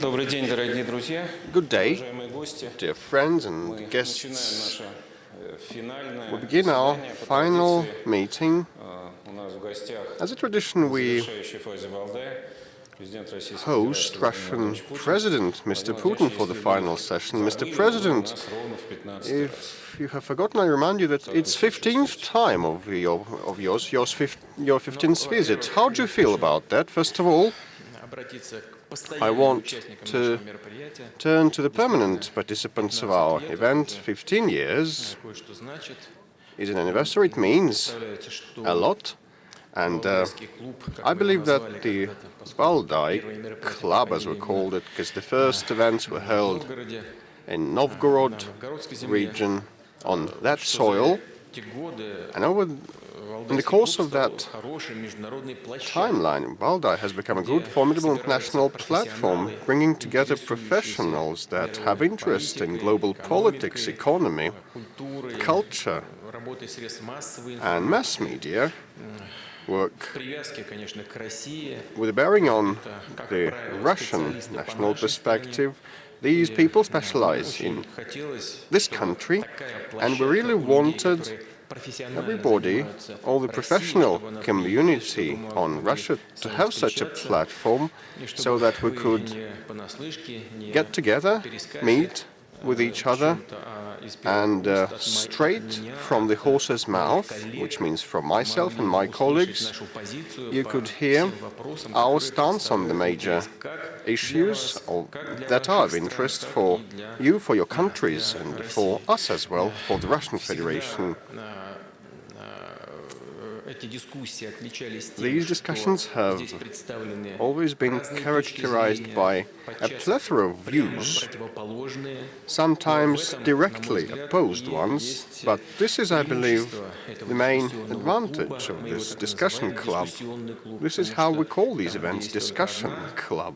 Good day, dear friends and guests. We begin our final meeting. As a tradition, we host Russian President Mr. Putin for the final session. Mr. President, if you have forgotten, I remind you that it's 15th time of your 15th visit. How do you feel about that? First of all, I want to turn to the permanent participants of our event. 15 years is an anniversary. It means a lot. And I believe that the Valdai Club, as we called it, because the first events were held in Novgorod region on that soil, and in the course of that timeline, Valdai has become a good, formidable international platform, bringing together professionals that have interest in global politics, economy, culture, and mass media work with a bearing on the Russian national perspective. These people specialize in this country, and we really wanted everybody, all the professional community on Russia, to have such a platform so that we could get together, meet with each other, and straight from the horse's mouth, which means from myself and my colleagues, you could hear our stance on the major issues that are of interest for you, for your countries, and for us as well, for the Russian Federation. These discussions have always been characterized by a plethora of views, sometimes directly opposed ones, but this is, I believe, the main advantage of this discussion club. This is how we call these events discussion club,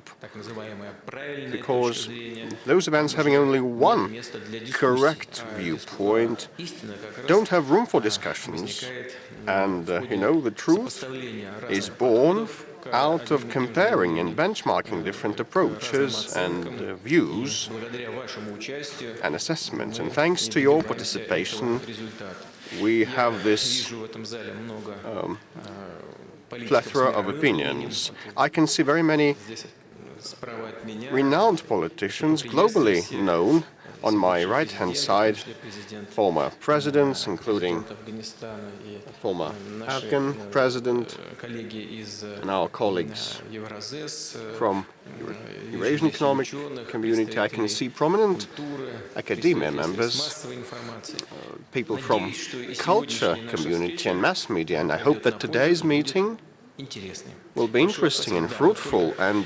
because those events having only one correct viewpoint don't have room for discussions. And, the truth is born out of comparing and benchmarking different approaches and views and assessments. And thanks to your participation, we have this plethora of opinions. I can see very many renowned politicians, globally known, on my right-hand side, former presidents, including former Afghan president, and our colleagues from Eurasian Economic Community. I can see prominent academia members, people from culture community and mass media, and I hope that today's meeting will be interesting and fruitful. And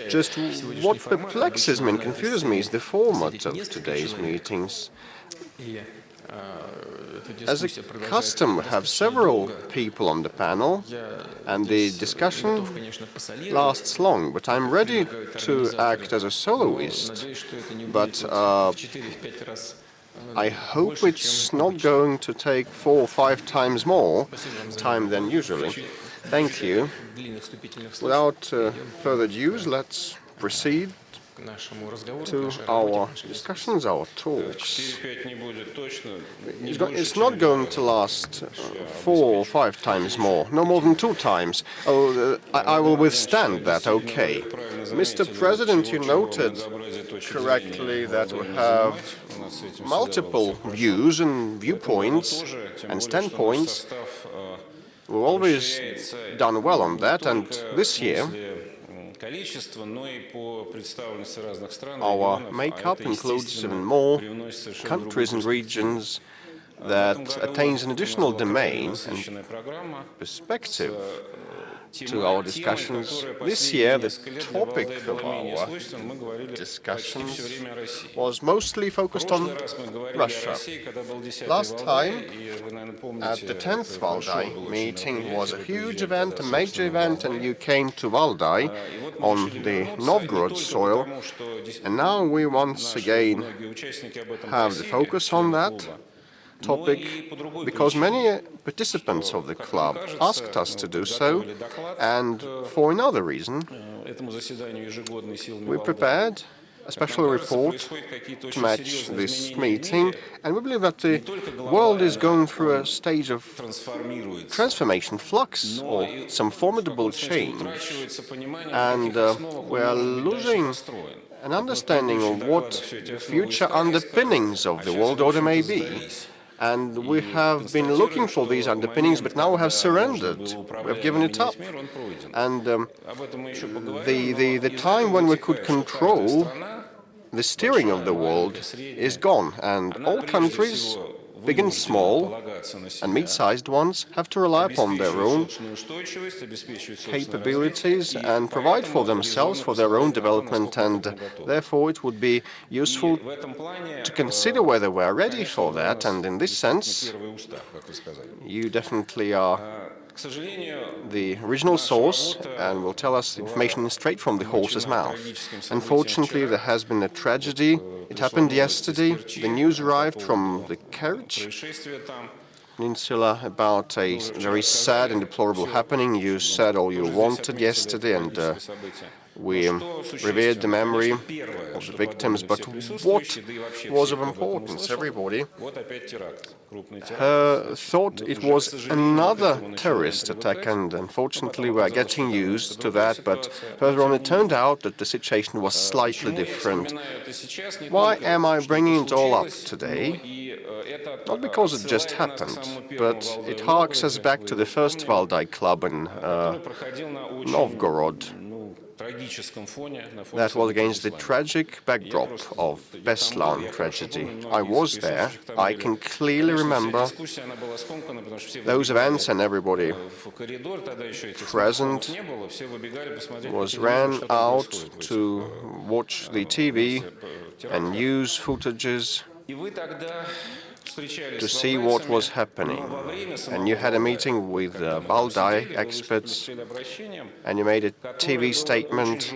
just what perplexes me and confuses me is the format of today's meetings. As a custom, we have several people on the panel, and the discussion lasts long. But I'm ready to act as a soloist. But I hope it's not going to take 4 or 5 times more time than usually. Thank you. Without further ado, let's proceed to our discussions, our talks. It's not going to last 4 or 5 times more, no more than 2 times. I will withstand that, okay. Mr. President, you noted correctly that we have multiple views and viewpoints and standpoints. We've always done well on that, and this year our makeup includes even more countries and regions that attains an additional domain and perspective to our discussions. This year, the topic of our discussions was mostly focused on Russia. Last time, at the 10th Valdai meeting, was a huge event, a major event, and you came to Valdai on the Novgorod soil. And now we once again have the focus on that. topic because many participants of the club asked us to do so, and for another reason, we prepared a special report to match this meeting, and we believe that the world is going through a stage of transformation, flux, or some formidable change, and we are losing an understanding of what the future underpinnings of the world order may be. And we have been looking for these underpinnings, but now we have surrendered. We have given it up. And the time when we could control the steering of the world is gone. And all countries, big and small, and mid-sized ones, have to rely upon their own capabilities and provide for themselves, for their own development, and therefore it would be useful to consider whether we are ready for that, and in this sense, you definitely are the original source and will tell us information straight from the horse's mouth. Unfortunately, there has been a tragedy. It happened yesterday. The news arrived from the Kerch Peninsula about a very sad and deplorable happening. You said all you wanted yesterday, and we revered the memory of the victims, but what was of importance? Everybody thought it was another terrorist attack, and unfortunately we are getting used to that, but further on it turned out that the situation was slightly different. Why am I bringing it all up today? Not because it just happened, but it harks us back to the first Valdai Club in Novgorod. That was against the tragic backdrop of Beslan tragedy. I was there. I can clearly remember those events, and everybody present ran out to watch the TV and news footages to see what was happening. And you had a meeting with Valdai experts, and you made a TV statement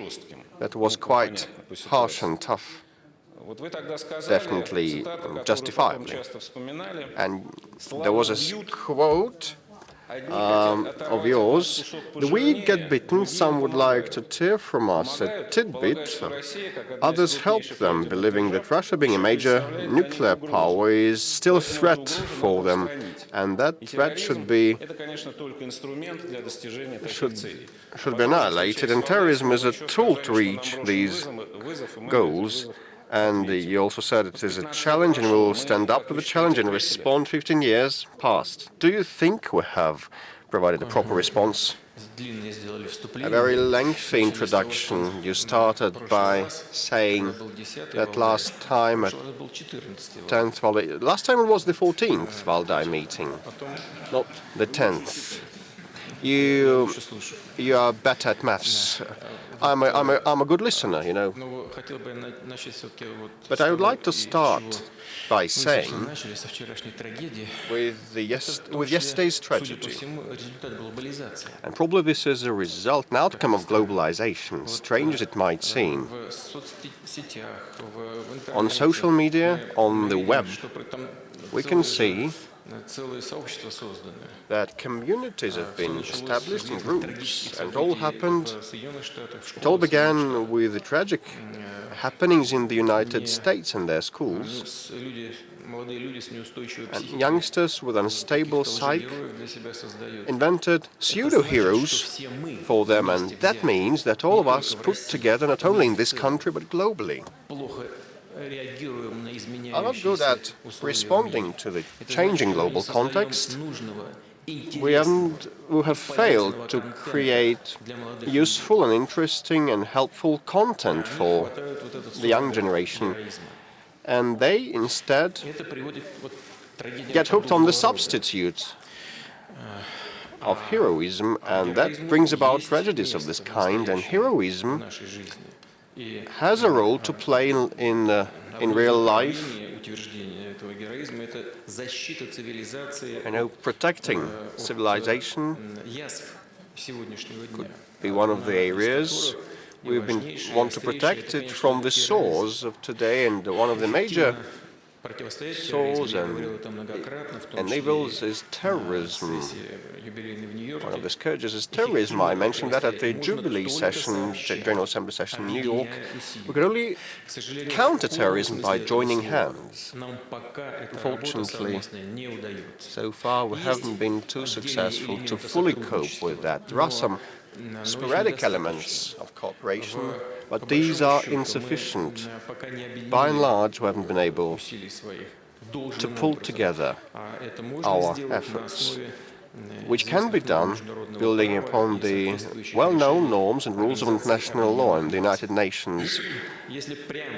that was quite harsh and tough, definitely justifiably. And there was a quote of yours: "The weak get bitten, some would like to tear from us a tidbit, others help them, believing that Russia, being a major nuclear power, is still a threat for them, and that threat should be annihilated, and terrorism is a tool to reach these goals." And you also said it is a challenge, and we will stand up to the challenge and respond. 15 years passed. Do you think we have provided a proper response? A very lengthy introduction. You started by saying that last time at 10th Valdai, last time it was the 14th Valdai meeting, not the 10th. You are better at maths. I'm a good listener, you know. But I would like to start by saying, with yesterday's tragedy, and probably this is a result, an outcome of globalization, strange as it might seem, on social media, on the web, we can see that communities have been established in groups, and it all began with the tragic happenings in the United States and their schools. And youngsters with unstable psyche invented pseudo-heroes for them, and that means that all of us put together, not only in this country but globally, are not good at responding to the changing global context. We have failed to create useful and interesting and helpful content for the young generation, and they instead get hooked on the substitute of heroism, and that brings about tragedies of this kind. And heroism has a role to play in real life. You know, protecting civilization could be one of the areas we want to protect it from the sores of today, and one of the major saws and enables is terrorism. One of the scourges is terrorism. I mentioned that at the Jubilee session, General Assembly session in New York. We could only counter terrorism by joining hands. Unfortunately, so far we haven't been too successful to fully cope with that. There are some sporadic elements of cooperation, but these are insufficient. By and large, we haven't been able to pull together our efforts, which can be done building upon the well-known norms and rules of international law and the United Nations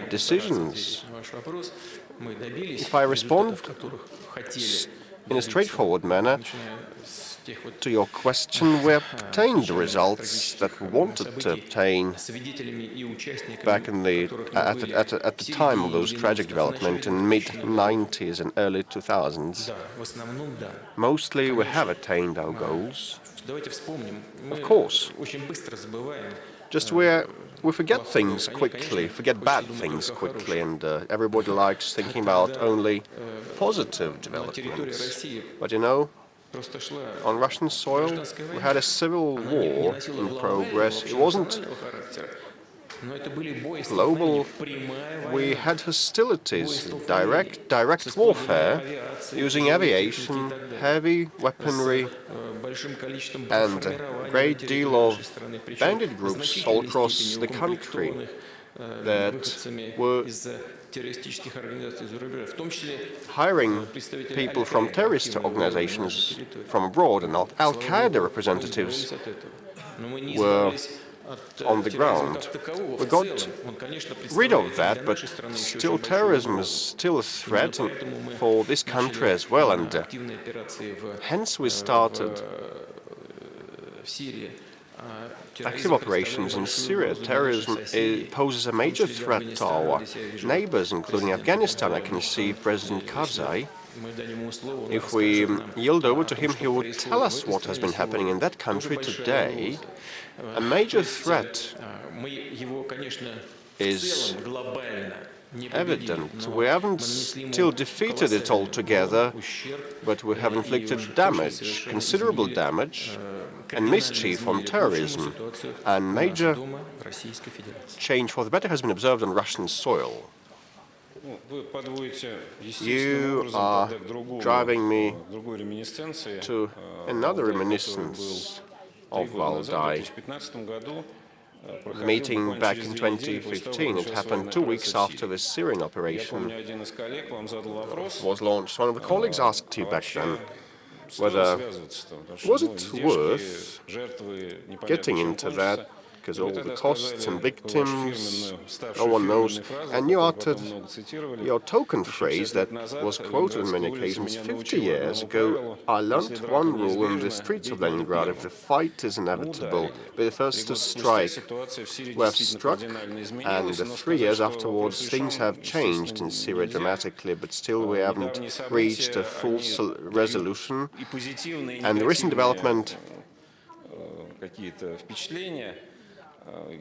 decisions. If I respond in a straightforward manner to your question, we obtained the results that we wanted to obtain back in at the time of those tragic developments in mid-90s and early 2000s. Mostly we have attained our goals. Of course, just where we forget things quickly, forget bad things quickly, and everybody likes thinking about only positive developments. But you know, on Russian soil, we had a civil war in progress. It wasn't global. We had hostilities, direct warfare, using aviation, heavy weaponry, and a great deal of bandit groups all across the country that were hiring people from terrorist organizations from abroad, and Al-Qaeda representatives were on the ground. We got rid of that, but still terrorism is still a threat for this country as well, and hence we started active operations in Syria. Terrorism poses a major threat to our neighbors, including Afghanistan. I can see President Karzai. If we yield over to him, he would tell us what has been happening in that country today. A major threat is evident. We haven't still defeated it altogether, but we have inflicted damage, considerable damage, and mischief on terrorism, and major change for the better has been observed on Russian soil. You are driving me to another reminiscence of Valdai. The meeting back in 2015, it happened 2 weeks after the Syrian operation was launched. One of the colleagues asked you back then whether was it worth getting into that, because all the costs and victims, no one knows. And you uttered your token phrase that was quoted on many occasions. 50 years ago, I learned one rule in the streets of Leningrad: if the fight is inevitable, be the first to strike. We have struck, and 3 years afterwards, things have changed in Syria dramatically, but still we haven't reached a full resolution. And the recent development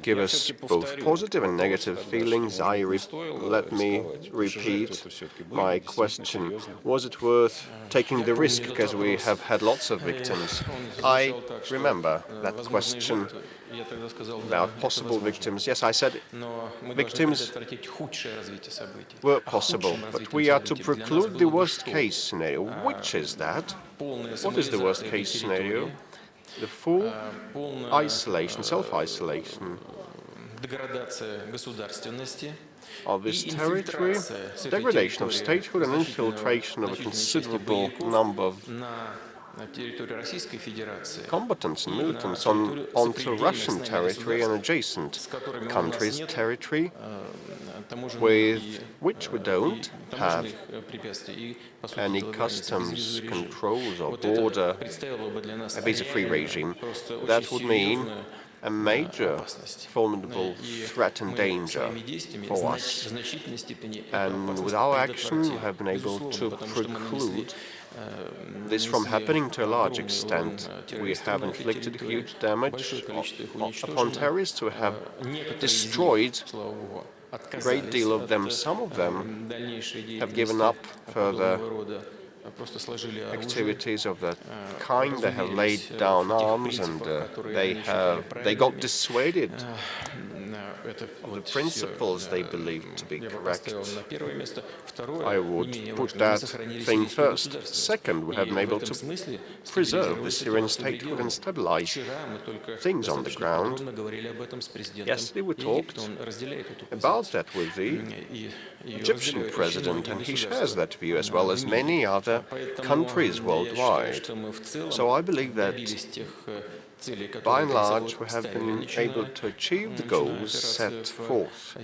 give us both positive and negative feelings. Let me repeat my question. Was it worth taking the risk, because we have had lots of victims? I remember that question about possible victims. Yes, I said victims were possible, but we are to preclude the worst-case scenario. Which is that? What is the worst-case scenario? The full isolation, self-isolation of this territory, degradation of statehood, and infiltration of a considerable number of combatants and militants onto Russian territory and adjacent countries' territory, with which we don't have any customs controls or border, a visa-free regime. That would mean a major formidable threat and danger for us. And with our action, we have been able to preclude this from happening to a large extent. We have inflicted huge damage upon terrorists. We have destroyed A great deal of them, some of them, have given up further activities of that kind. They have laid down arms and they got dissuaded of the principles they believed to be correct. I would put that thing first. Second, we have been able to preserve the Syrian statehood and stabilize things on the ground. Yesterday we talked about that with the Egyptian president, and he shares that view as well as many other countries worldwide. So I believe that by and large we have been able to achieve the goals set forth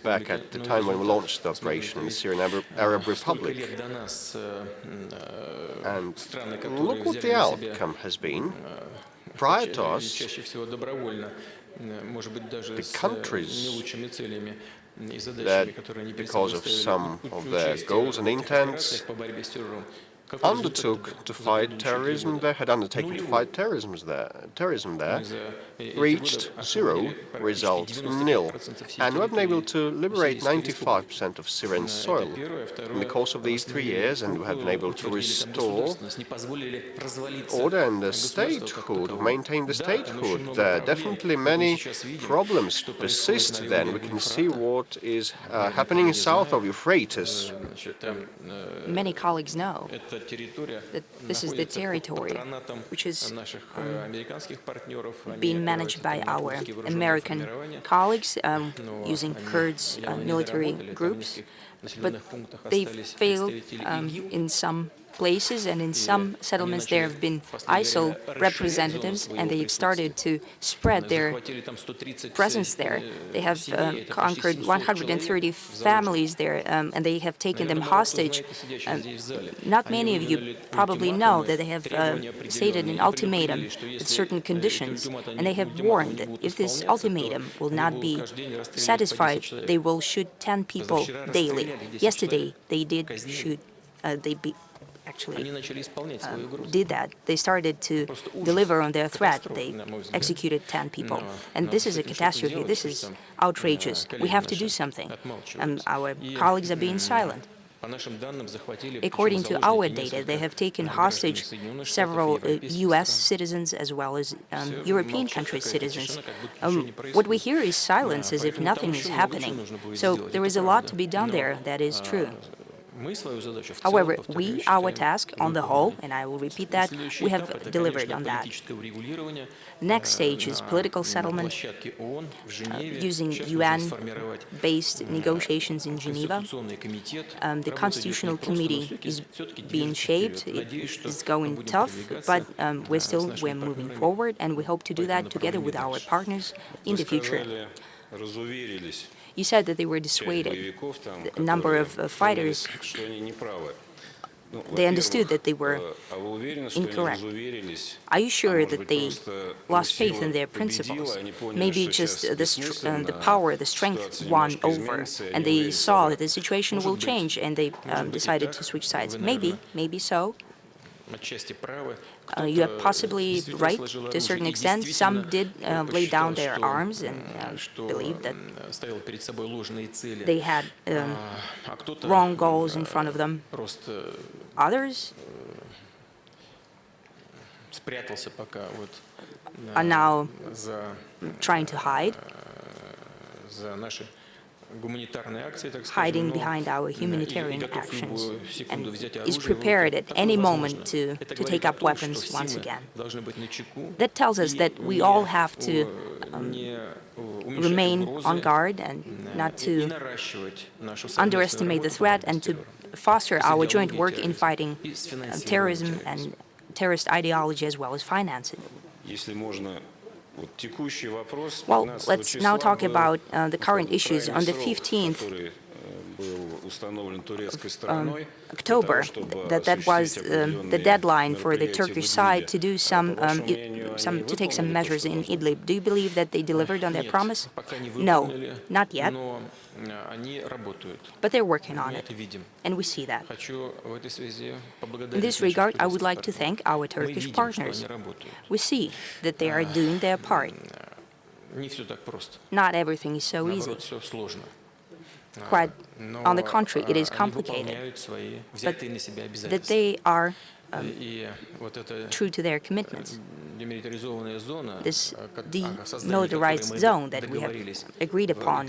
back at the time when we launched the operation in the Syrian Arab Republic. And look what the outcome has been. Prior to us, the countries that, because of some of their goals and intents, undertook to fight terrorism, they had undertaken to fight terrorism there, reached zero, result nil. And we have been able to liberate 95% of Syrian soil in the course of these 3 years, and we have been able to restore order and the statehood, maintain the statehood there. Definitely many problems persist then. We can see what is happening south of Euphrates. Many colleagues know that this is the territory which is being managed by our American colleagues using Kurds military groups, but they failed in some places, and in some settlements there have been ISIL representatives, and they've started to spread their presence there. They have conquered 130 families there, and they have taken them hostage. Not many of you probably know that they have stated an ultimatum with certain conditions, and they have warned that if this ultimatum will not be satisfied, they will shoot 10 people daily. Yesterday, they did shoot, actually did that. They started to deliver on their threat. They executed 10 people. And this is a catastrophe. This is outrageous. We have to do something. Our colleagues are being silent. According to our data, they have taken hostage several U.S. citizens as well as European country citizens. What we hear is silence, as if nothing is happening. So there is a lot to be done there. That is true. However, our task on the whole, and I will repeat that, we have delivered on that. Next stage is political settlement using UN-based negotiations in Geneva. The Constitutional Committee is being shaped. It is going tough, but we're moving forward, and we hope to do that together with our partners in the future. You said that they were dissuaded. A number of fighters, they understood that they were incorrect. Are you sure that they lost faith in their principles? Maybe just the power, the strength won over, and they saw that the situation will change, and they decided to switch sides. Maybe so. You are possibly right to a certain extent. Some did lay down their arms and believe that they had wrong goals in front of them. Others are now trying to hide, hiding behind our humanitarian actions, and is prepared at any moment to take up weapons once again. That tells us that we all have to remain on guard and not to underestimate the threat, and to foster our joint work in fighting terrorism and terrorist ideology as well as financing. Well, let's now talk about the current issues. On the 15th October, that was the deadline for the Turkish side to do to take some measures in Idlib. Do you believe that they delivered on their promise? No, not yet. But they're working on it, and we see that. In this regard, I would like to thank our Turkish partners. We see that they are doing their part. not everything is so easy. Quite on the contrary, it is complicated. But that they are true to their commitments. This demilitarized zone that we have agreed upon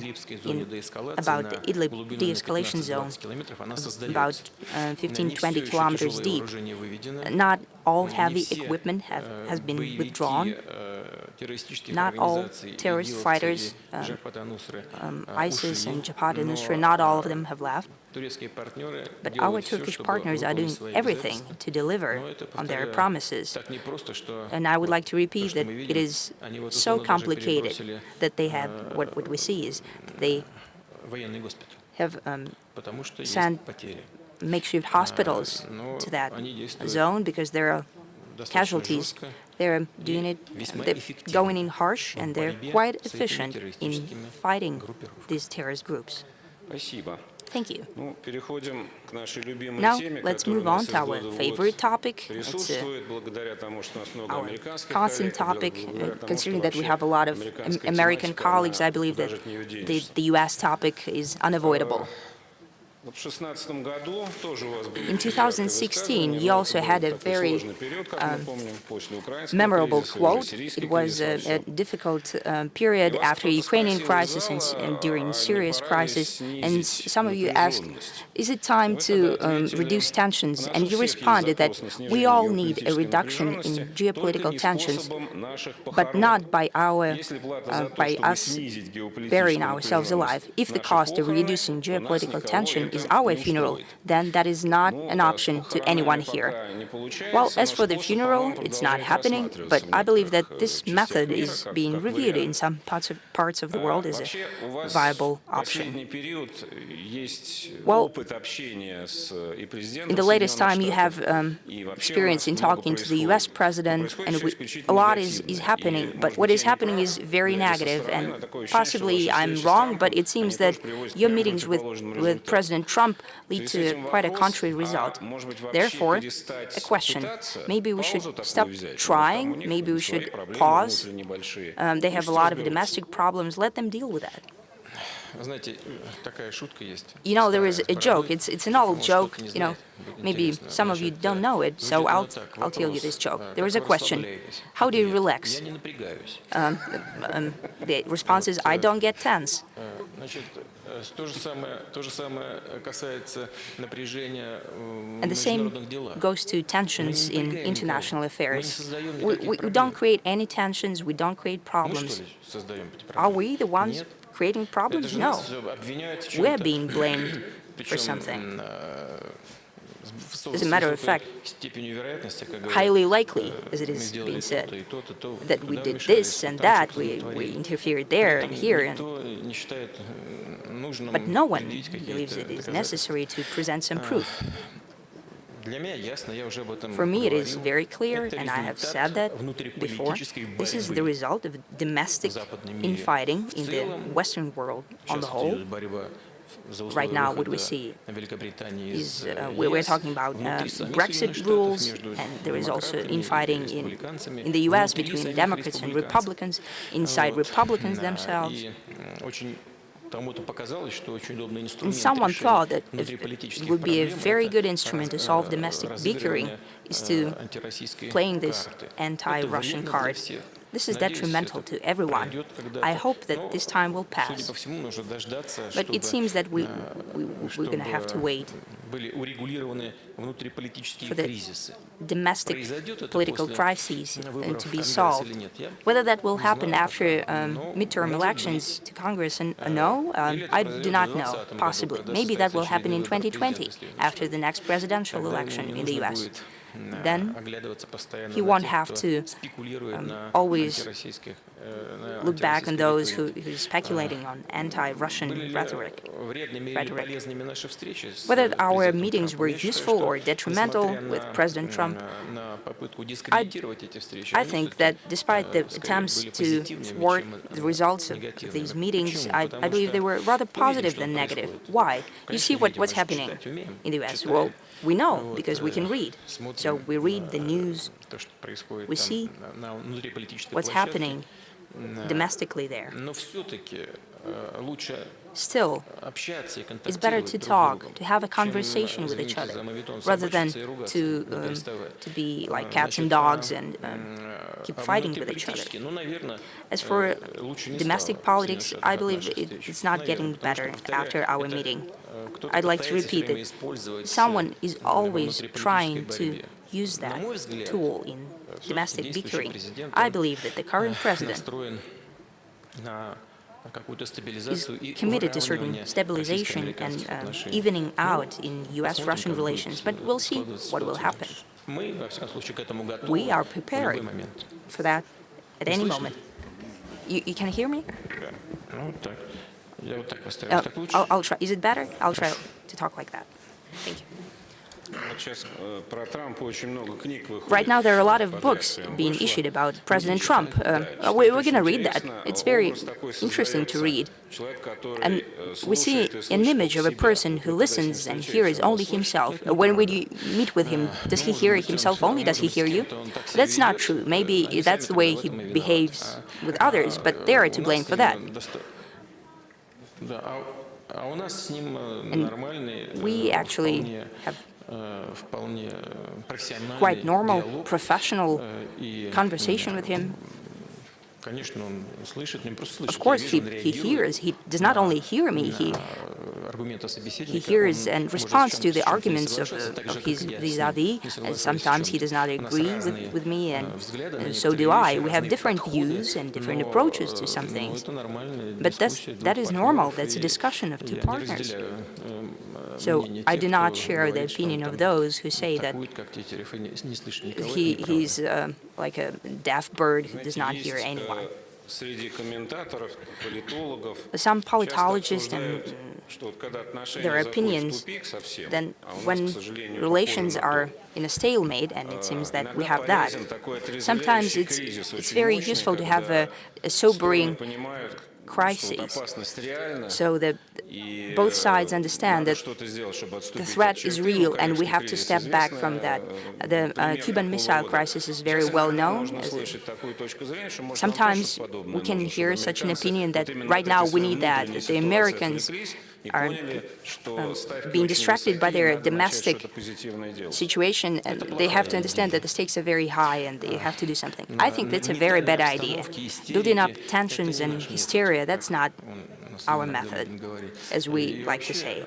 about the Idlib de-escalation zone, about 15-20 kilometers deep. Not all heavy equipment has been withdrawn. Not all terrorist fighters, ISIS and Jabhat al-Nusra, not all of them have left. But our Turkish partners are doing everything to deliver on their promises. And I would like to repeat that it is so complicated that they have, what we see is they have sent makeshift hospitals to that zone because there are casualties. They're doing it, they're going in harsh, and they're quite efficient in fighting these terrorist groups. Thank you. Now, let's move on to our favorite topic. It's our constant topic, considering that we have a lot of American colleagues. I believe that the U.S. topic is unavoidable. In 2016, you also had a very memorable quote. It was a difficult period after the Ukrainian crisis and during Syria's crisis. And some of you asked, is it time to reduce tensions? And you responded that we all need a reduction in geopolitical tensions, but not by us burying ourselves alive. If the cost of reducing geopolitical tension is our funeral, then that is not an option to anyone here. Well, as for the funeral, it's not happening, but I believe that this method is being reviewed in some parts of the world as a viable option. Well, in the latest time, you have experience in talking to the U.S. president, and a lot is happening, but what is happening is very negative, and possibly I'm wrong, but it seems that your meetings with President Trump lead to quite a contrary result. Therefore, a question. Maybe we should stop trying, maybe we should pause. They have a lot of domestic problems, let them deal with that. You know, there is a joke, it's an old joke, you know, maybe some of you don't know it, so I'll tell you this joke. There is a question, how do you relax? The response is, I don't get tense. And the same goes to tensions in international affairs. We don't create any tensions, we don't create problems. Are we the ones creating problems? No. We're being blamed for something. As a matter of fact, highly likely, as it is being said, that we did this and that, we interfered there and here, but no one believes it is necessary to present some proof. For me, it is very clear, and I have said that before, this is the result of domestic infighting in the Western world on the whole. Right now, what we see is we're talking about Brexit rules, and there is also infighting in the U.S. between Democrats and Republicans, inside Republicans themselves. And someone thought that it would be a very good instrument to solve domestic bickering is to playing this anti-Russian card. This is detrimental to everyone. I hope that this time will pass. But it seems that we're going to have to wait for the domestic political crises to be solved. Whether that will happen after midterm elections to Congress, no, I do not know, possibly. Maybe that will happen in 2020, after the next presidential election in the U.S. Then he won't have to always look back on those who are speculating on anti-Russian rhetoric. Whether our meetings were useful or detrimental with President Trump, I think that despite the attempts to thwart the results of these meetings, I believe they were rather positive than negative. Why? You see what's happening in the U.S. Well, we know because we can read. So we read the news, we see what's happening domestically there. Но все-таки лучше Still, общаться и it's better контактировать to друг с talk, другом, to have a чем, conversation with each извините other, за моветон, rather than собачиться и ругаться, не to переставая. be like cats and dogs and keep fighting with each other. Внутриполитически, ну, наверное, As for лучше не domestic стало в politics, Соединенных I Штатах от believe наших встреч. it's not getting Наверное, потому better что, повторяю, after our это, meeting. кто-то I'd like to пытается всё repeat время that использовать, someone is во always внутриполитической trying to борьбе. use На that мой взгляд, tool in domestic действующий bickering. президент, I он believe that the current president настроен на какую-то is стабилизацию и committed to certain выравнивание stabilization and российско-американских отношений. evening out in Посмотрим, U.S.-Russian как relations, будет but we'll see складываться what will ситуация happen. дальше. Мы, во всяком случае, к этому готовы We are в любой prepared момент. for that at any слышно? moment. You can hear me? Да. Ну, вот так. Я вот так поставил. Так лучше? I'll try. Is it better? I'll try to talk like that. Thank you. Right now, there are a lot of books being issued about President Trump. We're going to read that. It's very interesting to read. And we see an image of a person who listens and hears only himself. When we meet with him, does he hear himself only? Does he hear you? That's not true. Maybe that's the way he behaves with others, but they are to blame for that. And we actually have quite normal, professional conversation with him. Of course, he hears. He does not only hear me, he hears and responds to the arguments of his vis-a-vis. And sometimes he does not agree with me, and so do I. We have different views and different approaches to some things. But that is normal. That's a discussion of two partners. So I do not share the opinion of those who say that he's like a deaf bird who does not hear anyone. Some politologists and their opinions, then when relations are in a stalemate, and it seems that we have that, sometimes it's very useful to have a sobering crisis, so that both sides understand that the threat is real and we have to step back from that. The Cuban Missile Crisis is very well known. Sometimes we can hear such an opinion that right now we need that the Americans are being distracted by their domestic situation, and they have to understand that the stakes are very high and they have to do something. I think that's a very bad idea. Building up tensions and hysteria, that's not our method, as we like to say.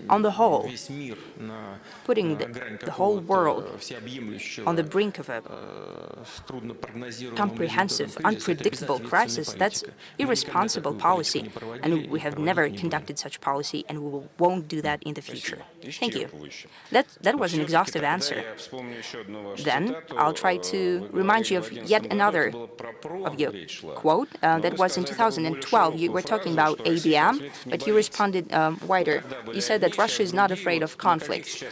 On the whole, putting the whole world on the brink of a comprehensive, unpredictable crisis, that's irresponsible policy, and we have never conducted such policy, and we won't do that in the future. Thank you. That was an exhaustive answer. Then I'll try to remind you of yet another of your quote. That was in 2012. You were talking about ABM, but you responded wider. You said that Russia is not afraid of conflicts.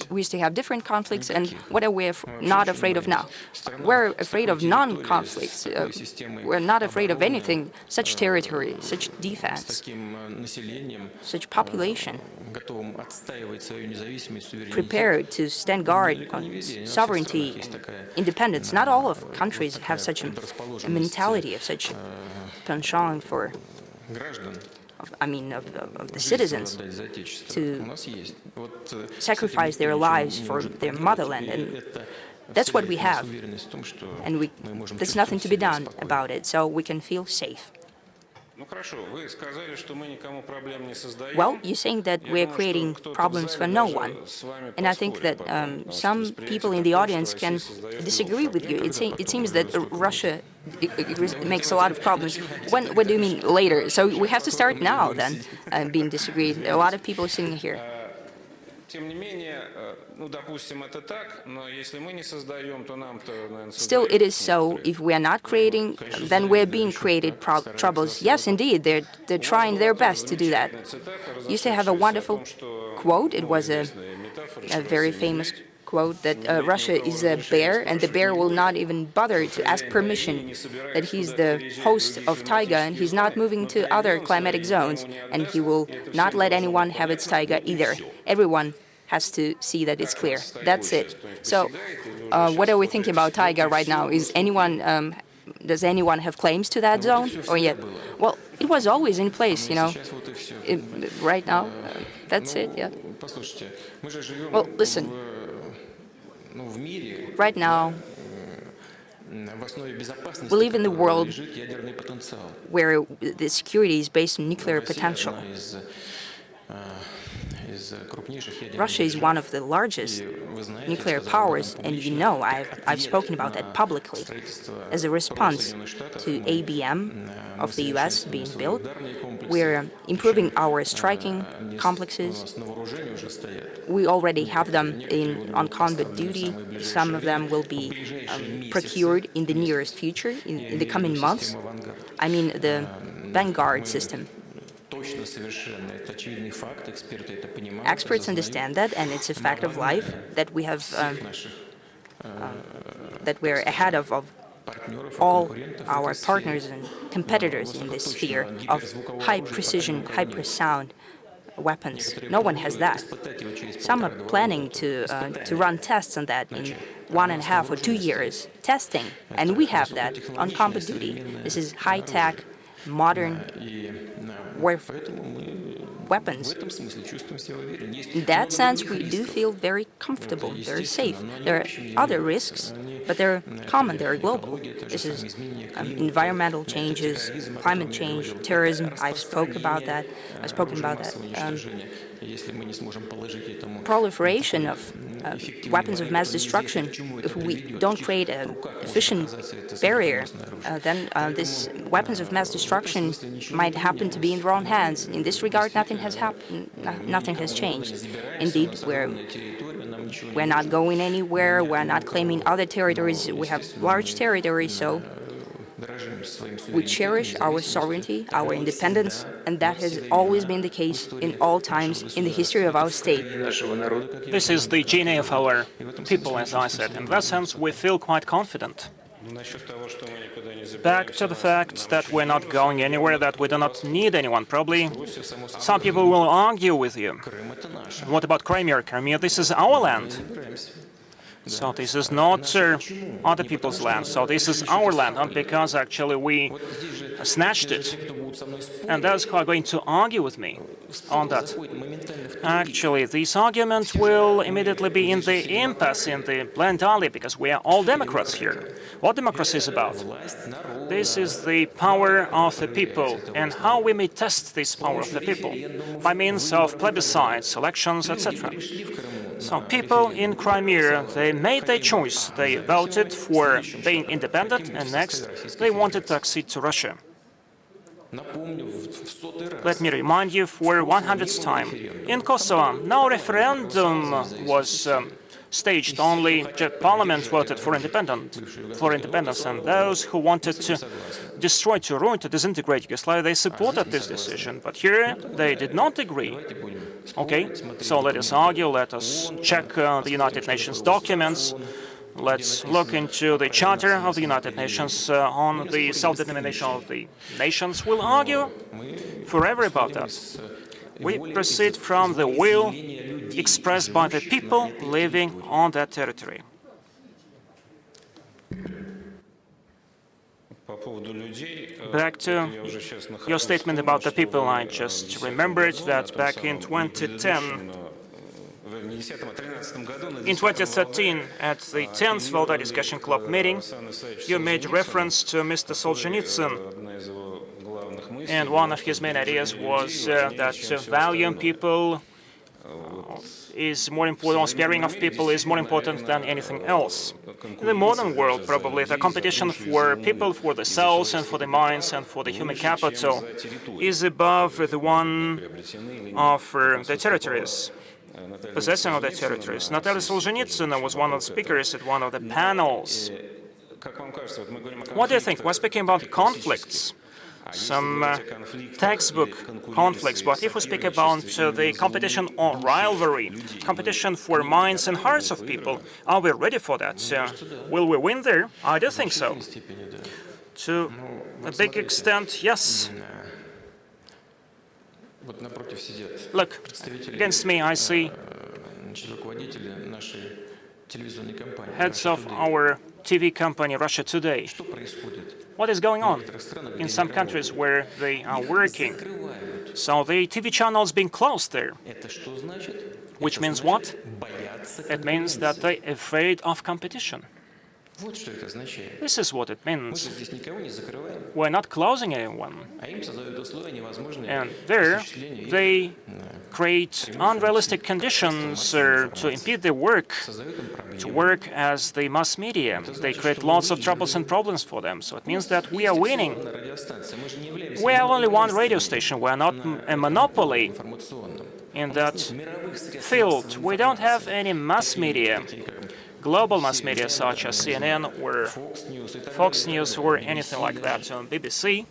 We used to have different conflicts, and what are we not afraid of now? We're afraid of non-conflicts. We're not afraid of anything, such territory, such defense, such population, prepared to stand guard on sovereignty and independence. Not all of countries have such a mentality of such penchant for, of the citizens to sacrifice their lives for their motherland, and that's what we have, and there's nothing to be done about it, so we can feel safe. Well, you're saying that we're creating problems for no one, and I think that some people in the audience can disagree with you. It seems that Russia makes a lot of problems. What do you mean later? So we have to start now, then, being disagreed. A lot of people are sitting here. Still, it is so. If we are not creating, then we're being created troubles. Yes, indeed, they're trying their best to do that. You used to have a wonderful quote. It was a very famous quote that Russia is a bear, and the bear will not even bother to ask permission, that he's the host of taiga, and he's not moving to other climatic zones, and he will not let anyone have its taiga either. Everyone has to see that it's clear. That's it. So what are we thinking about taiga right now? Is anyone does anyone have claims to that zone? Or yet, well, it was always in place, you know. Right now, that's it, yeah. Well, listen, right now, we live in the world where the security is based on nuclear potential. Russia is one of the largest nuclear powers, and you know I've spoken about that publicly. As a response to ABM of the US being built, we're improving our striking complexes. We already have them on combat duty. Some of them will be procured in the nearest future, in the coming months. I mean the Vanguard system. Experts understand that, and it's a fact of life that we have, that we're ahead of all our partners and competitors in this sphere of high precision, hypersound weapons. No one has that. Some are planning to run tests on that in 1.5 or 2 years, testing, and we have that on combat duty. This is high-tech, modern weapons. In that sense, we do feel very comfortable, very safe. There are other risks, but they're common, they're global. This is environmental changes, climate change, terrorism. I've spoken about that. Proliferation of weapons of mass destruction. If we don't create an efficient barrier, then these weapons of mass destruction might happen to be in the wrong hands. In this regard, nothing has happened. Nothing has changed. Indeed, we're not going anywhere. We're not claiming other territories. We have large territories, so we cherish our sovereignty, our independence, and that has always been the case in all times in the history of our state. This is the gene of our people, as I said. In that sense, we feel quite confident. Back to the fact that we're not going anywhere, that we do not need anyone. Probably some people will argue with you. What about Crimea? Crimea, this is our land. So this is not other people's land. So this is our land, not because actually we snatched it. And those who are going to argue with me on that, actually, this argument will immediately be in the impasse, in the blind alley, because we are all Democrats here. What democracy is about? This is the power of the people, and how we may test this power of the people by means of plebiscites, elections, etc. So people in Crimea, they made their choice. They voted for being independent, and next they wanted to accede to Russia. Let me remind you for 100th time. In Kosovo, no referendum was staged, only the parliament voted for independence, and those who wanted to destroy, to ruin, to disintegrate Yugoslavia, they supported this decision. But here, they did not agree. Okay, so let us argue, let us check the United Nations documents, let's look into the Charter of the United Nations on the self-determination of the nations. We'll argue forever about that. We proceed from the will expressed by the people living on that territory. Back to your statement about the people, I just remembered that back in 2013, at the 10th Valdai Discussion Club meeting, you made reference to Mr. Solzhenitsyn, and one of his main ideas was that valuing people is more important, or sparing of people is more important than anything else. In the modern world, probably, the competition for people, for the souls and for the minds and for the human capital is above the one of the territories, possessing of the territories. Natalia Solzhenitsyn was one of the speakers at one of the panels. What do you think? We're speaking about conflicts, some textbook conflicts, but if we speak about the competition or rivalry, competition for minds and hearts of people, are we ready for that? Will we win there? I do think so. To a big extent, yes. Look, against me I see heads of our TV company, Russia Today. what is going on in some countries where they are working. So the TV channels being closed there, which means what? It means that they're afraid of competition. This is what it means. We're not closing anyone. And there, they create unrealistic conditions to impede their work, to work as the mass media. They create lots of troubles and problems for them. So it means that we are winning. We have only one radio station. We are not a monopoly in that field. We don't have any mass media. Global mass media such as CNN or Fox News or anything like that. So BBC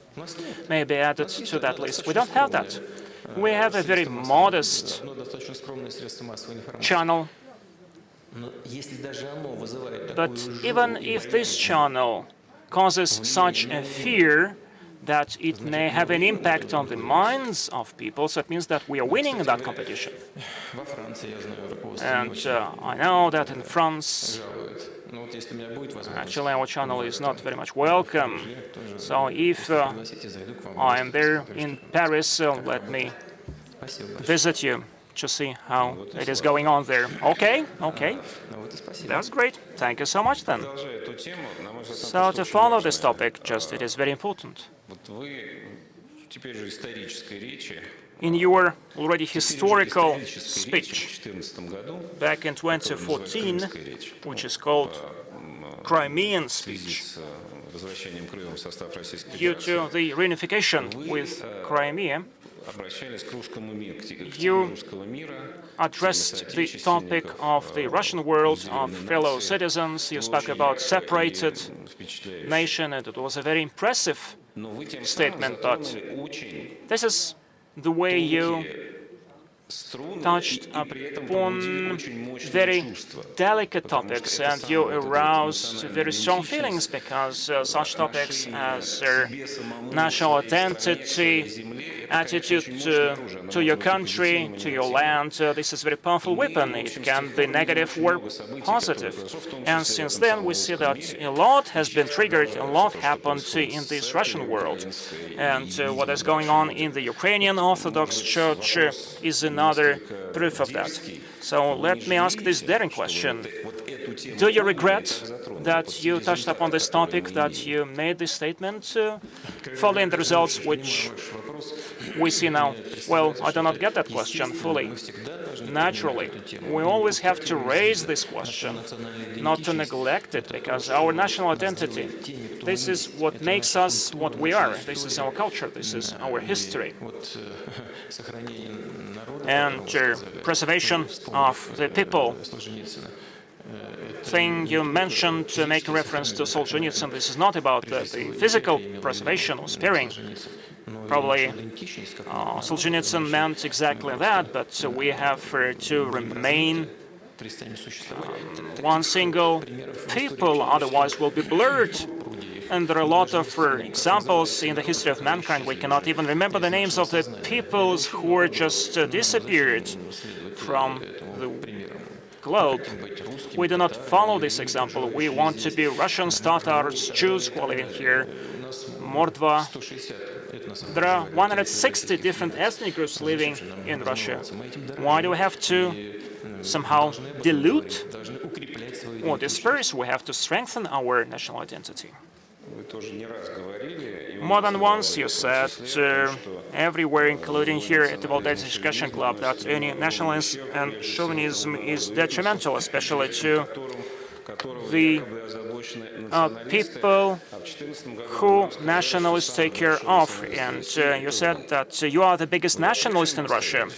may be added to that list. We don't have that. We have a very modest channel. But even if this channel causes such a fear that it may have an impact on the minds of people, so it means that we are winning in that competition. And I know that in France, actually our channel is not very much welcome. So if I am there in Paris, let me visit you to see how it is going on there. Okay, okay. That's great. Thank you so much then. So to follow this topic, it is very important. In your already historical speech back in 2014, which is called Crimean speech, due to the reunification with Crimea, you addressed the topic of the Russian world, of fellow citizens. You spoke about separated nation, and it was a very impressive statement. But this is the way you touched upon very delicate topics, and you aroused very strong feelings, because such topics as national identity, attitude to your country, to your land, this is a very powerful weapon. It can be negative or positive. And since then, we see that a lot has been triggered, a lot happened in this Russian world. And what is going on in the Ukrainian Orthodox Church is another proof of that. So let me ask this daring question. Do you regret that you touched upon this topic, that you made this statement following the results which we see now? Well, I do not get that question fully. Naturally, we always have to raise this question, not to neglect it, because our national identity, this is what makes us what we are. This is our culture. This is our history. And preservation of the people. Thing you mentioned, making reference to Solzhenitsyn, this is not about the physical preservation or sparing. Probably Solzhenitsyn meant exactly that, but we have to remain one single people, otherwise we'll be blurred. And there are a lot of examples in the history of mankind. We cannot even remember the names of the peoples who were just disappeared from the globe. We do not follow this example. We want to be Russians, Tatars, Jews who are living here, Mordva. There are 160 different ethnic groups living in Russia. Why do we have to somehow dilute or disperse? We have to strengthen our national identity. More than once you said everywhere, including here at the Valdai Discussion Club, that any nationalism and chauvinism is detrimental, especially to the people who nationalists take care of. And you said that you are the biggest nationalist in Russia.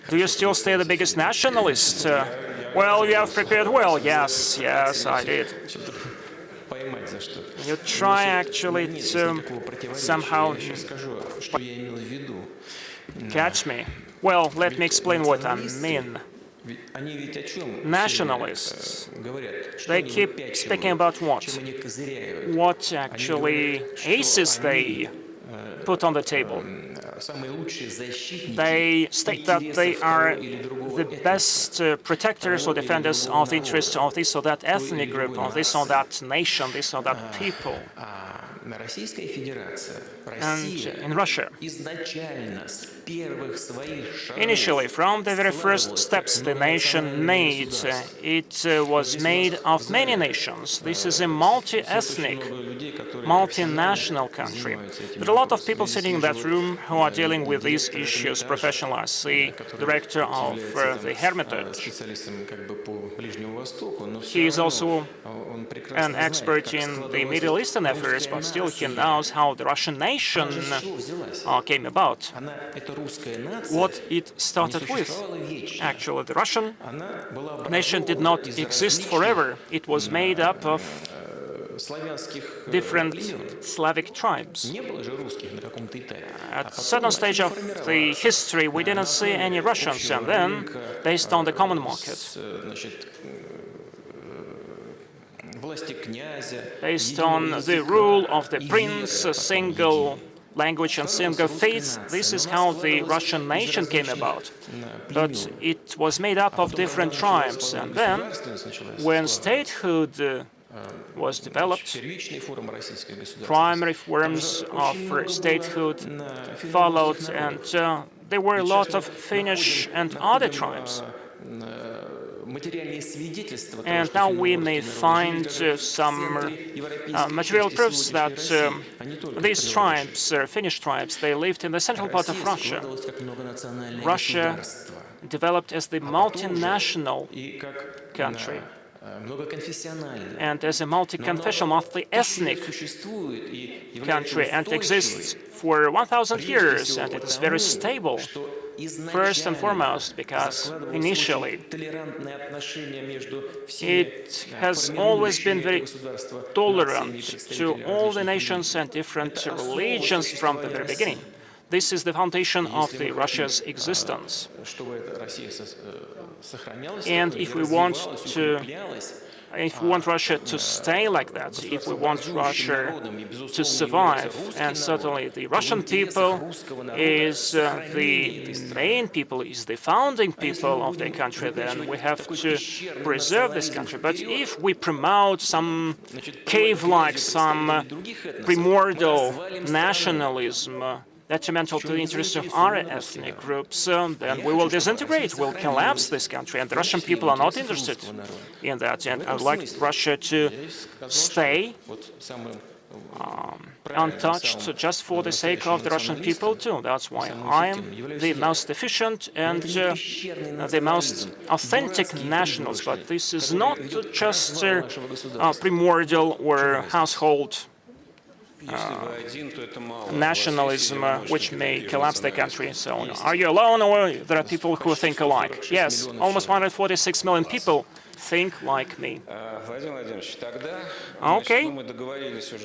Do you still stay the biggest nationalist? Well, you have prepared well. Yes, yes, I did. You try actually to somehow catch me. Well, let me explain what I mean. Nationalists, they keep speaking about what? What actually aces they put on the table. They state that they are the best protectors or defenders of the interests of this or that ethnic group, of this or that nation, this or that people. And in Russia, initially, from the very first steps the nation made, it was made of many nations. This is a multi-ethnic, multinational country. But a lot of people sitting in that room who are dealing with these issues professionally. I see the director of the Hermitage. He is also an expert in the Middle Eastern affairs, but still he knows how the Russian nation came about. What it started with. Actually, the Russian nation did not exist forever. It was made up of different Slavic tribes. At a certain stage of the history, we didn't see any Russians, and then, based on the common market, based on the rule of the prince, a single language and single faith, this is how the Russian nation came about. But it was made up of different tribes, and then, when statehood was developed, primary forms of statehood followed, and there were a lot of Finnish and other tribes. And now we may find some material proofs that these tribes, Finnish tribes, they lived in the central part of Russia. Russia developed as the multinational country and as a multi-confessional, multi-ethnic country, and exists for 1,000 years, and it is very stable. First and foremost, because initially it has always been very tolerant to all the nations and different religions from the very beginning. This is the foundation of Russia's existence. And if we want Russia to stay like that, if we want Russia to survive, and certainly the Russian people is the main people, is the founding people of the country, then we have to preserve this country. But if we promote some cave-like, some primordial nationalism, detrimental to the interests of our ethnic groups, then we will disintegrate, we'll collapse this country, and the Russian people are not interested in that. And I would like Russia to stay untouched just for the sake of the Russian people too. That's why I am the most efficient and the most authentic nationalist. But this is not just primordial or household nationalism which may collapse the country. So, are you alone, or there are people who think alike? Yes, almost 146 million people think like me. Okay,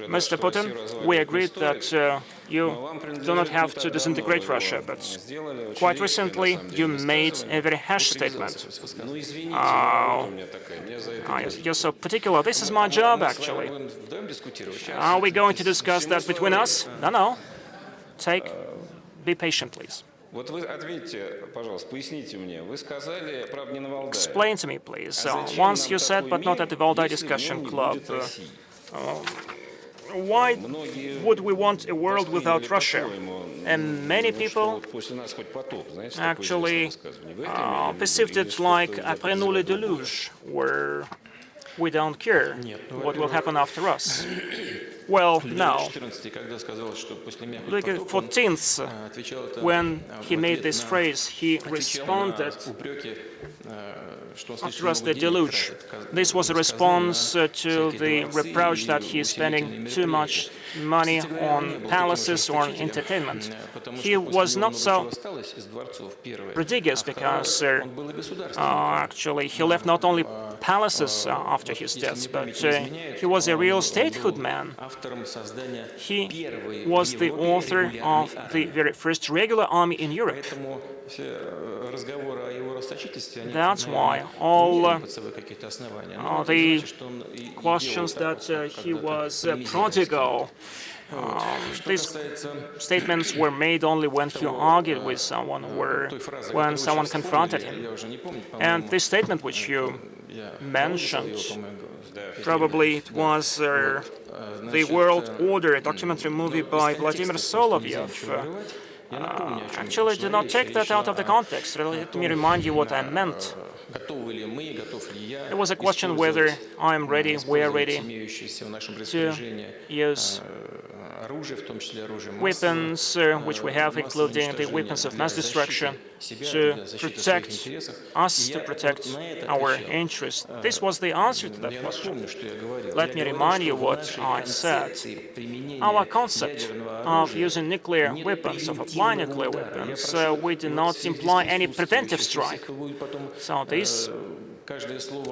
Mr. Putin, we agreed that you do not have to disintegrate Russia, but quite recently you made a very harsh statement. You're so particular. This is my job, actually. Are we going to discuss that between us? No. Be patient, please. Explain to me, please. Once you said, but not at the Valdai Discussion Club. Why would we want a world without Russia? And many people actually perceived it like après nous le déluge, where we don't care what will happen after us. Well, no. Louis XIV, when he made this phrase, he responded, after us the deluge. This was a response to the reproach that he is spending too much money on palaces or on entertainment. He was not so prodigious because actually he left not only palaces after his death, but he was a real statehood man. He was the author of the very first regular army in Europe. That's why all the questions that he was prodigal, these statements were made only when he argued with someone or when someone confronted him. And this statement which you mentioned, probably it was the World Order, a documentary movie by Vladimir Putin. Actually, do not take that out of the context. Let me remind you what I meant. It was a question whether I am ready, we are ready to use weapons which we have, including the weapons of mass destruction, to protect us, to protect our interests. This was the answer to that question. Let me remind you what I said. Our concept of using nuclear weapons, of applying nuclear weapons, we do not imply any preventive strike. So this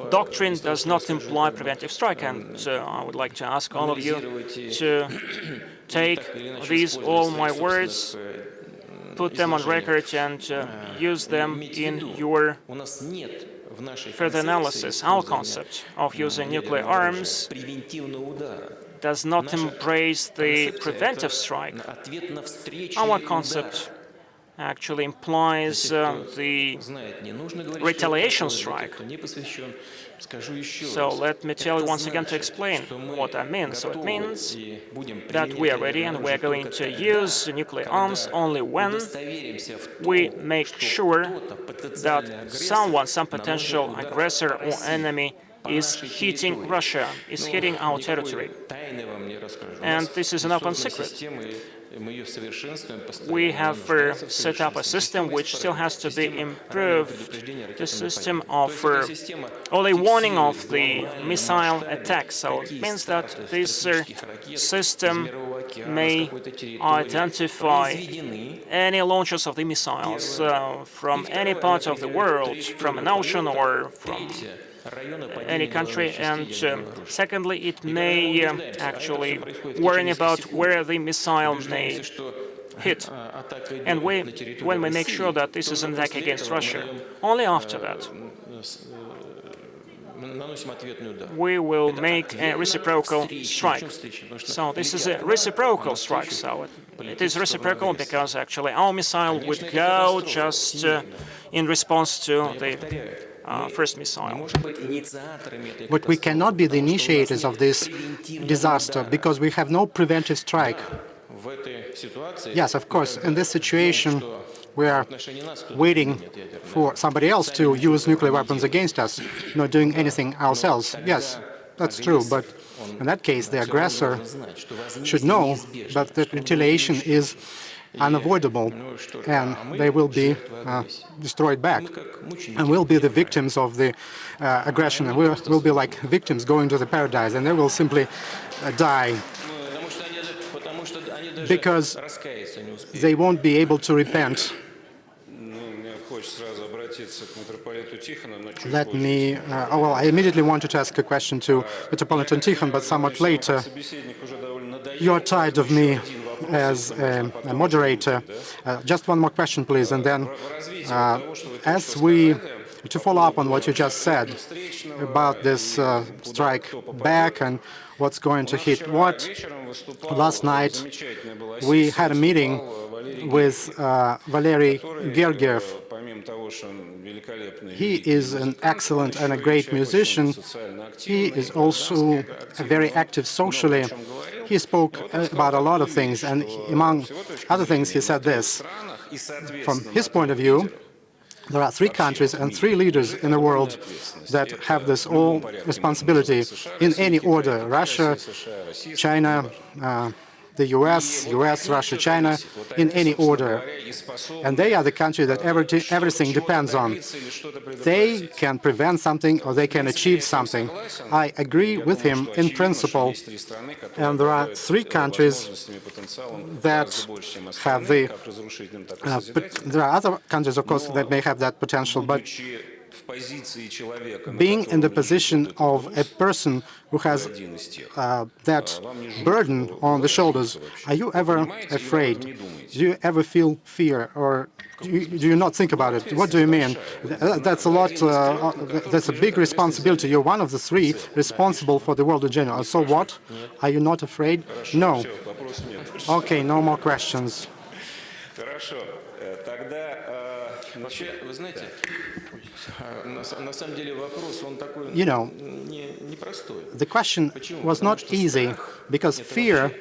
doctrine does not imply preventive strike, and I would like to ask all of you to take these all my words, put them on record, and use them in your further analysis. Our concept of using nuclear arms does not embrace the preventive strike. Our concept actually implies the retaliation strike. So let me tell you once again to explain what I mean. So it means that we are ready and we are going to use nuclear arms only when we make sure that someone, some potential aggressor or enemy is hitting Russia, is hitting our territory. And this is an open secret. We have set up a system which still has to be improved, the system of early warning of the missile attacks. So it means that this system may identify any launches of the missiles from any part of the world, from an ocean or from any country, and secondly, it may actually worry about where the missile may hit. And when we make sure that this is an attack against Russia, only after that we will make a reciprocal strike. So this is a reciprocal strike. So it is reciprocal because actually our missile would go just in response to the first missile. But we cannot be the initiators of this disaster because we have no preventive strike. Yes, of course, in this situation, we are waiting for somebody else to use nuclear weapons against us, not doing anything ourselves. Yes, that's true, but in that case, the aggressor should know that the retaliation is unavoidable, and they will be destroyed back, and we'll be the victims of the aggression, and we'll be like victims going to the paradise, and they will simply die because they won't be able to repent. Let me, well, I immediately wanted to ask a question to Metropolitan Tikhon, but somewhat later. You are tired of me as a moderator. Just one more question, please, and then to follow up on what you just said about this strike back and what's going to hit what. Last night we had a meeting with Valery Gergiev. He is an excellent and a great musician. He is also very active socially. He spoke about a lot of things, and among other things, he said this. From his point of view, there are 3 countries and 3 leaders in the world that have this all responsibility in any order: Russia, China, the US, Russia, China, in any order. And they are the country that everything depends on. They can prevent something or they can achieve something. I agree with him in principle. And there are 3 countries that have the... but there are other countries, of course, that may have that potential, but being in the position of a person who has that burden on the shoulders, are you ever afraid? Do you ever feel fear, or do you not think about it? What do you mean? That's a lot. That's a big responsibility. You're one of the three responsible for the world in general. So what? Are you not afraid? No. Okay, no more questions. You know, the question was not easy because fear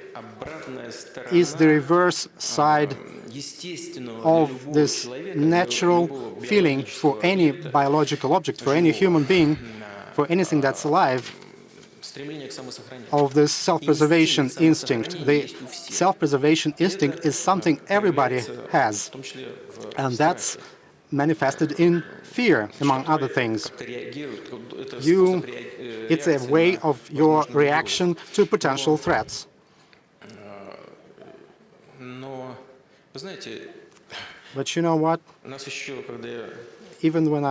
is the reverse side of this natural feeling for any biological object, for any human being, for anything that's alive, of this self-preservation instinct. The self-preservation instinct is something everybody has, and that's manifested in fear, among other things. It's a way of your reaction to potential threats. But you know what? Even when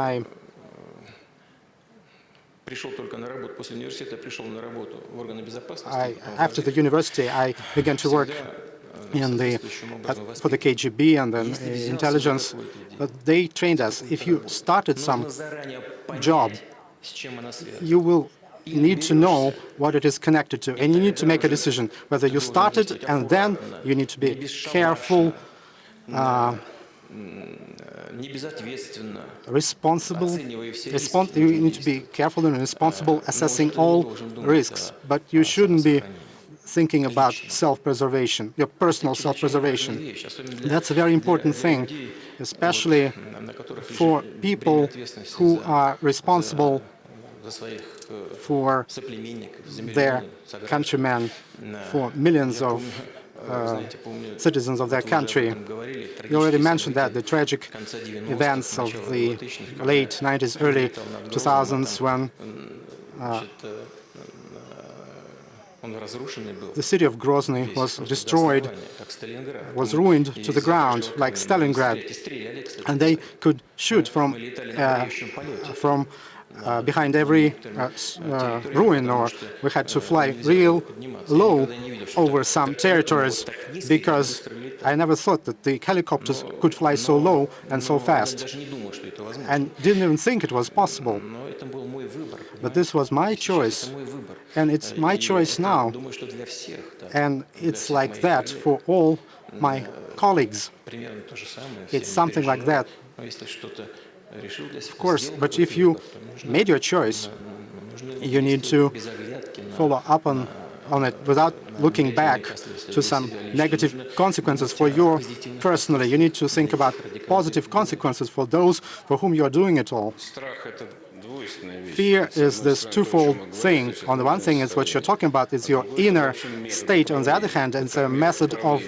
after the university, I began to work for the KGB and then intelligence. But they trained us. If you started some job, you will need to know what it is connected to, and you need to make a decision whether you started, and then you need to be careful, responsible. You need to be careful and responsible, assessing all risks. But you shouldn't be thinking about self-preservation, your personal self-preservation. That's a very important thing, especially for people who are responsible for their countrymen, for millions of citizens of their country. You already mentioned that, the tragic events of the late 90s, early 2000s, when the city of Grozny was destroyed, was ruined to the ground, like Stalingrad, and they could shoot from behind every ruin, or we had to fly real low over some territories, because I never thought that the helicopters could fly so low and so fast, and didn't even think it was possible. But this was my choice, and it's my choice now, and it's like that for all my colleagues. It's something like that. Of course, but if you made your choice, you need to follow up on it without looking back to some negative consequences for you personally. You need to think about positive consequences for those for whom you are doing it all. Fear is this twofold thing. On the one thing, is what you're talking about, is your inner state. On the other hand, it's a method of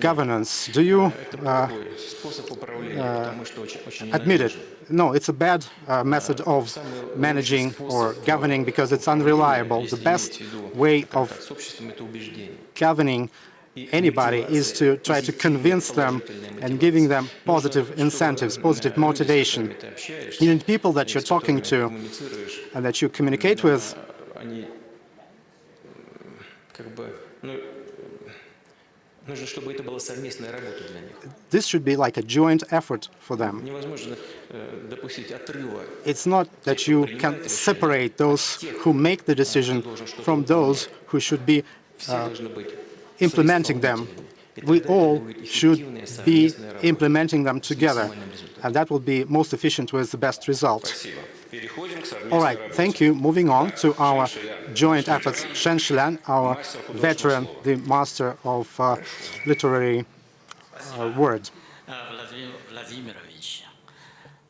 governance. Do you admit it? No, it's a bad method of managing or governing because it's unreliable. The best way of governing anybody is to try to convince them and giving them positive incentives, positive motivation. You need people that you're talking to and that you communicate with. This should be like a joint effort for them. It's not that you can separate those who make the decision from those who should be implementing them. We all should be implementing them together, and that will be most efficient with the best result. All right, thank you. Moving on to our joint efforts. Shen Shilan, our veteran, the master of literary word.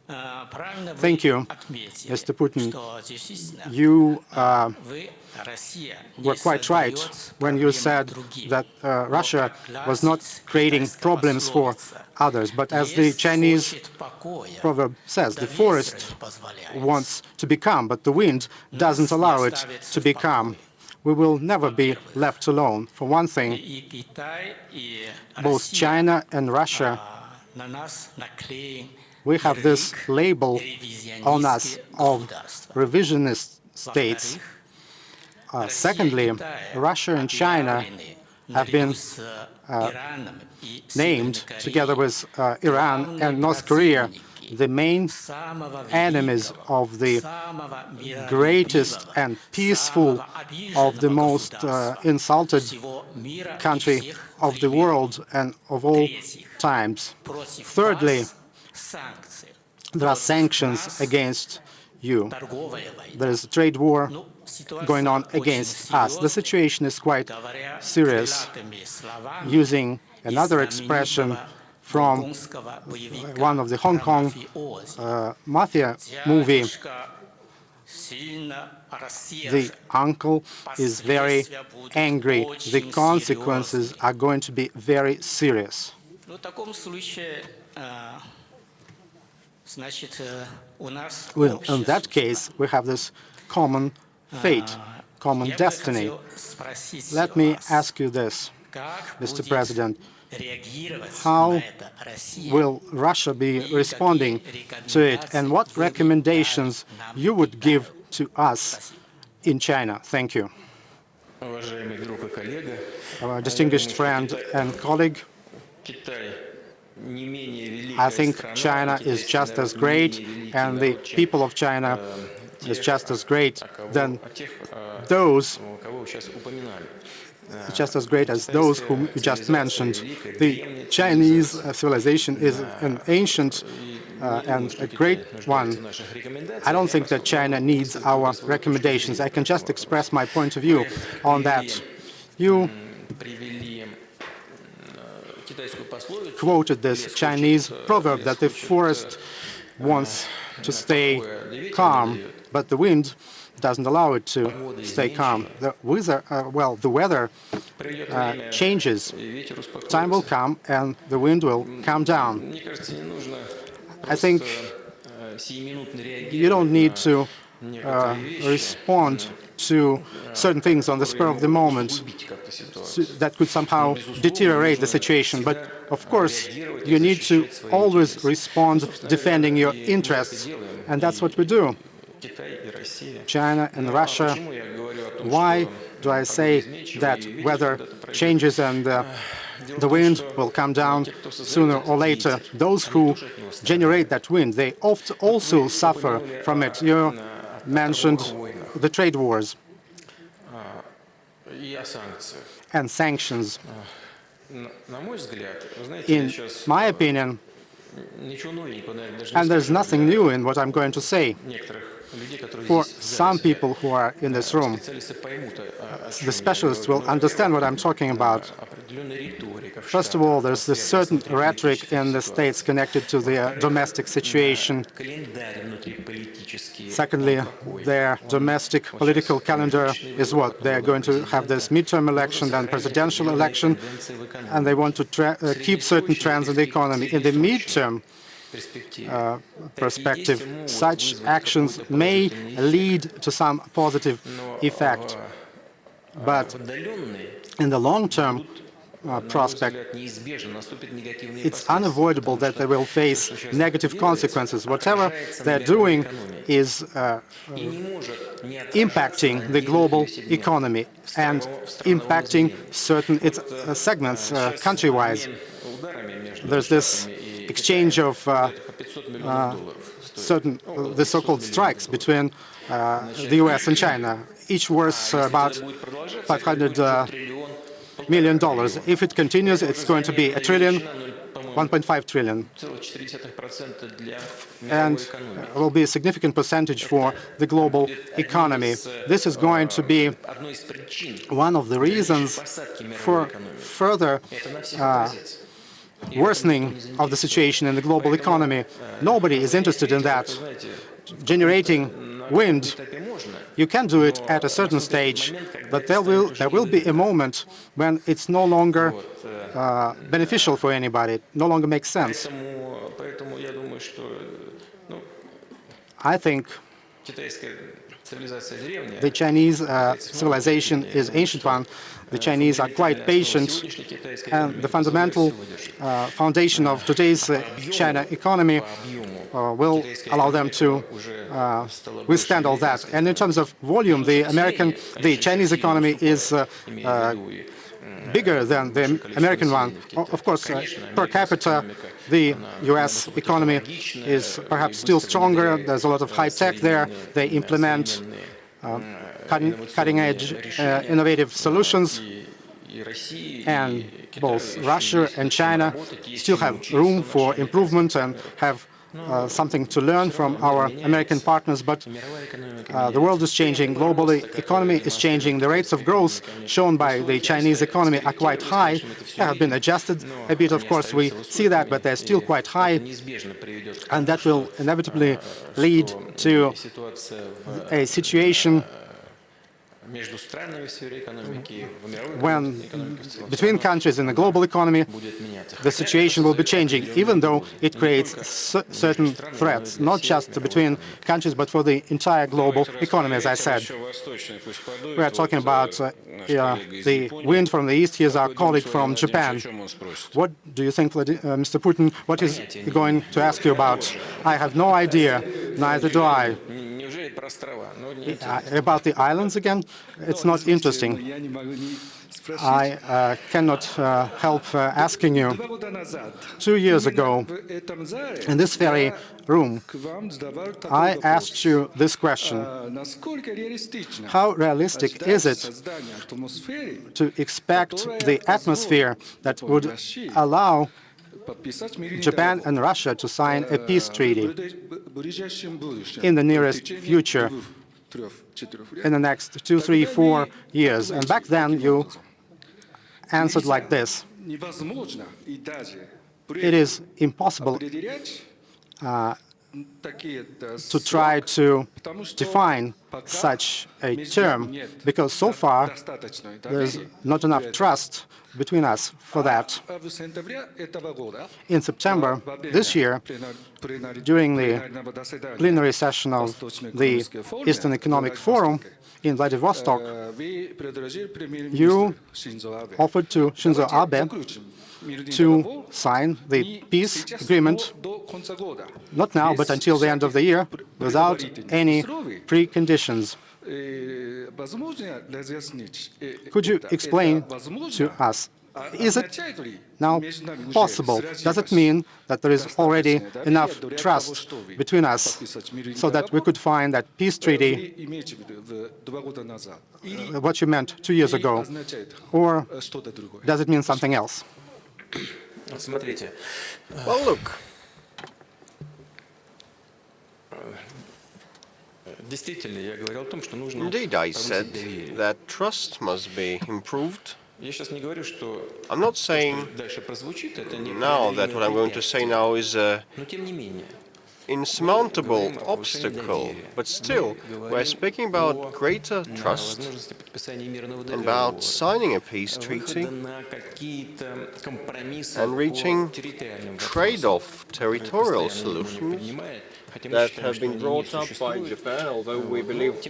Thank you, Mr. Putin. You were quite right when you said that Russia was not creating problems for others. But as the Chinese proverb says, the forest wants to be calm, but the wind doesn't allow it to be calm. We will never be left alone. For one thing, both China and Russia we have this label on us of revisionist states. Secondly, Russia and China have been named, together with Iran and North Korea, the main enemies of the greatest and peaceful of the most insulted country of the world and of all times. Thirdly, there are sanctions against you. There is a trade war going on against us. The situation is quite serious. Using another expression from one of the Hong Kong mafia movie, the uncle is very angry. The consequences are going to be very serious. Well, in that case, we have this common fate, common destiny. Let me ask you this, Mr. President. How will Russia be responding to it, and what recommendations you would give to us in China? Thank you. Our distinguished friend and colleague, I think China is just as great, and the people of China is just as great than those, whom you just mentioned. The Chinese civilization is an ancient and a great one. I don't think that China needs our recommendations. I can just express my point of view on that. You quoted this Chinese proverb that the forest wants to stay calm, but the wind doesn't allow it to stay calm. The weather changes. Time will come and the wind will calm down. I think you don't need to respond to certain things on the spur of the moment that could somehow deteriorate the situation. But of course, you need to always respond defending your interests, and that's what we do. China and Russia. Why do I say that weather changes and the wind will come down sooner or later? Those who generate that wind, they often also suffer from it. You mentioned the trade wars and sanctions. In my opinion, and there's nothing new in what I'm going to say, for some people who are in this room, the specialists will understand what I'm talking about. First of all, there's this certain rhetoric in the states connected to their domestic situation. Secondly, their domestic political calendar is what? They're going to have this midterm election, then presidential election, and they want to keep certain trends in the economy. In the midterm perspective, such actions may lead to some positive effect, but in the long-term prospect, it's unavoidable that they will face negative consequences. Whatever they're doing is impacting the global economy and impacting certain segments country-wise. There's this exchange of the so-called strikes between the US and China, each worth about $500 million. If it continues, it's going to be $1 trillion, $1.5 trillion. And will be a significant percentage for the global economy. This is going to be one of the reasons for further worsening of the situation in the global economy. Nobody is interested in that. Generating wind, you can do it at a certain stage, but there will be a moment when it's no longer beneficial for anybody, it no longer makes sense. I think The Chinese civilization is ancient one. The Chinese are quite patient, and the fundamental foundation of today's China economy will allow them to withstand all that. And in terms of volume, the Chinese economy is bigger than the American one. Of course, per capita, the US economy is perhaps still stronger. There's a lot of high tech there. They implement cutting-edge innovative solutions. And both Russia and China still have room for improvement and have something to learn from our American partners, but the world is changing globally, economy is changing, the rates of growth shown by the Chinese economy are quite high. They have been adjusted a bit, of course, we see that, but they're still quite high, and that will inevitably lead to a situation when between countries in the global economy, the situation will be changing, even though it creates certain threats, not just between countries, but for the entire global economy, as I said. We are talking about the wind from the east. Here's our colleague from Japan. What do you think, Mr. Putin, what is he going to ask you about? I have no idea, neither do I. About the islands again, it's not interesting. I cannot help asking you. 2 years ago, in this very room, I asked you this question: how realistic is it to expect the atmosphere that would allow Japan and Russia to sign a peace treaty in the nearest future, in the next 2, 3, 4 years? And back then you answered like this: it is impossible to try to define such a term, because so far there's not enough trust between us for that. In September this year, during the plenary session of the Eastern Economic Forum in Vladivostok, you offered to Shinzo Abe to sign the peace agreement, not now, but until the end of the year, without any preconditions. Could you explain to us, is it now possible? Does it mean that there is already enough trust between us so that we could find that peace treaty, what you meant 2 years ago, or does it mean something else? Well, look. Indeed, I said that trust must be improved. I'm not saying now that what I'm going to say now is an insurmountable obstacle, but still, we're speaking about greater trust and about signing a peace treaty and reaching trade-off territorial solutions that have been brought up by Japan, although we believe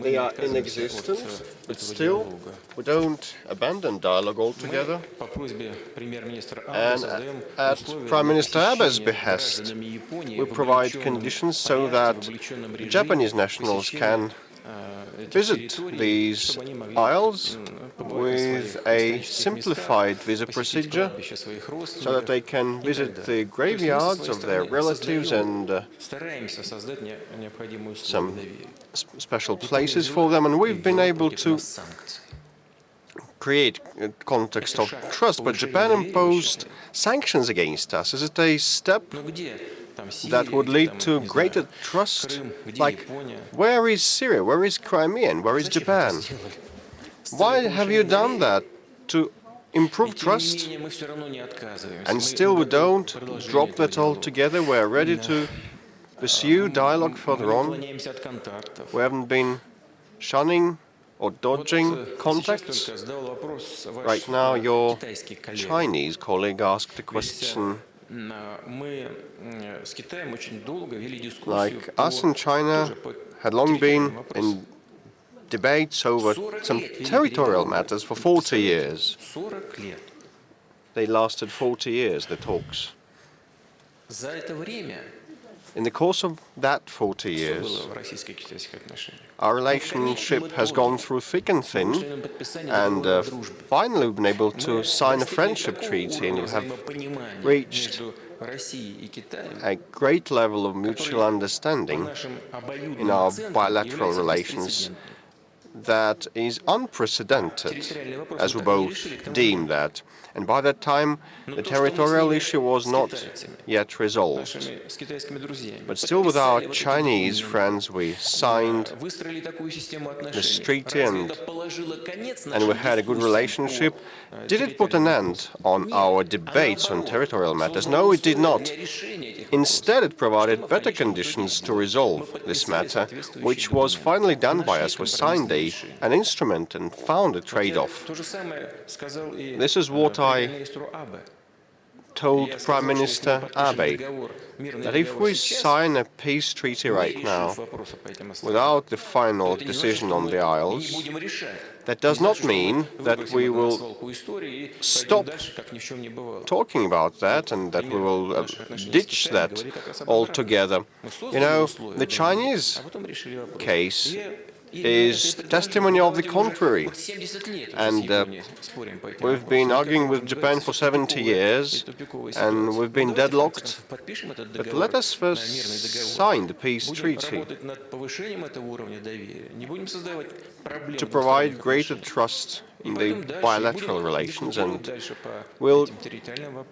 they are in existence, but still we don't abandon dialogue altogether. And at Prime Minister Abe's behest, we provide conditions so that Japanese nationals can visit these isles with a simplified visa procedure so that they can visit the graveyards of their relatives and some special places for them. And we've been able to create a context of trust, but Japan imposed sanctions against us. Is it a step that would lead to greater trust? Like, where is Syria? Where is Crimea? And where is Japan? Why have you done that to improve trust? And still we don't drop that altogether. We're ready to pursue dialogue further on. We haven't been shunning or dodging contacts. Right now, your Chinese colleague asked a question. Like us in China had long been in debates over some territorial matters for 40 years. They lasted 40 years, the talks. In the course of that 40 years, our relationship has gone through thick and thin, and finally we've been able to sign a friendship treaty, and we have reached a great level of mutual understanding in our bilateral relations that is unprecedented, as we both deem that. And by that time, the territorial issue was not yet resolved. But still, with our Chinese friends, we signed this treaty and we had a good relationship. Did it put an end on our debates on territorial matters? No, it did not. Instead, it provided better conditions to resolve this matter, which was finally done by us. We signed an instrument and found a trade-off. This is what I told Prime Minister Abe, that if we sign a peace treaty right now, without the final decision on the Isles, that does not mean that we will stop talking about that and that we will ditch that altogether. You know, the Chinese case is testimony of the contrary. And we've been arguing with Japan for 70 years, and we've been deadlocked. But let us first sign the peace treaty to provide greater trust in the bilateral relations, and we'll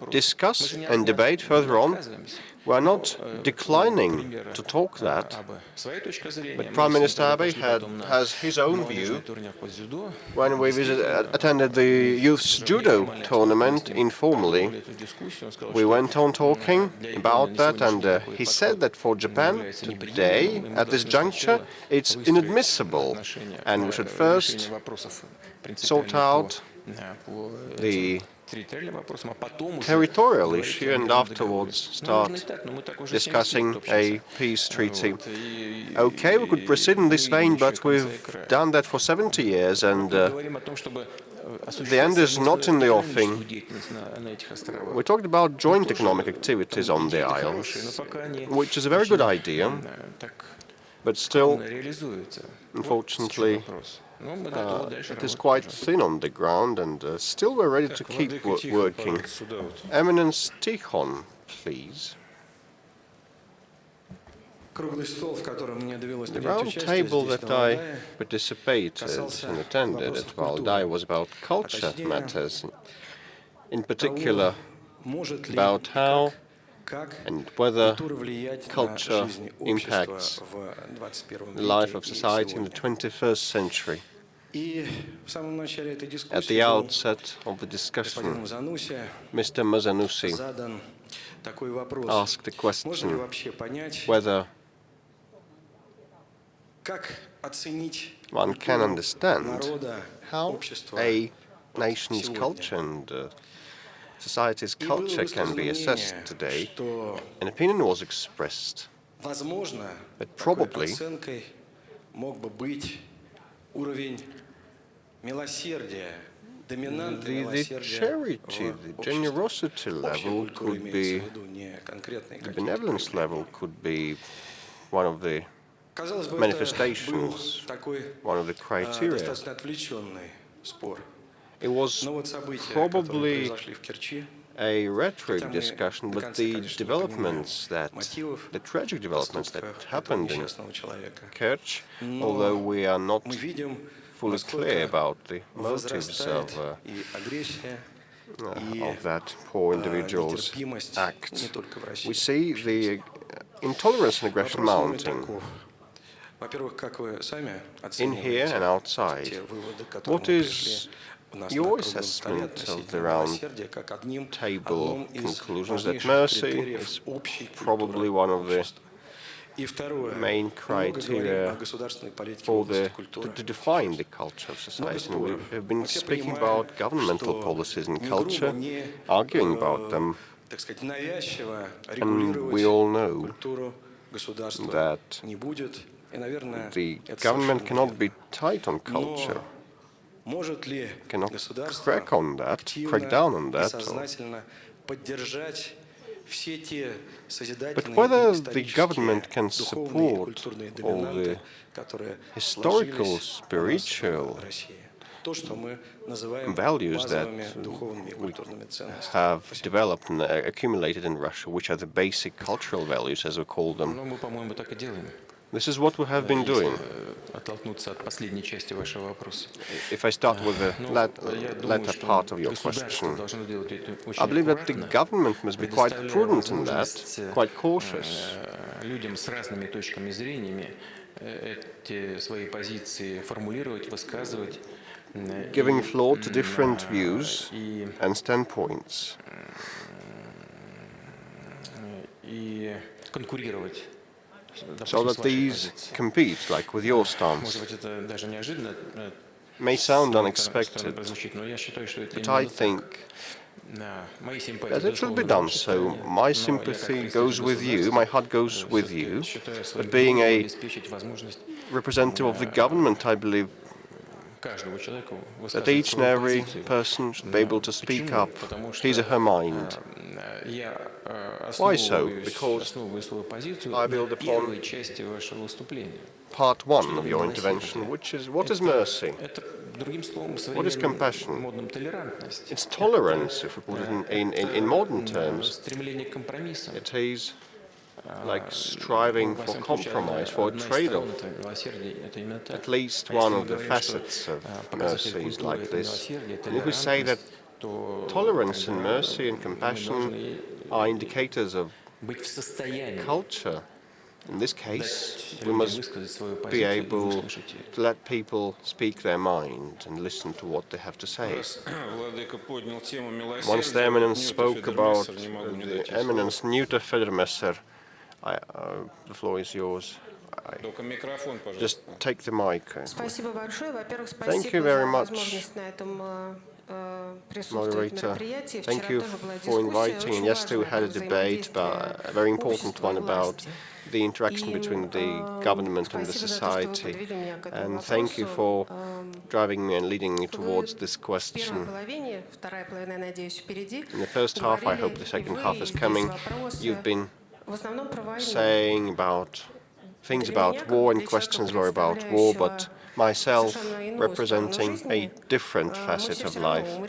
discuss and debate further on. We are not declining to talk that, but Prime Minister Abe has his own view. When we attended the youth's judo tournament informally, we went on talking about that, and he said that for Japan today, at this juncture, it's inadmissible, and we should first sort out the territorial issue and afterwards start discussing a peace treaty. Okay, we could proceed in this vein, but we've done that for 70 years, and the end is not in the offing. We talked about joint economic activities on the Isles, which is a very good idea, but still, unfortunately, it is quite thin on the ground, and still we're ready to keep working. Eminence Tikhon, please. The round table that I participated and attended at Valdai was about culture matters, in particular about how and whether culture impacts the life of society in the 21st century. At the outset of the discussion, Mr. Mazanussi asked the question whether one can understand how a nation's culture and society's culture can be assessed today. An opinion was expressed that probably the charity, the generosity level could be, the benevolence level could be one of the manifestations, one of the criteria. It was probably a rhetoric discussion, but the developments the tragic developments that happened in Kerch, although we are not fully clear about the motives of that poor individual's act, we see the intolerance and aggression mounting in here and outside. What is your assessment of the round table conclusions that mercy is probably one of the main criteria for to define the culture of society? And we have been speaking about governmental policies and culture, arguing about them, and we all know that the government cannot be tight on culture, cannot crack down on that. But whether the government can support all the historical, spiritual values that we have developed and accumulated in Russia, which are the basic cultural values, as we call them. This is what we have been doing. If I start with the latter part of your question, I believe that the government must be quite prudent in that, quite cautious. Giving floor to different views and standpoints. So that these compete, like with your stance. May sound unexpected, but I think that it should be done so. My sympathy goes with you, my heart goes with you, but being a representative of the government, I believe that each and every person should be able to speak up his or her mind. Why so? Because I build upon part one of your intervention, which is, what is mercy? What is compassion? It's tolerance, if we put it in modern terms. It is like striving for compromise, for a trade-off. At least one of the facets of mercy is like this. And if we say that tolerance and mercy and compassion are indicators of culture, in this case, we must be able to let people speak their mind and listen to what they have to say. Once the Eminence spoke about the Eminence Neuter Federmesser, the floor is yours. Just take the mic. Thank you very much, moderator. Thank you for inviting. And yesterday we had a debate, a very important one, about the interaction between the government and the society. And thank you for driving me and leading me towards this question. In the first half, I hope the second half is coming. You've been saying about things about war, and questions were about war, but myself representing a different facet of life.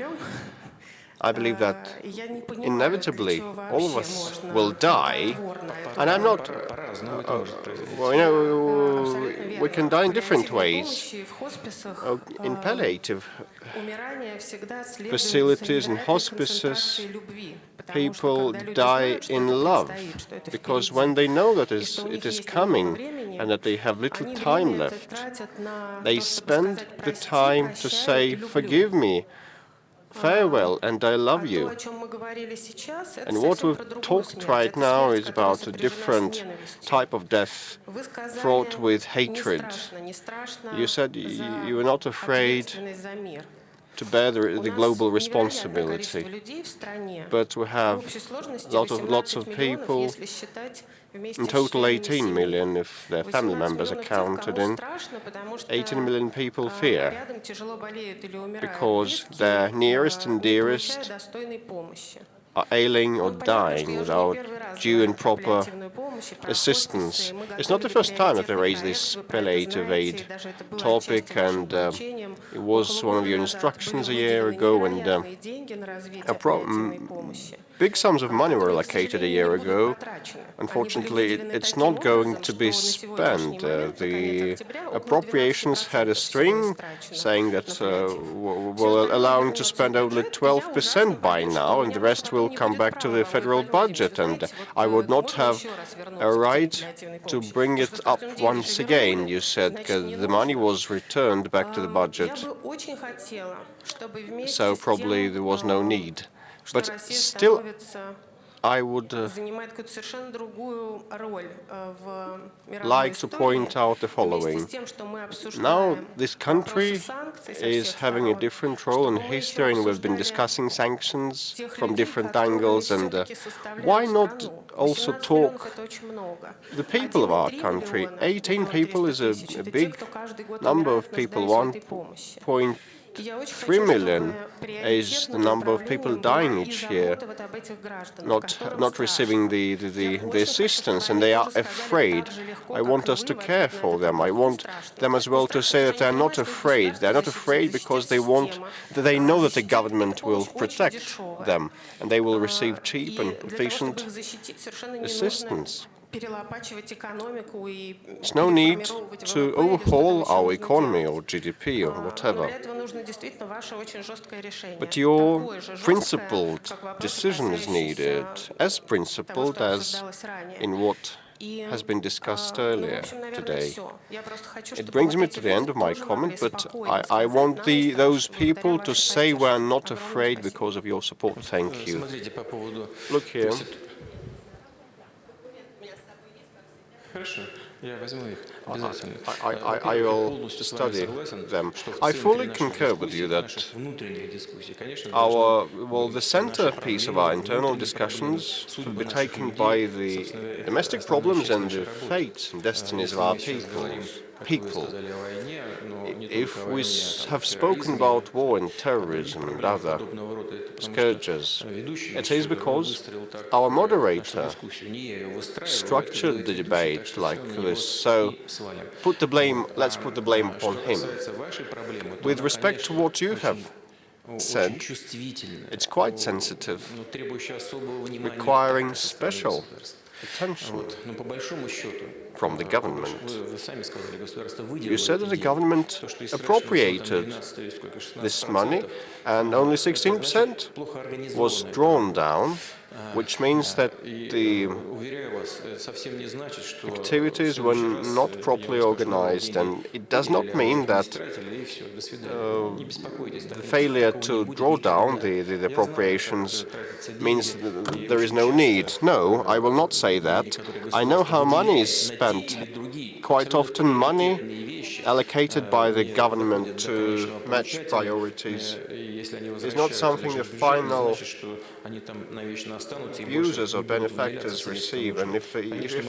I believe that inevitably all of us will die, and I'm not, well, you know, we can die in different ways. In palliative facilities and hospices, people die in love, because when they know that it is coming and that they have little time left, they spend the time to say, "Forgive me, farewell, and I love you." And what we've talked right now is about a different type of death fraught with hatred. You said you were not afraid to bear the global responsibility, but we have lots of people, in total 18 million if their family members are counted in. 18 million people fear because their nearest and dearest are ailing or dying without due and proper assistance. It's not the first time that I raise this palliative aid topic, and it was one of your instructions a year ago, and big sums of money were allocated a year ago. Unfortunately, it's not going to be spent. The appropriations had a string saying that we're allowing to spend only 12% by now, and the rest will come back to the federal budget, and I would not have a right to bring it up once again, you said, because the money was returned back to the budget. So probably there was no need. But still, I would like to point out the following. Now, this country is having a different role in history, and we've been discussing sanctions from different angles, and why not also talk the people of our country? 18 people is a big number of people. 1.3 million is the number of people dying each year, not receiving the assistance, and they are afraid. I want us to care for them. I want them as well to say that they are not afraid. They are not afraid because they know that the government will protect them, and they will receive cheap and efficient assistance. There's no need to overhaul our economy or GDP or whatever. But your principled decision is needed, as principled as in what has been discussed earlier today. It brings me to the end of my comment, but I want those people to say we're not afraid because of your support. Thank you. Look here. I will study them. I fully concur with you that the centerpiece of our internal discussions should be taken by the domestic problems and the fate and destinies of our people. If we have spoken about war and terrorism and other scourges, it is because our moderator structured the debate like this. So let's put the blame upon him. With respect to what you have said, it's quite sensitive, requiring special attention from the government. You said that the government appropriated this money and only 16% was drawn down, which means that the activities were not properly organized, and it does not mean that the failure to draw down the appropriations means that there is no need. No, I will not say that. I know how money is spent. Quite often money allocated by the government to match priorities is not something the final users or benefactors receive, and if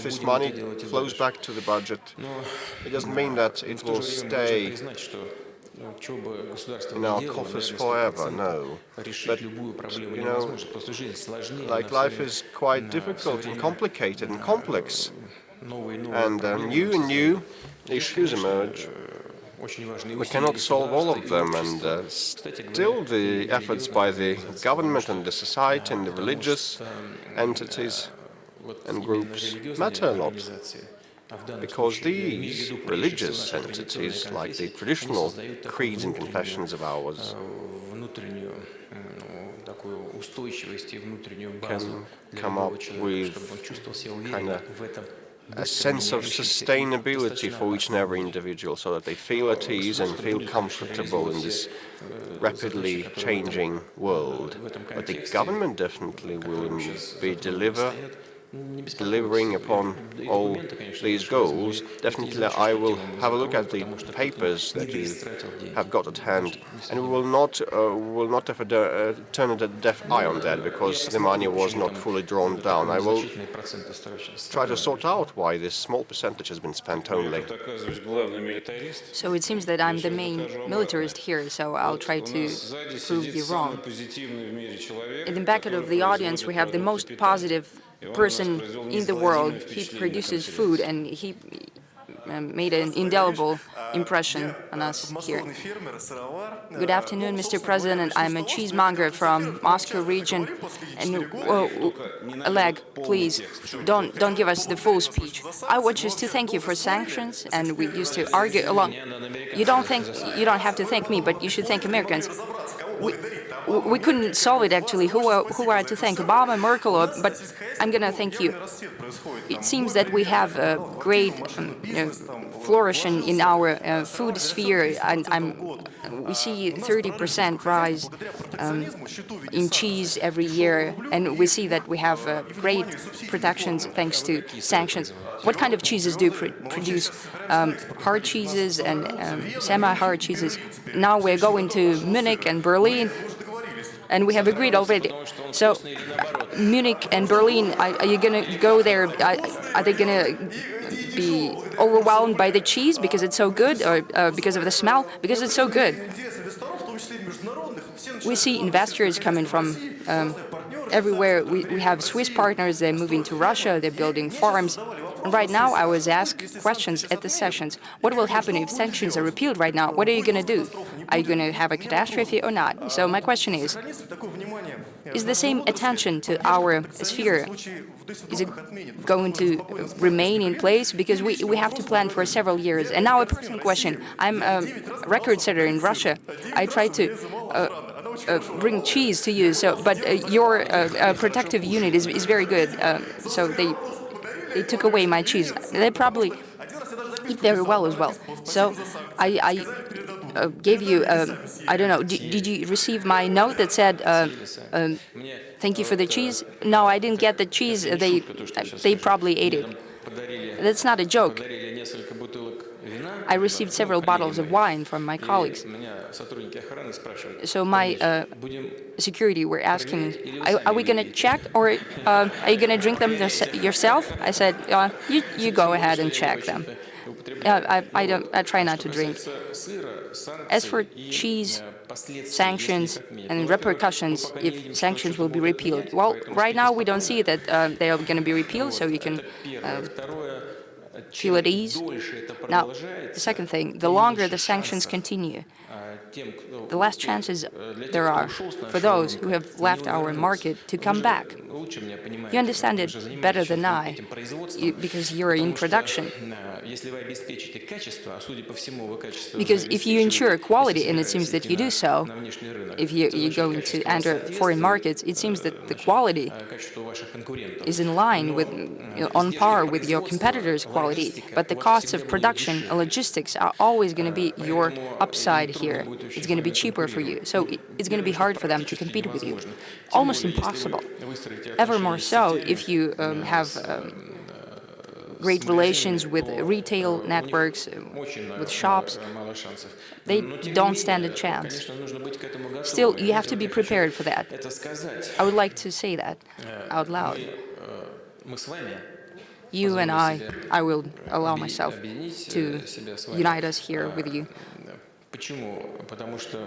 this money flows back to the budget, it doesn't mean that it will stay in our coffers forever, no. But, you know, like life is quite difficult and complicated and complex, and new issues emerge. We cannot solve all of them, and still the efforts by the government and the society and the religious entities and groups matter a lot. Because these religious entities, like the traditional creeds and confessions of ours, can come up with kind of a sense of sustainability for each and every individual, so that they feel at ease and feel comfortable in this rapidly changing world. But the government definitely will be delivering upon all these goals. Definitely I will have a look at the papers that you have got at hand, and we will not turn a deaf eye on that because the money was not fully drawn down. I will try to sort out why this small percentage has been spent only. So it seems that I'm the main militarist here, so I'll try to prove you wrong. In the back of the audience, we have the most positive person in the world. He produces food, and he made an indelible impression on us here. Good afternoon, Mr. President. I'm a cheesemonger from Moscow region. And Oleg, please, don't give us the full speech. I want just to thank you for sanctions, and we used to argue along. You don't have to thank me, but you should thank Americans. We couldn't solve it, actually. Who are to thank? Obama, Merkel, but I'm going to thank you. It seems that we have a great flourishing in our food sphere, and we see 30% rise in cheese every year, and we see that we have great protections thanks to sanctions. What kind of cheeses do you produce? Hard cheeses and semi-hard cheeses. Now we're going to Munich and Berlin, and we have agreed already. So Munich and Berlin, are you going to go there? Are they going to be overwhelmed by the cheese because it's so good, or because of the smell? Because it's so good. We see investors coming from everywhere. We have Swiss partners, they're moving to Russia, they're building farms. And right now, I was asked questions at the sessions. What will happen if sanctions are repealed right now? What are you going to do? Are you going to have a catastrophe or not? So my question is the same attention to our sphere, is it going to remain in place? Because we have to plan for several years. And now a personal question. I'm a record setter in Russia. I try to bring cheese to you, but your protective unit is very good. So they took away my cheese. They probably eat very well as well. So I gave you, I don't know, did you receive my note that said, thank you for the cheese? No, I didn't get the cheese. They probably ate it. That's not a joke. I received several bottles of wine from my colleagues. So my security were asking, are we going to check, or are you going to drink them yourself? I said, you go ahead and check them. I try not to drink. As for cheese, sanctions and repercussions, if sanctions will be repealed, well, right now we don't see that they are going to be repealed, so you can feel at ease. Now, the second thing, the longer the sanctions continue, the less chances there are for those who have left our market to come back. You understand it better than I, because you're in production. Because if you ensure quality, and it seems that you do so, if you're going to enter foreign markets, it seems that the quality is in line with, on par with your competitors' quality, but the costs of production and logistics are always going to be your upside here. It's going to be cheaper for you, so it's going to be hard for them to compete with you. Almost impossible. Ever more so if you have great relations with retail networks, with shops. They don't stand a chance. Still, you have to be prepared for that. I would like to say that out loud. You and I will allow myself to unite us here with you.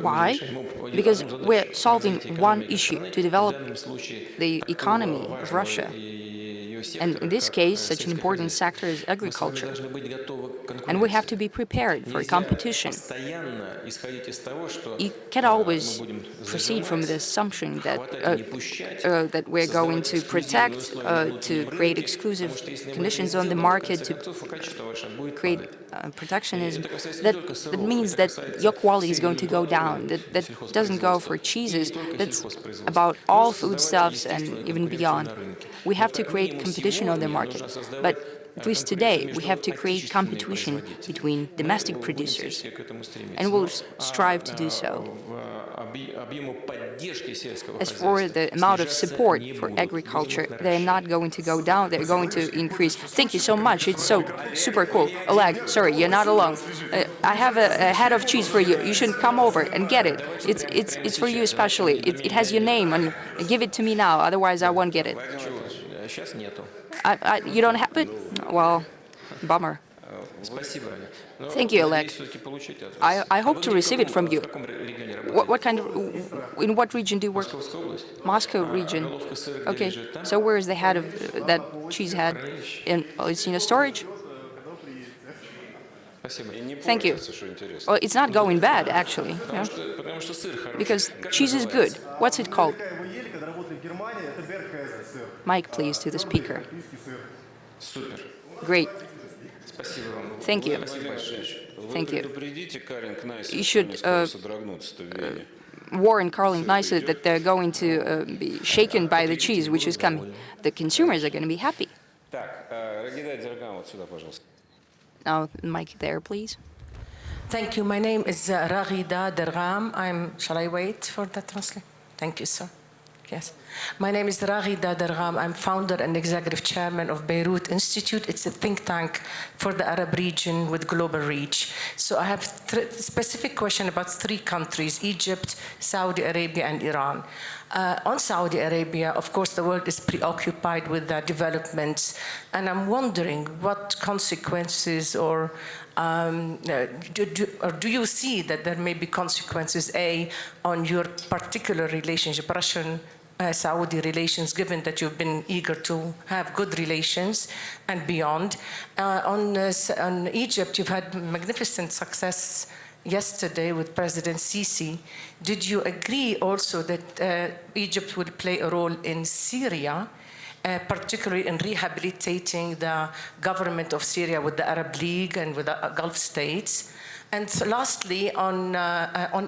Why? Because we're solving one issue, to develop the economy of Russia. And in this case, such an important sector is agriculture. And we have to be prepared for competition. You can't always proceed from the assumption that that we're going to protect, to create exclusive conditions on the market, to create protectionism. That means that your quality is going to go down. That doesn't go for cheeses. That's about all foodstuffs and even beyond. We have to create competition on the market. But at least today, we have to create competition between domestic producers, and we'll strive to do so. As for the amount of support for agriculture, they're not going to go down, they're going to increase. Thank you so much, it's so super cool. Oleg, sorry, you're not alone. I have a head of cheese for you. You should come over and get it. It's for you especially. It has your name on it. Give it to me now, otherwise I won't get it. You don't have it? Well, bummer. Thank you, Oleg. I hope to receive it from you. What kind of, in what region do you work? Moscow region. Okay, so where is the head of that cheese head? It's in a storage? Thank you. Well, it's not going bad, actually. Yeah? Because cheese is good. What's it called? Mic, please, to the speaker. Great. Thank you. Thank you. You should warn Karl and Nice that they're going to be shaken by the cheese which is coming. The consumers are going to be happy. Now, mic there, please. Thank you. My name is Raghida Dergham. Shall I wait for that translation? Thank you, sir. Yes. My name is Raghida Dergham. I'm founder and executive chairman of Beirut Institute. It's a think tank for the Arab region with global reach. So I have specific question about 3 countries, Egypt, Saudi Arabia, and Iran. On Saudi Arabia, of course, the world is preoccupied with the developments, and I'm wondering what consequences or do you see that there may be consequences, A, on your particular relationship, Russian-Saudi relations, given that you've been eager to have good relations and beyond. On Egypt, you've had magnificent success yesterday with President Sisi. Did you agree also that Egypt would play a role in Syria, particularly in rehabilitating the government of Syria with the Arab League and with the Gulf states? And lastly, on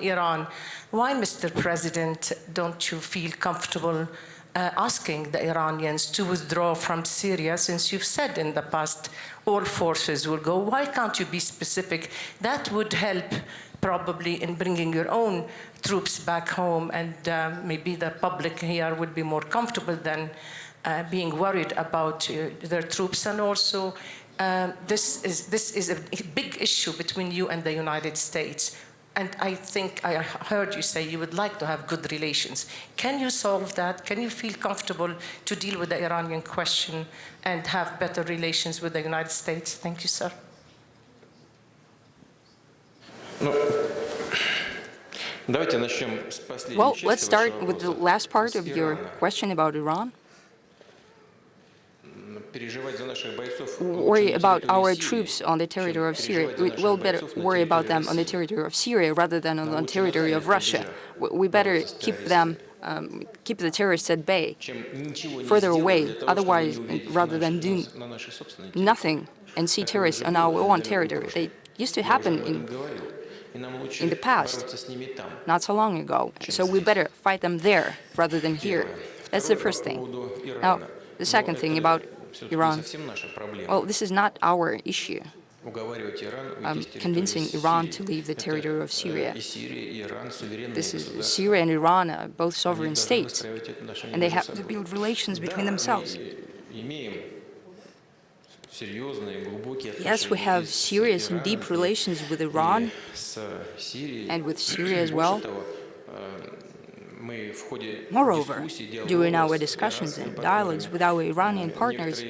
Iran, why, Mr. President, don't you feel comfortable asking the Iranians to withdraw from Syria, since you've said in the past all forces will go? Why can't you be specific? That would help probably in bringing your own troops back home, and maybe the public here would be more comfortable than being worried about their troops. And also, this is a big issue between you and the United States. And I think I heard you say you would like to have good relations. Can you solve that? Can you feel comfortable to deal with the Iranian question and have better relations with the United States? Thank you, sir. Well, let's start with the last part of your question about Iran. Worry about our troops on the territory of Syria. We'll better worry about them on the territory of Syria rather than on the territory of Russia. We better keep them, keep the terrorists at bay, further away. Otherwise, rather than do nothing and see terrorists on our own territory. They used to happen in the past, not so long ago. So we better fight them there rather than here. That's the first thing. Now, the second thing about Iran. Well, this is not our issue. Convincing Iran to leave the territory of Syria. This is Syria and Iran are both sovereign states, and they have to build relations between themselves. Yes, we have serious and deep relations with Iran and with Syria as well. Moreover, during our discussions and dialogues with our Iranian partners,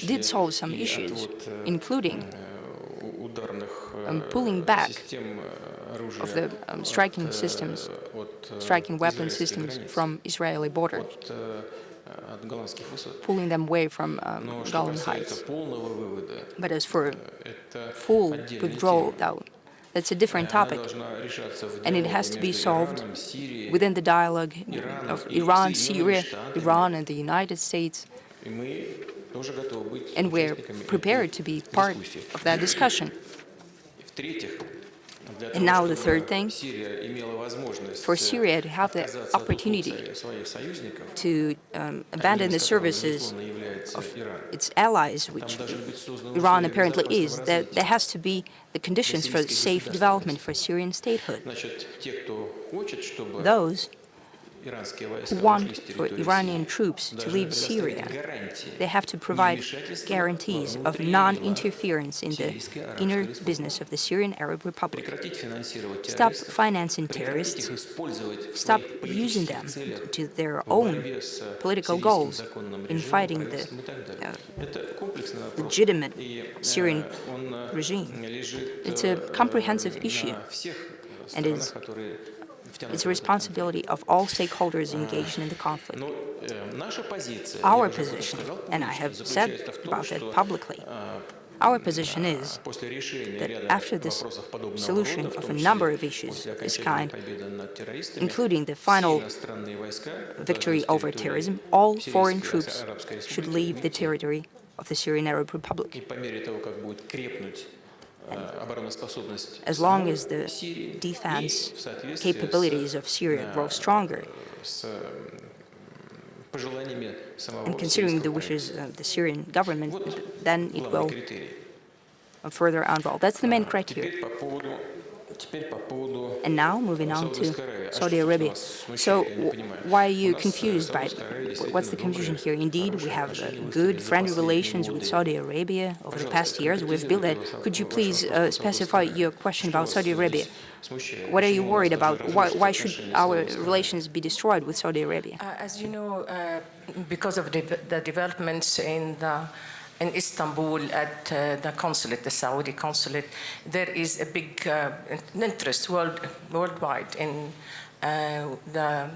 did solve some issues, including pulling back of the striking systems, striking weapon systems from Israeli borders, pulling them away from Golan Heights. But as for full withdrawal, that's a different topic, and it has to be solved within the dialogue of Iran, Syria, Iran, and the United States, and we're prepared to be part of that discussion. And now the third thing, for Syria to have the opportunity to abandon the services of its allies, which Iran apparently is, that there has to be the conditions for safe development for Syrian statehood. Those who want for Iranian troops to leave Syria, they have to provide guarantees of non-interference in the inner business of the Syrian Arab Republic. Stop financing terrorists, stop using them to their own political goals in fighting the legitimate Syrian regime. It's a comprehensive issue, and it's a responsibility of all stakeholders engaged in the conflict. Our position, and I have said about that publicly, our position is that after this solution of a number of issues of this kind, including the final victory over terrorism, all foreign troops should leave the territory of the Syrian Arab Republic. As long as the defense capabilities of Syria grow stronger, and considering the wishes of the Syrian government, then it will further unroll. That's the main criteria. And now, moving on to Saudi Arabia. So, why are you confused by it? What's the confusion here? Indeed, we have good, friendly relations with Saudi Arabia over the past years. We've built that. Could you please specify your question about Saudi Arabia? What are you worried about? Why should our relations be destroyed with Saudi Arabia? As you know, because of the developments in Istanbul at the consulate, the Saudi consulate, there is a big interest worldwide in the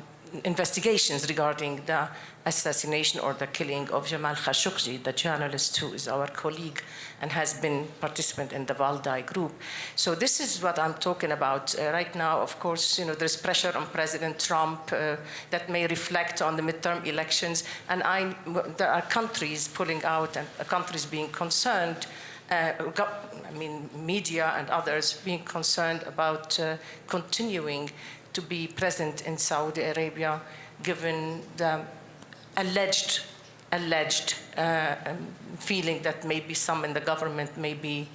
investigations regarding the assassination or the killing of Jamal Khashoggi, the journalist who is our colleague and has been participant in the Valdai group. So this is what I'm talking about. Right now, of course, there's pressure on President Trump that may reflect on the midterm elections, and there are countries pulling out and countries being concerned, media and others being concerned about continuing to be present in Saudi Arabia, given the alleged feeling that maybe some in the government may be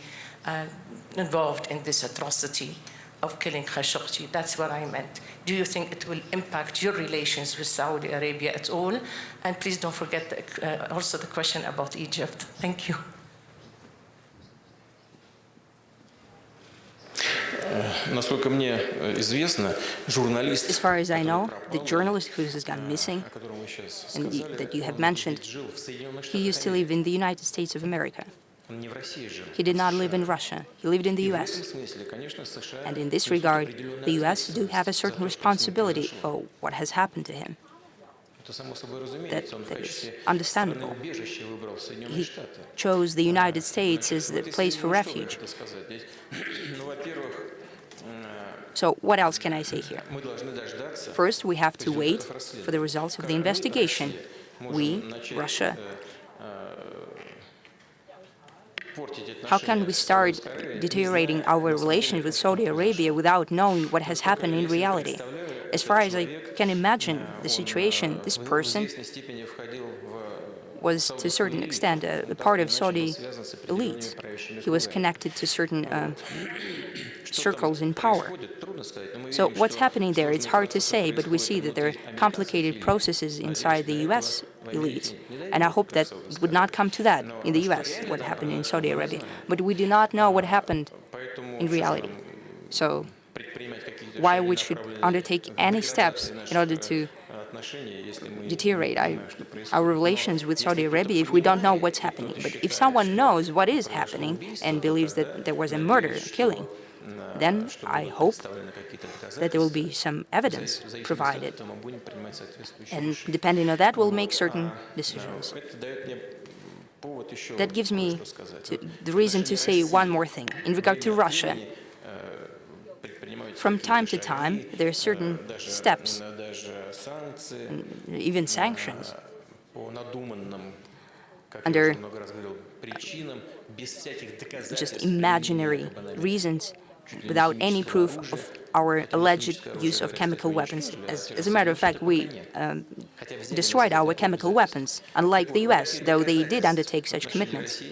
involved in this atrocity of killing Khashoggi. That's what I meant. Do you think it will impact your relations with Saudi Arabia at all? And please don't forget also the question about Egypt. Thank you. As far as I know, the journalist who has gone missing, and that you have mentioned, he used to live in the United States of America. He did not live in Russia. He lived in the U.S. And in this regard, the U.S. do have a certain responsibility for what has happened to him. That is understandable. He chose the United States as the place for refuge. So what else can I say here? First, we have to wait for the results of the investigation. We, Russia, how can we start deteriorating our relations with Saudi Arabia without knowing what has happened in reality? As far as I can imagine the situation, this person was to a certain extent a part of Saudi elite. He was connected to certain circles in power. So what's happening there, it's hard to say, but we see that there are complicated processes inside the U.S. elite. And I hope that it would not come to that in the U.S., what happened in Saudi Arabia. But we do not know what happened in reality. So why we should undertake any steps in order to deteriorate our relations with Saudi Arabia if we don't know what's happening. But if someone knows what is happening and believes that there was a murder, killing, then I hope that there will be some evidence provided. And depending on that, we'll make certain decisions. That gives me the reason to say one more thing. In regard to Russia, from time to time, there are certain steps, even sanctions, under just imaginary reasons, without any proof of our alleged use of chemical weapons. As a matter of fact, we destroyed our chemical weapons, unlike the U.S., though they did undertake such commitments.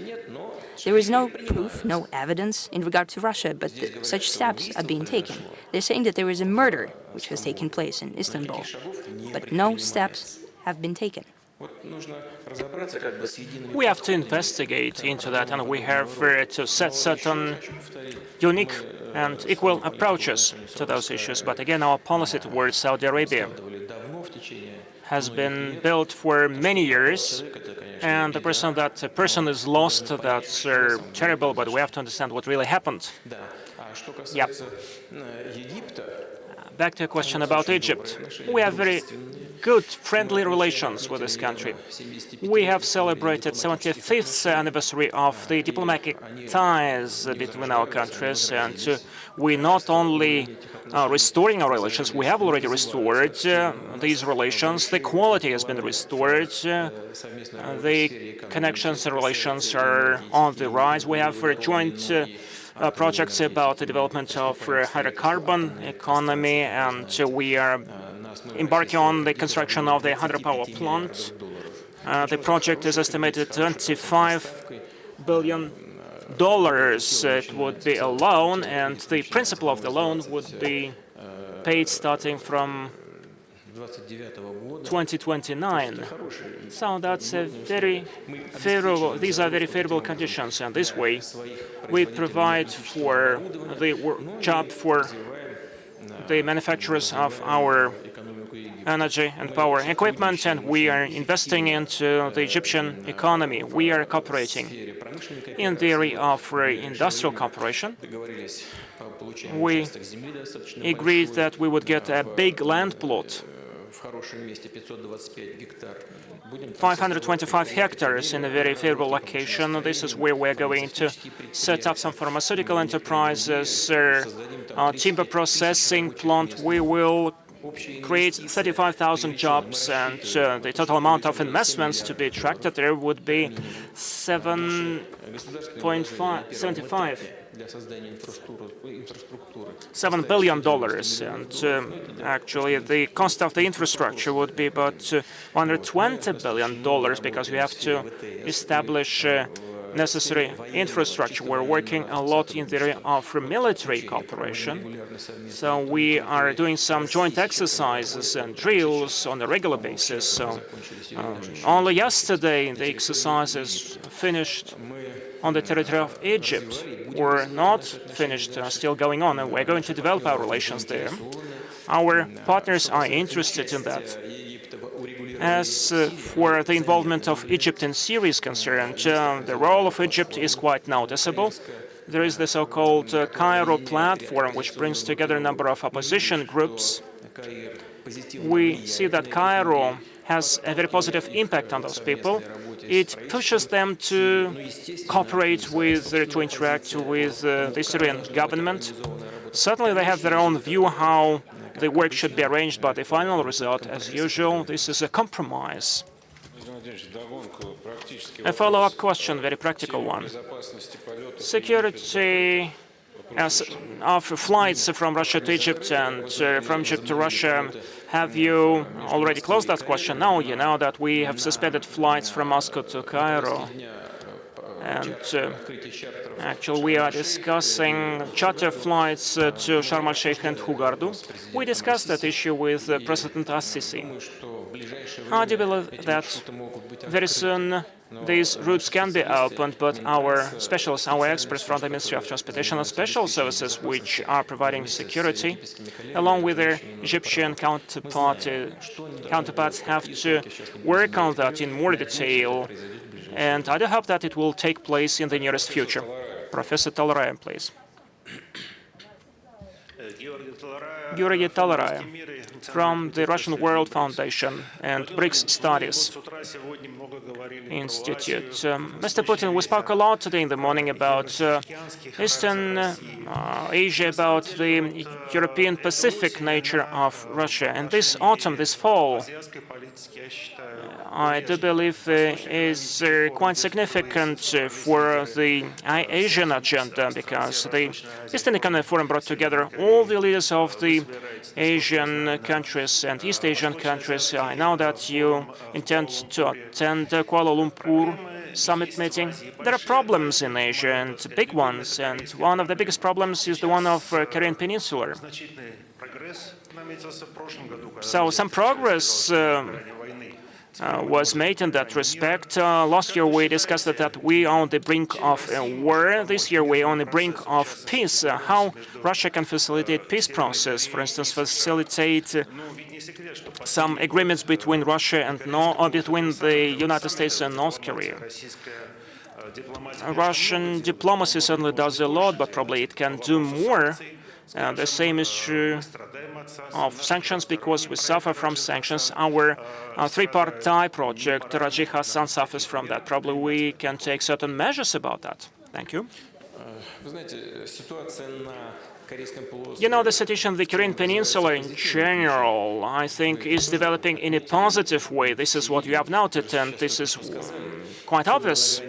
There is no proof, no evidence in regard to Russia, but such steps are being taken. They're saying that there is a murder which has taken place in Istanbul, but no steps have been taken. We have to investigate into that, and we have to set certain unique and equal approaches to those issues. But again, our policy towards Saudi Arabia has been built for many years, and the person is lost, that's terrible, but we have to understand what really happened. Yep. Back to a question about Egypt. We have very good, friendly relations with this country. We have celebrated 75th anniversary of the diplomatic ties between our countries, and we not only are restoring our relations, we have already restored these relations. The quality has been restored. The connections and relations are on the rise. We have joint projects about the development of hydrocarbon economy, and we are embarking on the construction of the hydropower plant. The project is estimated $25 billion. It would be a loan, and the principal of the loan would be paid starting from 2029. So that's a very favorable. These are very favorable conditions, and this way we provide for the job for the manufacturers of our energy and power equipment, and we are investing into the Egyptian economy. We are cooperating in the area of industrial cooperation. We agreed that we would get a big land plot, 525 hectares in a very favorable location. This is where we're going to set up some pharmaceutical enterprises, timber processing plant. We will create 35,000 jobs, and the total amount of investments to be attracted there would be $7 billion, and actually the cost of the infrastructure would be about $120 billion because we have to establish necessary infrastructure. We're working a lot in the area of military cooperation. So we are doing some joint exercises and drills on a regular basis. So only yesterday the exercises finished on the territory of Egypt were not finished, still going on, and we're going to develop our relations there. Our partners are interested in that. As for the involvement of Egypt in Syria is concerned, the role of Egypt is quite noticeable. There is the so-called Cairo platform, which brings together a number of opposition groups. We see that Cairo has a very positive impact on those people. It pushes them to cooperate with, to interact with the Syrian government. Certainly they have their own view how the work should be arranged, but the final result, as usual, this is a compromise. A follow-up question, very practical one. Security of flights from Russia to Egypt and from Egypt to Russia, have you already closed that question? No, you know that we have suspended flights from Moscow to Cairo. And actually, we are discussing charter flights to Sharm el-Sheikh and Hurghada. We discussed that issue with President Assisi. How do you believe that very soon these routes can be opened, but our specialists, our experts from the Ministry of Transportation and Special Services, which are providing security, along with their Egyptian counterparts, have to work on that in more detail. And I do hope that it will take place in the nearest future. Professor Talarayan, please. Georgy Talarayan from the Russian World Foundation and BRICS Studies Institute. Mr. Putin, we spoke a lot today in the morning about Eastern Asia, about the European Pacific nature of Russia. And this autumn, this fall, I do believe is quite significant for the Asian agenda, because the Eastern Economic Forum brought together all the leaders of the Asian countries and East Asian countries. I know that you intend to attend the Kuala Lumpur summit meeting. There are problems in Asia, and big ones, and one of the biggest problems is the one of Korean Peninsula. So some progress was made in that respect. Last year we discussed that we are on the brink of a war. This year we are on the brink of peace. How Russia can facilitate peace process, for instance, facilitate some agreements between Russia and between the United States and North Korea. Russian diplomacy certainly does a lot, but probably it can do more. The same is true of sanctions, because we suffer from sanctions. Our three-party project, Rajiv Hassan, suffers from that. Probably we can take certain measures about that. Thank you. You know, the situation in the Korean Peninsula in general, I think, is developing in a positive way. This is what you have noted, and this is quite obvious.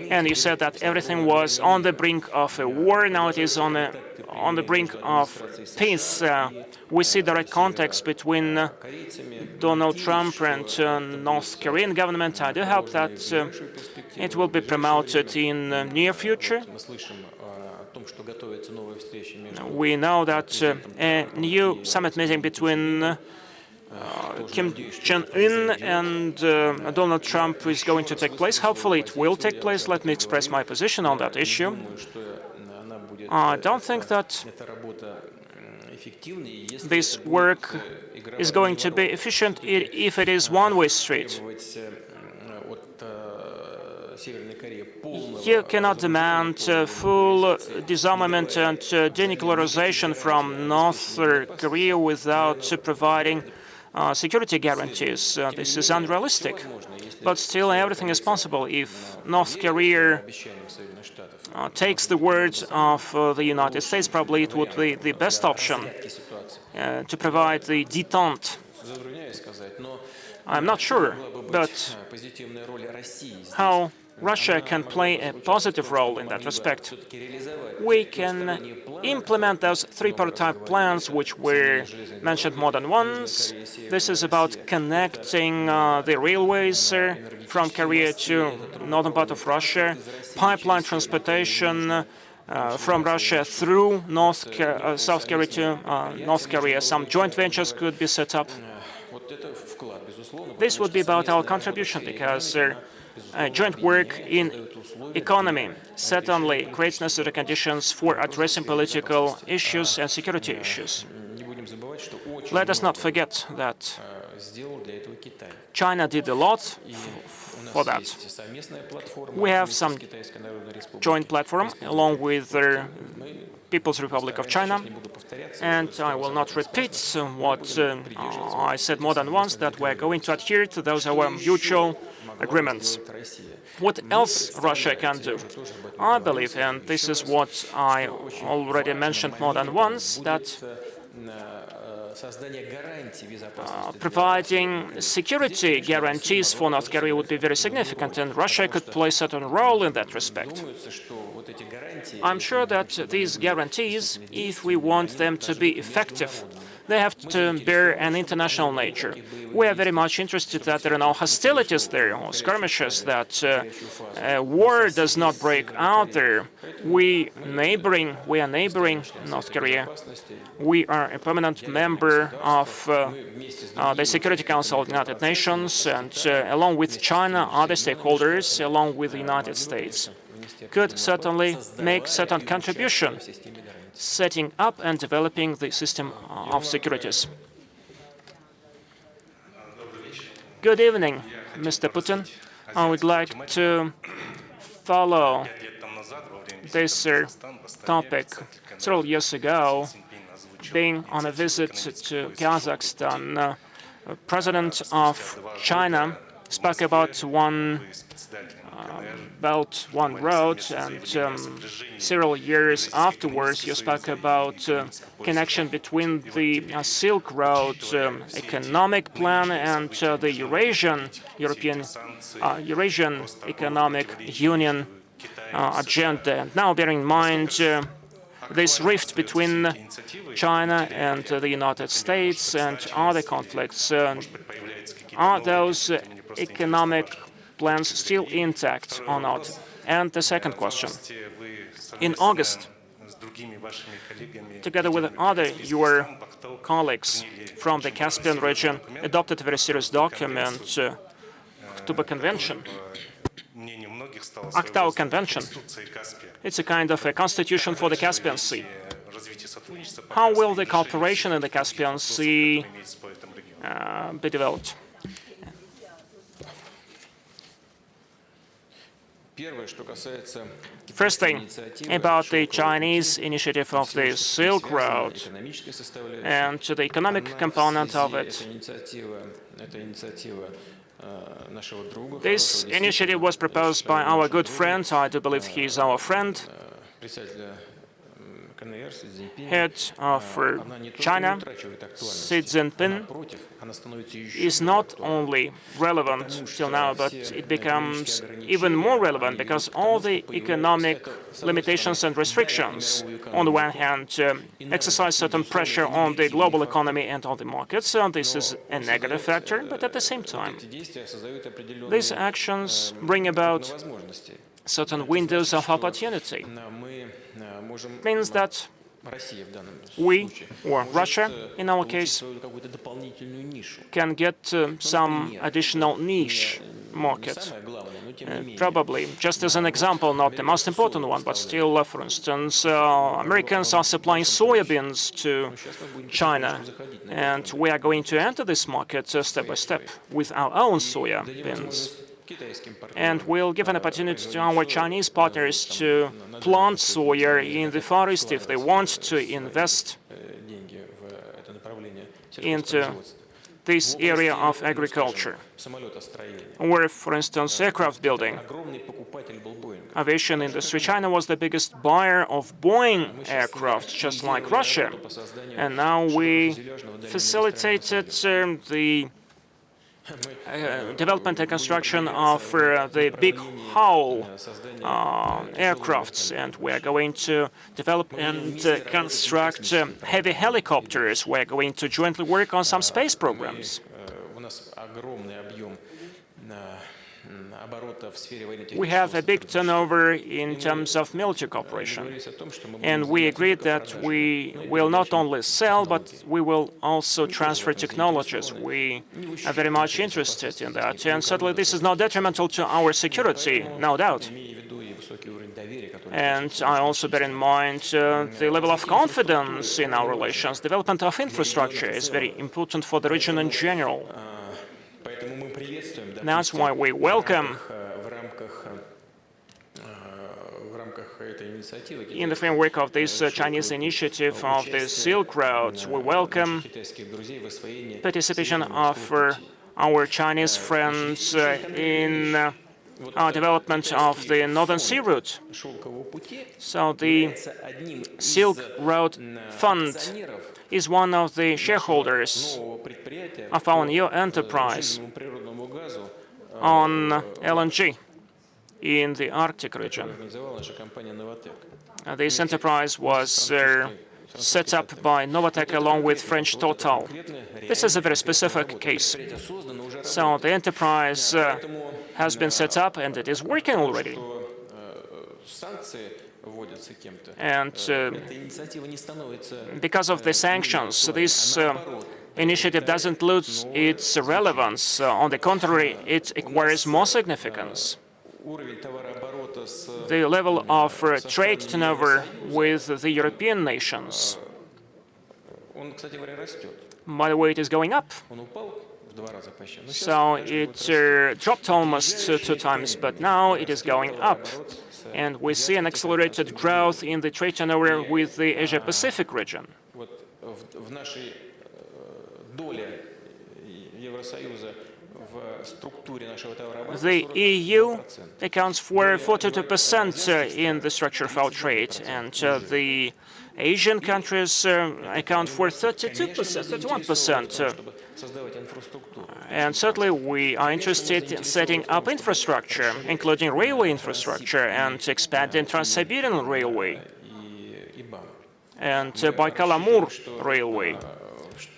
And you said that everything was on the brink of a war. Now it is on on the brink of peace. We see direct context between Donald Trump and North Korean government. I do hope that it will be promoted in the near future. We know that a new summit meeting between Kim Jong-un and Donald Trump is going to take place. Hopefully it will take place. Let me express my position on that issue. I don't think that this work is going to be efficient if it is one-way street. You cannot demand full disarmament and denuclearization from North Korea without providing security guarantees. This is unrealistic. But still, everything is possible if North Korea takes the words of the United States. Probably it would be the best option to provide the détente. I'm not sure, but how Russia can play a positive role in that respect. We can implement those three prototype plans which were mentioned more than once. This is about connecting the railways from Korea to northern part of Russia, pipeline transportation from Russia through South Korea to North Korea. Some joint ventures could be set up. This would be about our contribution, because joint work in economy certainly creates necessary conditions for addressing political issues and security issues. Let us not forget that China did a lot for that. We have some joint platform along with the People's Republic of China, and I will not repeat what I said more than once, that we're going to adhere to those our mutual agreements. What else Russia can do? I believe, and this is what I already mentioned more than once, that providing security guarantees for North Korea would be very significant, and Russia could play a certain role in that respect. I'm sure that these guarantees, if we want them to be effective, they have to bear an international nature. We are very much interested that there are no hostilities there or skirmishes, that war does not break out there. We are neighboring North Korea. We are a permanent member of the Security Council of the United Nations, and along with China, other stakeholders, along with the United States, could certainly make certain contribution setting up and developing the system of securities. Good evening, Mr. Putin. I would like to follow this topic. Several years ago, being on a visit to Kazakhstan, President of China spoke about one Belt, One Road, and several years afterwards you spoke about connection between the Silk Road economic plan and the Eurasian Economic Union agenda. And now, bearing in mind this rift between China and the United States and other conflicts, are those economic plans still intact or not? And the second question. In August, together with your colleagues from the Caspian region, adopted a very serious document, October Convention, October Convention. It's a kind of a constitution for the Caspian Sea. How will the cooperation in the Caspian Sea be developed? First thing, about the Chinese initiative of the Silk Road and the economic component of it. This initiative was proposed by our good friend. I do believe he is our friend, head of China, Xi Jinping, is not only relevant till now, but it becomes even more relevant because all the economic limitations and restrictions, on the one hand, exercise certain pressure on the global economy and on the markets. This is a negative factor, but at the same time, these actions bring about certain windows of opportunity. Means that we, or Russia in our case, can get some additional niche market. Probably, just as an example, not the most important one, but still, for instance, Americans are supplying soybeans to China, and we are going to enter this market step by step with our own soya beans. And we'll give an opportunity to our Chinese partners to plant soya in the Far East if they want to invest into this area of agriculture. Or, for instance, aircraft building. Aviation industry. China was the biggest buyer of Boeing aircraft, just like Russia. And now we facilitated the development and construction of the big hull aircrafts, and we are going to develop and construct heavy helicopters. We are going to jointly work on some space programs. We have a big turnover in terms of military cooperation, and we agreed that we will not only sell, but we will also transfer technologies. We are very much interested in that, and certainly this is not detrimental to our security, no doubt. And I also bear in mind the level of confidence in our relations. Development of infrastructure is very important for the region in general. That's why we welcome, in the framework of this Chinese initiative of the Silk Road, we welcome participation of our Chinese friends in development of the Northern Sea Route. So the Silk Road Fund is one of the shareholders of our new enterprise on LNG in the Arctic region. This enterprise was set up by Novatek along with French Total. This is a very specific case. So the enterprise has been set up and it is working already. And because of the sanctions, this initiative doesn't lose its relevance. On the contrary, it acquires more significance. The level of trade turnover with the European nations, by the way, it is going up. So it dropped almost 2 times, but now it is going up. And we see an accelerated growth in the trade turnover with the Asia-Pacific region. The EU accounts for 42% in the structure of our trade, and the Asian countries account for 31%. And certainly we are interested in setting up infrastructure, including railway infrastructure, and expanding Trans-Siberian Railway and Baikal-Amur Railway.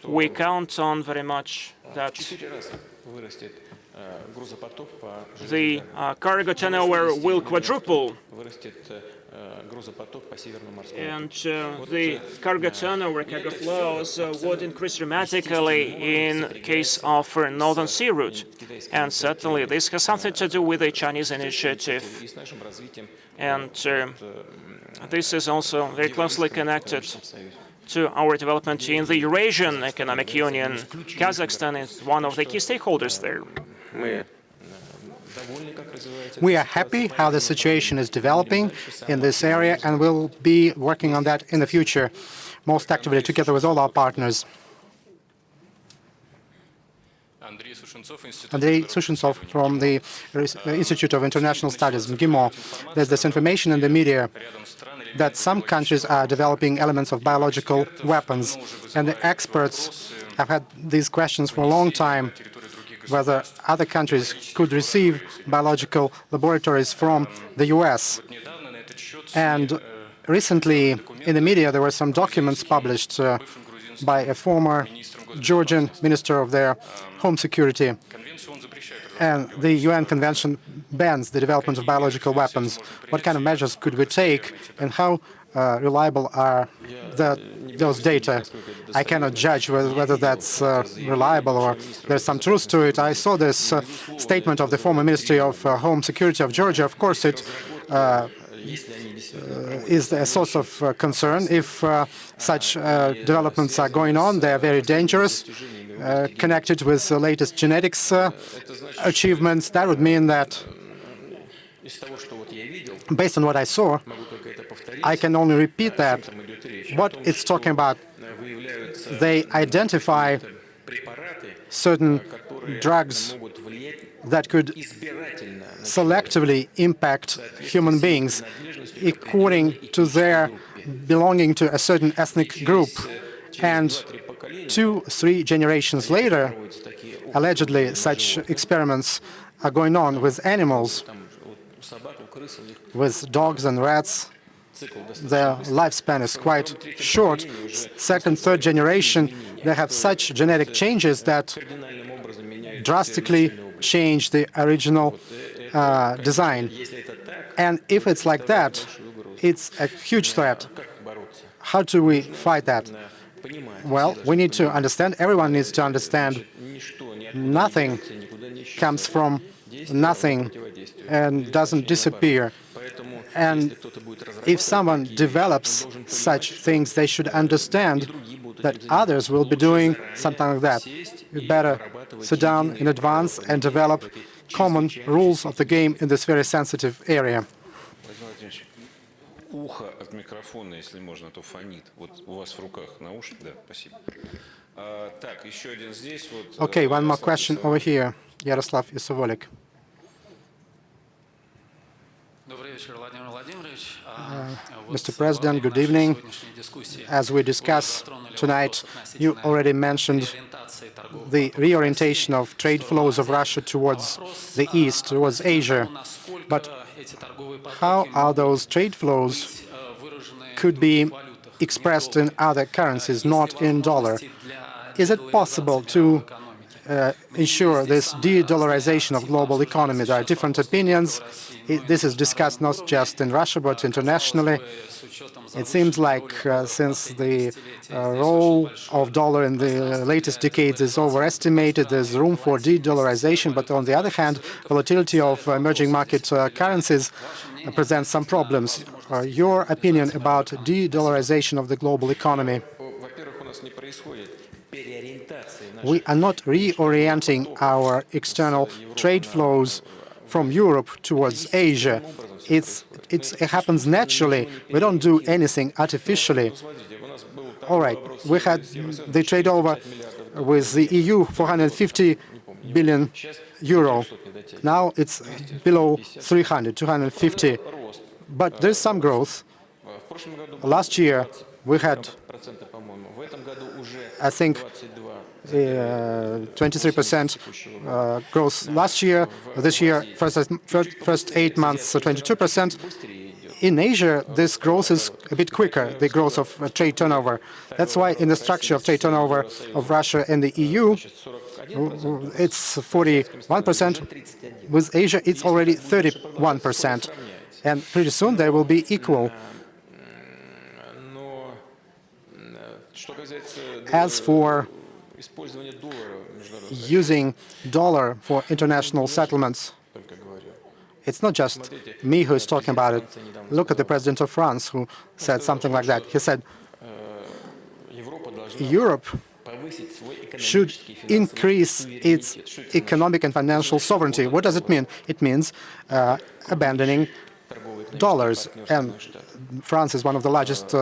We count on very much that the cargo turnover will quadruple, and the cargo turnover, cargo flows would increase dramatically in case of Northern Sea Route. And certainly this has something to do with the Chinese initiative. And this is also very closely connected to our development in the Eurasian Economic Union. Kazakhstan is one of the key stakeholders there. We are happy how the situation is developing in this area, and we'll be working on that in the future most actively together with all our partners. Andrei Sushentsov from the Institute of International Studies, MGIMO. There's this information in the media that some countries are developing elements of biological weapons. And the experts have had these questions for a long time, whether other countries could receive biological laboratories from the US. And recently, in the media, there were some documents published by a former Georgian minister of their home security. And the UN Convention bans the development of biological weapons. What kind of measures could we take, and how reliable are those data? I cannot judge whether that's reliable or there's some truth to it. I saw this statement of the former Ministry of Home Security of Georgia. Of course, it is a source of concern. If such developments are going on, they are very dangerous, connected with the latest genetics achievements. That would mean that, based on what I saw, I can only repeat that. What it's talking about, they identify certain drugs that could selectively impact human beings according to their belonging to a certain ethnic group. And 2-3 generations later, allegedly, such experiments are going on with animals, with dogs and rats. Their lifespan is quite short. Second, third generation, they have such genetic changes that drastically change the original design. And if it's like that, it's a huge threat. How do we fight that? Well, we need to understand, everyone needs to understand, nothing comes from nothing and doesn't disappear. And if someone develops such things, they should understand that others will be doing something like that. You better sit down in advance and develop common rules of the game in this very sensitive area. Ухо от микрофона, если можно, а то фонит. Вот у вас в руках наушник, да, спасибо. Так, еще один здесь вот. Okay, one more question over here. Yaroslav Isovolik. Mr. President, good evening. As we discuss tonight, you already mentioned the reorientation of trade flows of Russia towards the east, towards Asia. But how are those trade flows could be expressed in other currencies, not in dollar? Is it possible to ensure this de-dollarization of global economy? There are different opinions. This is discussed not just in Russia, but internationally. It seems like since the role of dollar in the latest decades is overestimated, there's room for de-dollarization. But on the other hand, volatility of emerging market currencies presents some problems. Your opinion about de-dollarization of the global economy? We are not reorienting our external trade flows from Europe towards Asia. It happens naturally. We don't do anything artificially. All right, we had the trade over with the EU, 450 billion euro. Now it's below 300, 250. But there's some growth. Last year we had, I think, 23% growth last year. This year, first 8 months, 22%. In Asia, this growth is a bit quicker, the growth of trade turnover. That's why in the structure of trade turnover of Russia and the EU, it's 41%. With Asia, it's already 31%. And pretty soon they will be equal. As for using dollar for international settlements, it's not just me who is talking about it. Look at the President of France, who said something like that. He said, Europe should increase its economic and financial sovereignty. What does it mean? It means abandoning dollars. And France is one of the largest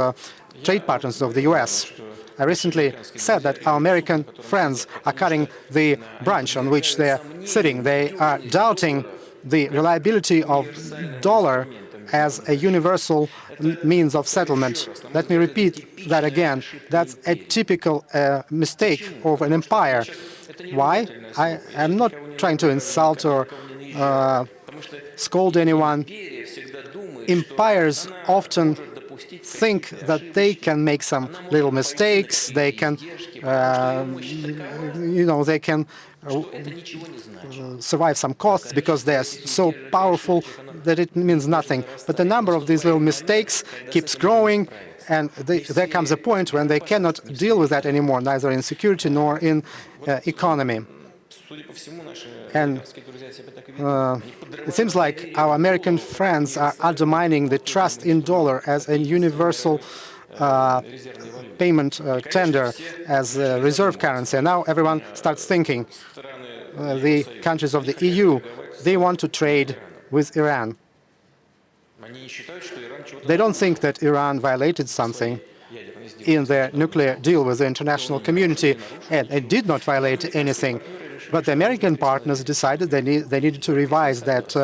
trade partners of the US. I recently said that our American friends are cutting the branch on which they're sitting. They are doubting the reliability of dollar as a universal means of settlement. Let me repeat that again. That's a typical mistake of an empire. Why? I am not trying to insult or scold anyone. Empires often think that they can make some little mistakes, they can, they can survive some costs because they are so powerful that it means nothing. But the number of these little mistakes keeps growing, and there comes a point when they cannot deal with that anymore, neither in security nor in economy. And it seems like our American friends are undermining the trust in dollar as a universal payment tender, as a reserve currency. And now everyone starts thinking, the countries of the EU, they want to trade with Iran. They don't think that Iran violated something in their nuclear deal with the international community, and it did not violate anything. But the American partners decided they needed to revise that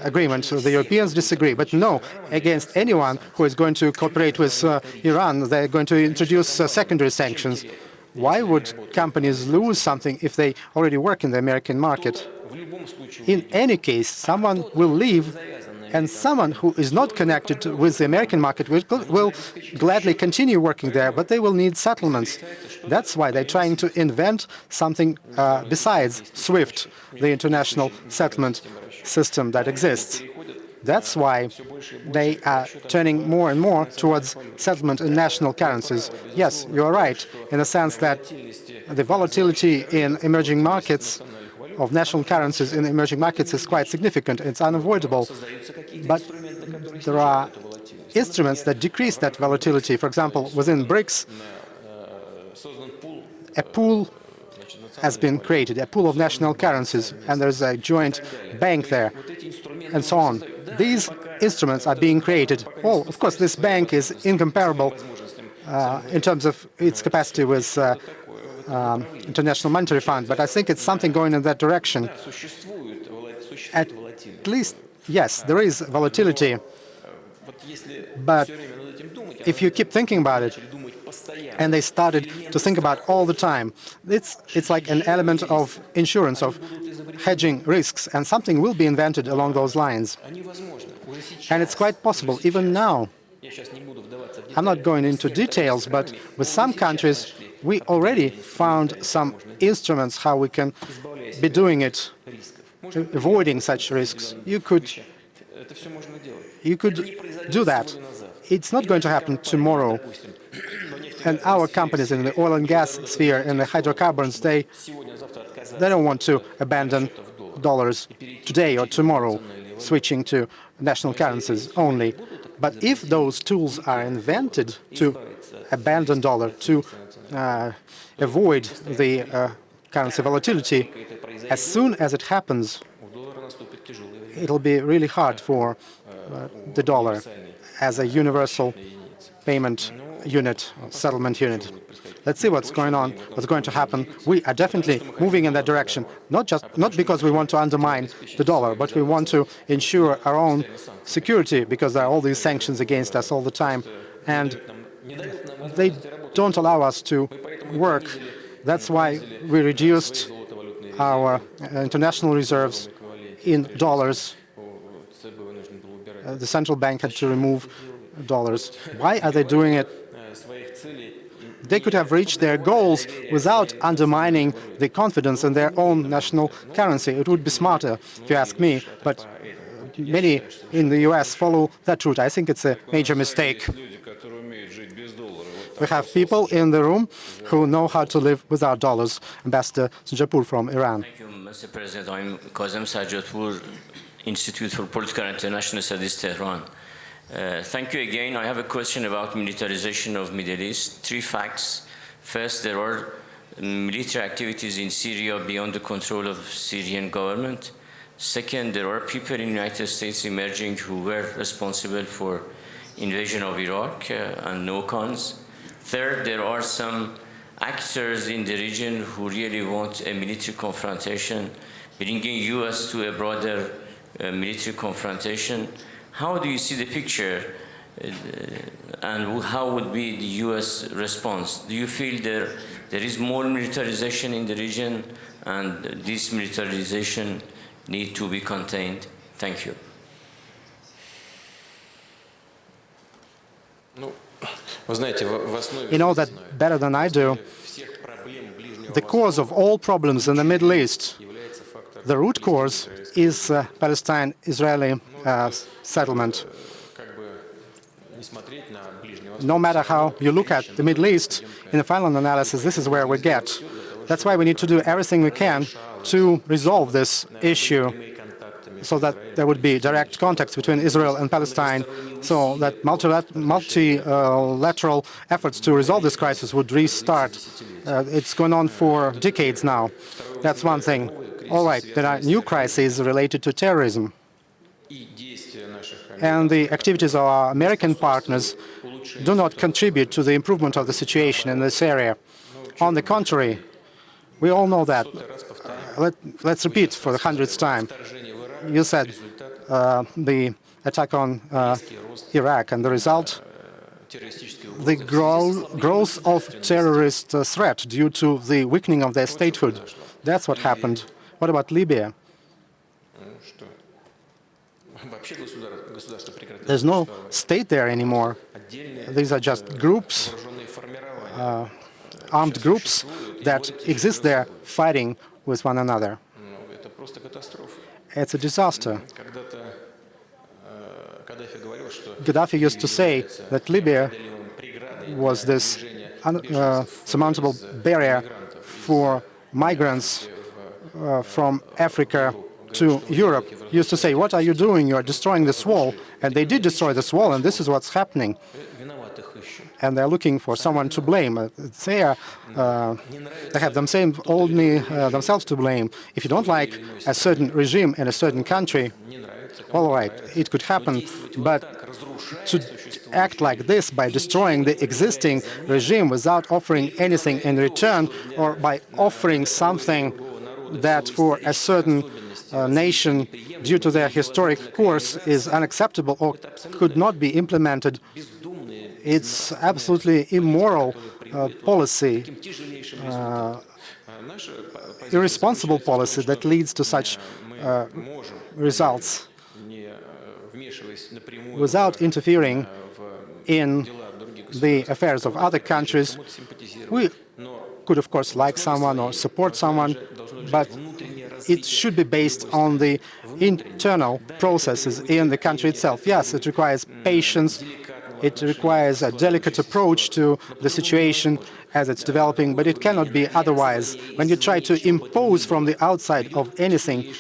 agreement. So the Europeans disagree. But no, against anyone who is going to cooperate with Iran, they're going to introduce secondary sanctions. Why would companies lose something if they already work in the American market? In any case, someone will leave, and someone who is not connected with the American market will gladly continue working there, but they will need settlements. That's why they're trying to invent something besides SWIFT, the international settlement system that exists. That's why they are turning more and more towards settlement in national currencies. Yes, you are right, in the sense that the volatility in emerging markets of national currencies in emerging markets is quite significant. It's unavoidable. But there are instruments that decrease that volatility. For example, within BRICS, a pool has been created, a pool of national currencies, and there's a joint bank there, and so on. These instruments are being created. Well, of course, this bank is incomparable in terms of its capacity with International Monetary Fund, but I think it's something going in that direction. At least, yes, there is volatility, but if you keep thinking about it, and they started to think about all the time, it's like an element of insurance, of hedging risks, and something will be invented along those lines. And it's quite possible, even now. I'm not going into details, but with some countries, we already found some instruments how we can be doing it, avoiding such risks. You could do that. It's not going to happen tomorrow. And our companies in the oil and gas sphere, in the hydrocarbons, they don't want to abandon dollars today or tomorrow, switching to national currencies only. But if those tools are invented to abandon dollar, to avoid the currency volatility, as soon as it happens, it'll be really hard for the dollar as a universal payment unit, settlement unit. Let's see what's going on, what's going to happen. We are definitely moving in that direction, not because we want to undermine the dollar, but we want to ensure our own security, because there are all these sanctions against us all the time, and they don't allow us to work. That's why we reduced our international reserves in dollars. The central bank had to remove dollars. Why are they doing it? They could have reached their goals without undermining the confidence in their own national currency. It would be smarter, if you ask me, but many in the US follow that route. I think it's a major mistake. We have people in the room who know how to live without dollars. Ambassador Sunjapur from Iran. Thank you, Mr. President. I'm Kazem Sajjadpur, Institute for Political and International Studies, Tehran. Thank you again. I have a question about militarization of Middle East. 3 facts. First, there are military activities in Syria beyond the control of Syrian government. Second, there are people in the United States emerging who were responsible for invasion of Iraq and no cons. Third, there are some actors in the region who really want a military confrontation, bringing US to a broader military confrontation. how do you see the picture and how would be the U.S. response? Do you feel there is more militarization in the region and this militarization need to be contained? Thank you. You know that better than I do. The cause of all problems in the Middle East, the root cause, is Palestine-Israeli settlement. No matter how you look at the Middle East, in the final analysis, this is where we get. That's why we need to do everything we can to resolve this issue, so that there would be direct contacts between Israel and Palestine, so that multilateral efforts to resolve this crisis would restart. It's going on for decades now. That's one thing. All right, there are new crises related to terrorism. And the activities of our American partners do not contribute to the improvement of the situation in this area. On the contrary, we all know that. Let's repeat for the 100th time. You said the attack on Iraq and the result, the growth of terrorist threat due to the weakening of their statehood. That's what happened. What about Libya? There's no state there anymore. These are just groups, armed groups that exist there fighting with one another. It's a disaster. Gaddafi used to say that Libya was this unsurmountable barrier for migrants from Africa to Europe. He used to say, "What are you doing? You are destroying this wall." And they did destroy this wall, and this is what's happening. And they're looking for someone to blame. They have themselves to blame. If you don't like a certain regime in a certain country, well, all right, it could happen. But to act like this by destroying the existing regime without offering anything in return, or by offering something that for a certain nation, due to their historic course, is unacceptable or could not be implemented, it's absolutely immoral policy, irresponsible policy that leads to such results. Without interfering in the affairs of other countries, we could, of course, like someone or support someone, but it should be based on the internal processes in the country itself. Yes, it requires patience. It requires a delicate approach to the situation as it's developing, but it cannot be otherwise. When you try to impose from the outside of anything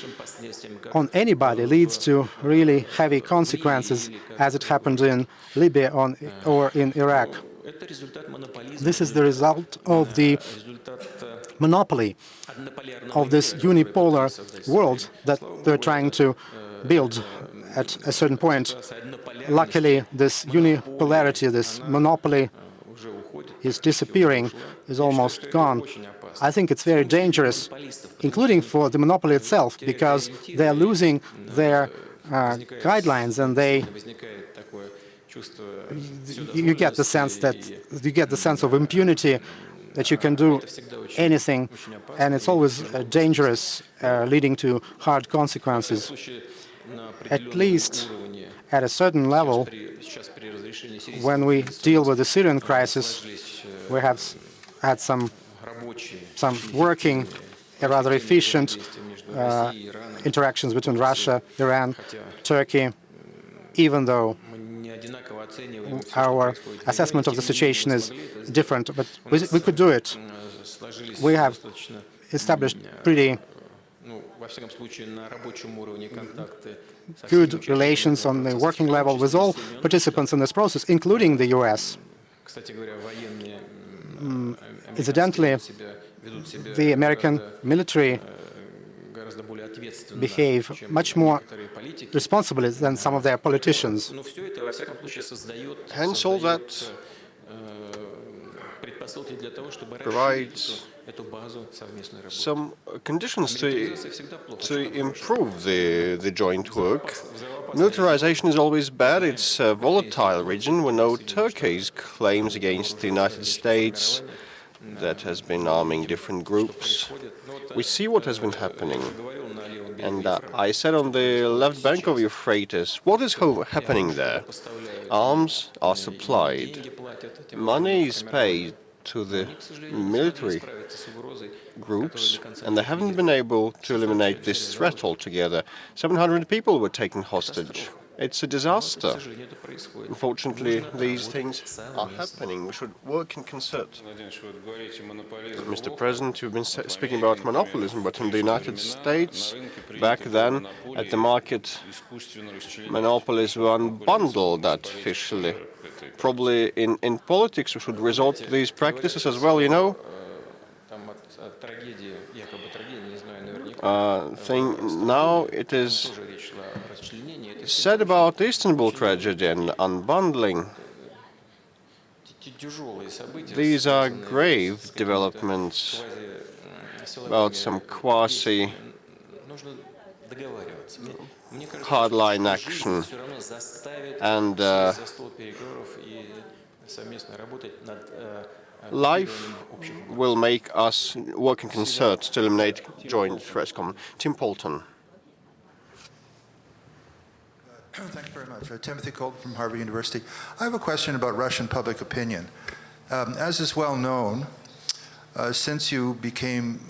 on anybody, leads to really heavy consequences, as it happened in Libya or in Iraq. This is the result of the monopoly of this unipolar world that they're trying to build at a certain point. Luckily, this unipolarity, this monopoly is disappearing, is almost gone. I think it's very dangerous, including for the monopoly itself, because they're losing their guidelines, and you get the sense of impunity, that you can do anything, and it's always dangerous, leading to hard consequences. At least at a certain level, when we deal with the Syrian crisis, we have had some working, rather efficient interactions between Russia, Iran, Turkey, even though our assessment of the situation is different, but we could do it. We have established pretty good relations on the working level with all participants in this process, including the US. Incidentally, the American military behave much more responsibly than some of their politicians. Hence, all that provides some conditions to improve the joint work. Militarization is always bad. It's a volatile region. We know Turkey's claims against the United States that has been arming different groups. We see what has been happening. And I said on the left bank of Euphrates, what is happening there? Arms are supplied. Money is paid to the military groups, and they haven't been able to eliminate this threat altogether. 700 people were taken hostage. It's a disaster. Unfortunately, these things are happening. We should work in concert. Mr. President, you've been speaking about monopolism, but in the United States, back then, at the market, monopolies were unbundled artificially. Probably in politics, we should resort to these practices as well, you know. Now it is said about the Istanbul tragedy and unbundling. These are grave developments about some quasi hardline action, and life will make us work in concert to eliminate joint threats. Tim Poulton. Thank you very much. Timothy Colton from Harvard University. I have a question about Russian public opinion. As is well known, since you became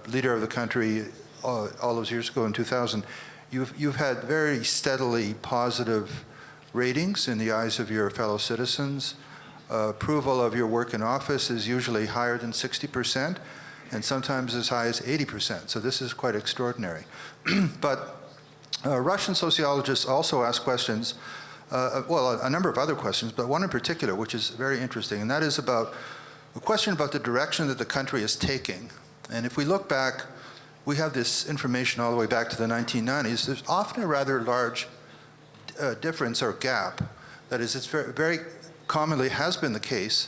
leader of the country all those years ago in 2000, you've had very steadily positive ratings in the eyes of your fellow citizens. Approval of your work in office is usually higher than 60%, and sometimes as high as 80%. So this is quite extraordinary. But Russian sociologists also ask questions, well, a number of other questions, but one in particular, which is very interesting, and that is about a question about the direction that the country is taking. And if we look back, we have this information all the way back to the 1990s. There's often a rather large difference or gap. That is, it's very commonly has been the case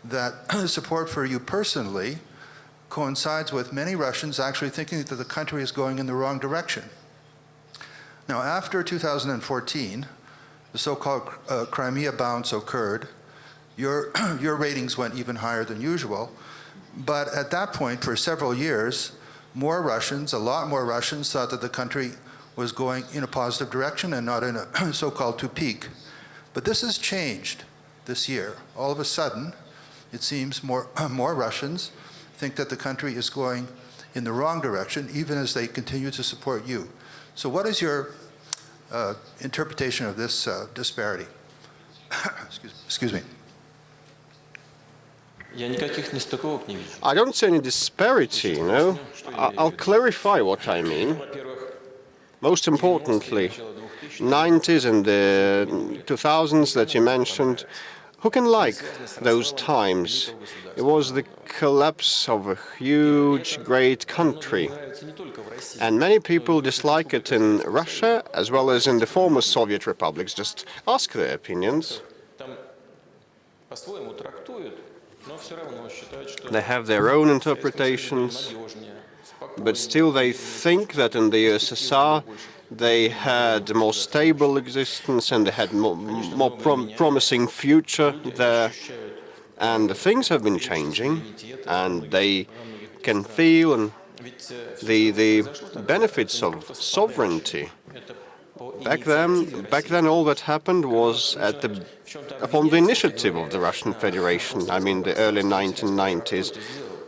that support for you personally coincides with many Russians actually thinking that the country is going in the wrong direction. Now, after 2014, the so-called Crimea bounce occurred. Your ratings went even higher than usual. But at that point, for several years, more Russians, a lot more Russians, thought that the country was going in a positive direction and not in a so-called tupik. But this has changed this year. All of a sudden, it seems more Russians think that the country is going in the wrong direction, even as they continue to support you. So what is your interpretation of this disparity? Excuse me. I don't see any disparity, you know. I'll clarify what I mean. Most importantly, 90s and the 2000s that you mentioned, who can like those times? It was the collapse of a huge, great country. And many people dislike it in Russia as well as in the former Soviet republics. Just ask their opinions. They have their own interpretations, but still they think that in the USSR they had a more stable existence and they had more promising future there. And things have been changing, and they can feel and the benefits of sovereignty. Back then, all that happened was upon the initiative of the Russian Federation. I mean, the early 1990s.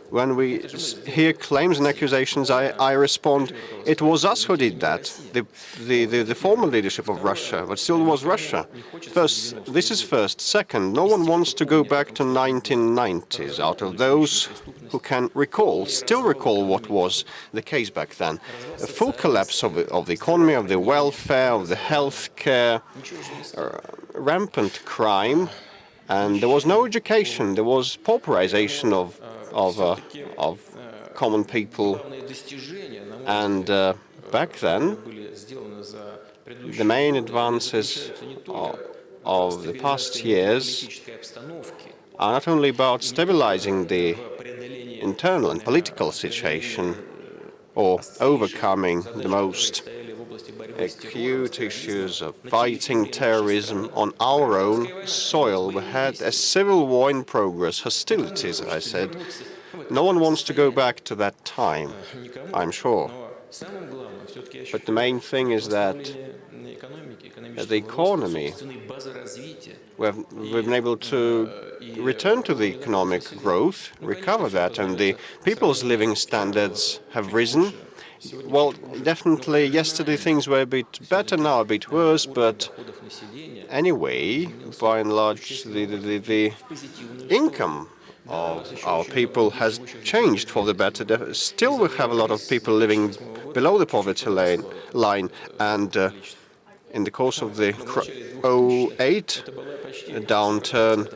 When we hear claims and accusations, I respond, it was us who did that, the former leadership of Russia, but still it was Russia. First, this is first. Second, no one wants to go back to 1990s out of those who can still recall what was the case back then. A full collapse of the economy, of the welfare, of the health care, rampant crime, and there was no education, there was pauperization of common people. And back then, the main advances of the past years are not only about stabilizing the internal and political situation or overcoming the most acute issues of fighting terrorism on our own soil. We had a civil war in progress, hostilities, I said. No one wants to go back to that time, I'm sure. But the main thing is that the economy, we've been able to return to the economic growth, recover that, and the people's living standards have risen. Well, definitely yesterday things were a bit better, now a bit worse, but anyway, by and large, the income of our people has changed for the better. Still, we have a lot of people living below the poverty line, and in the course of the 2008 downturn,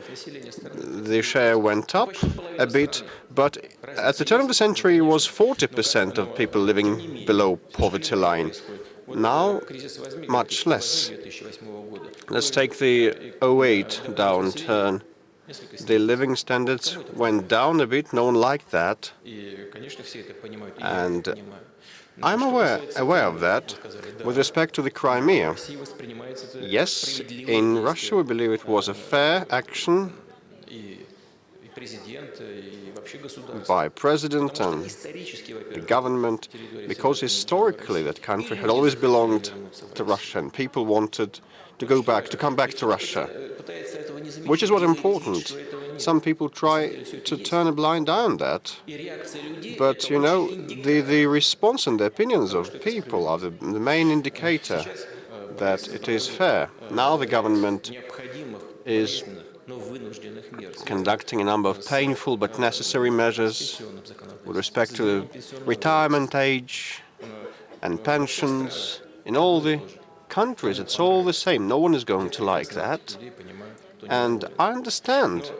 the share went up a bit, but at the turn of the century it was 40% of people living below poverty line. Now, much less. Let's take the 2008 downturn. The living standards went down a bit, no one liked that, and I'm aware of that. With respect to the Crimea, yes, in Russia we believe it was a fair action by President and the government, because historically that country had always belonged to Russia and people wanted to come back to Russia, which is what important. Some people try to turn a blind eye on that, but you know, the response and the opinions of people are the main indicator that it is fair. Now the government is conducting a number of painful but necessary measures with respect to the retirement age and pensions. In all the countries, it's all the same. No one is going to like that. And I understand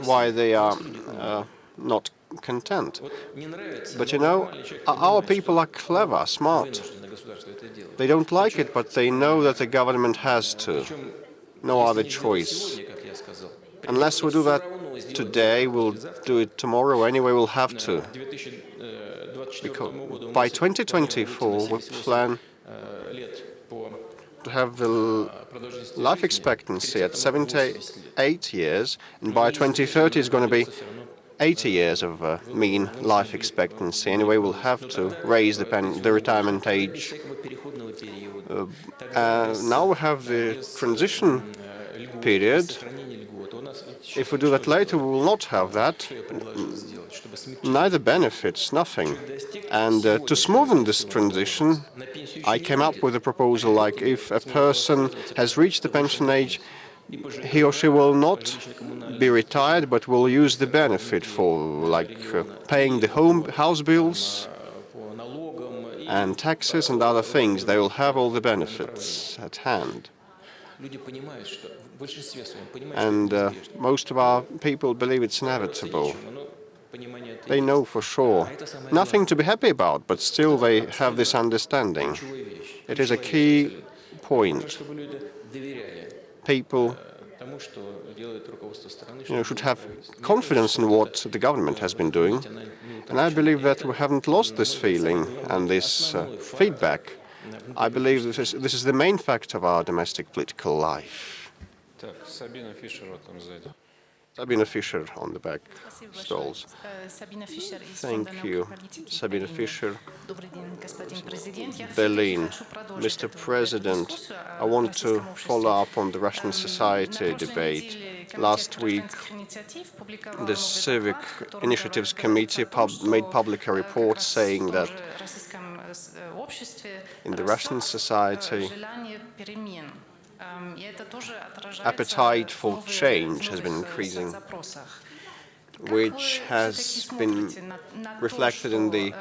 why they are not content. But you know, our people are clever, smart. They don't like it, but they know that the government has to. No other choice. Unless we do that today, we'll do it tomorrow. Anyway, we'll have to. Because by 2024, we plan to have the life expectancy at 78 years, and by 2030 it's going to be 80 years of mean life expectancy. Anyway, we'll have to raise the retirement age. Now we have the transition period. If we do that later, we will not have that. Neither benefits, nothing. And to smoothen this transition, I came up with a proposal like if a person has reached the pension age, he or she will not be retired, but will use the benefit for like paying the house bills and taxes and other things. They will have all the benefits at hand. And most of our people believe it's inevitable. They know for sure. Nothing to be happy about, but still they have this understanding. It is a key point. People should have confidence in what the government has been doing. And I believe that we haven't lost this feeling and this feedback. I believe this is the main fact of our domestic political life. Sabina Fischer on the back stalls. Thank you, Sabina Fischer. Berlin. Mr. President, I want to follow up on the Russian society debate. Last week, the Civic Initiatives Committee made public a report saying that in the Russian society, appetite for change has been increasing, which has been reflected in the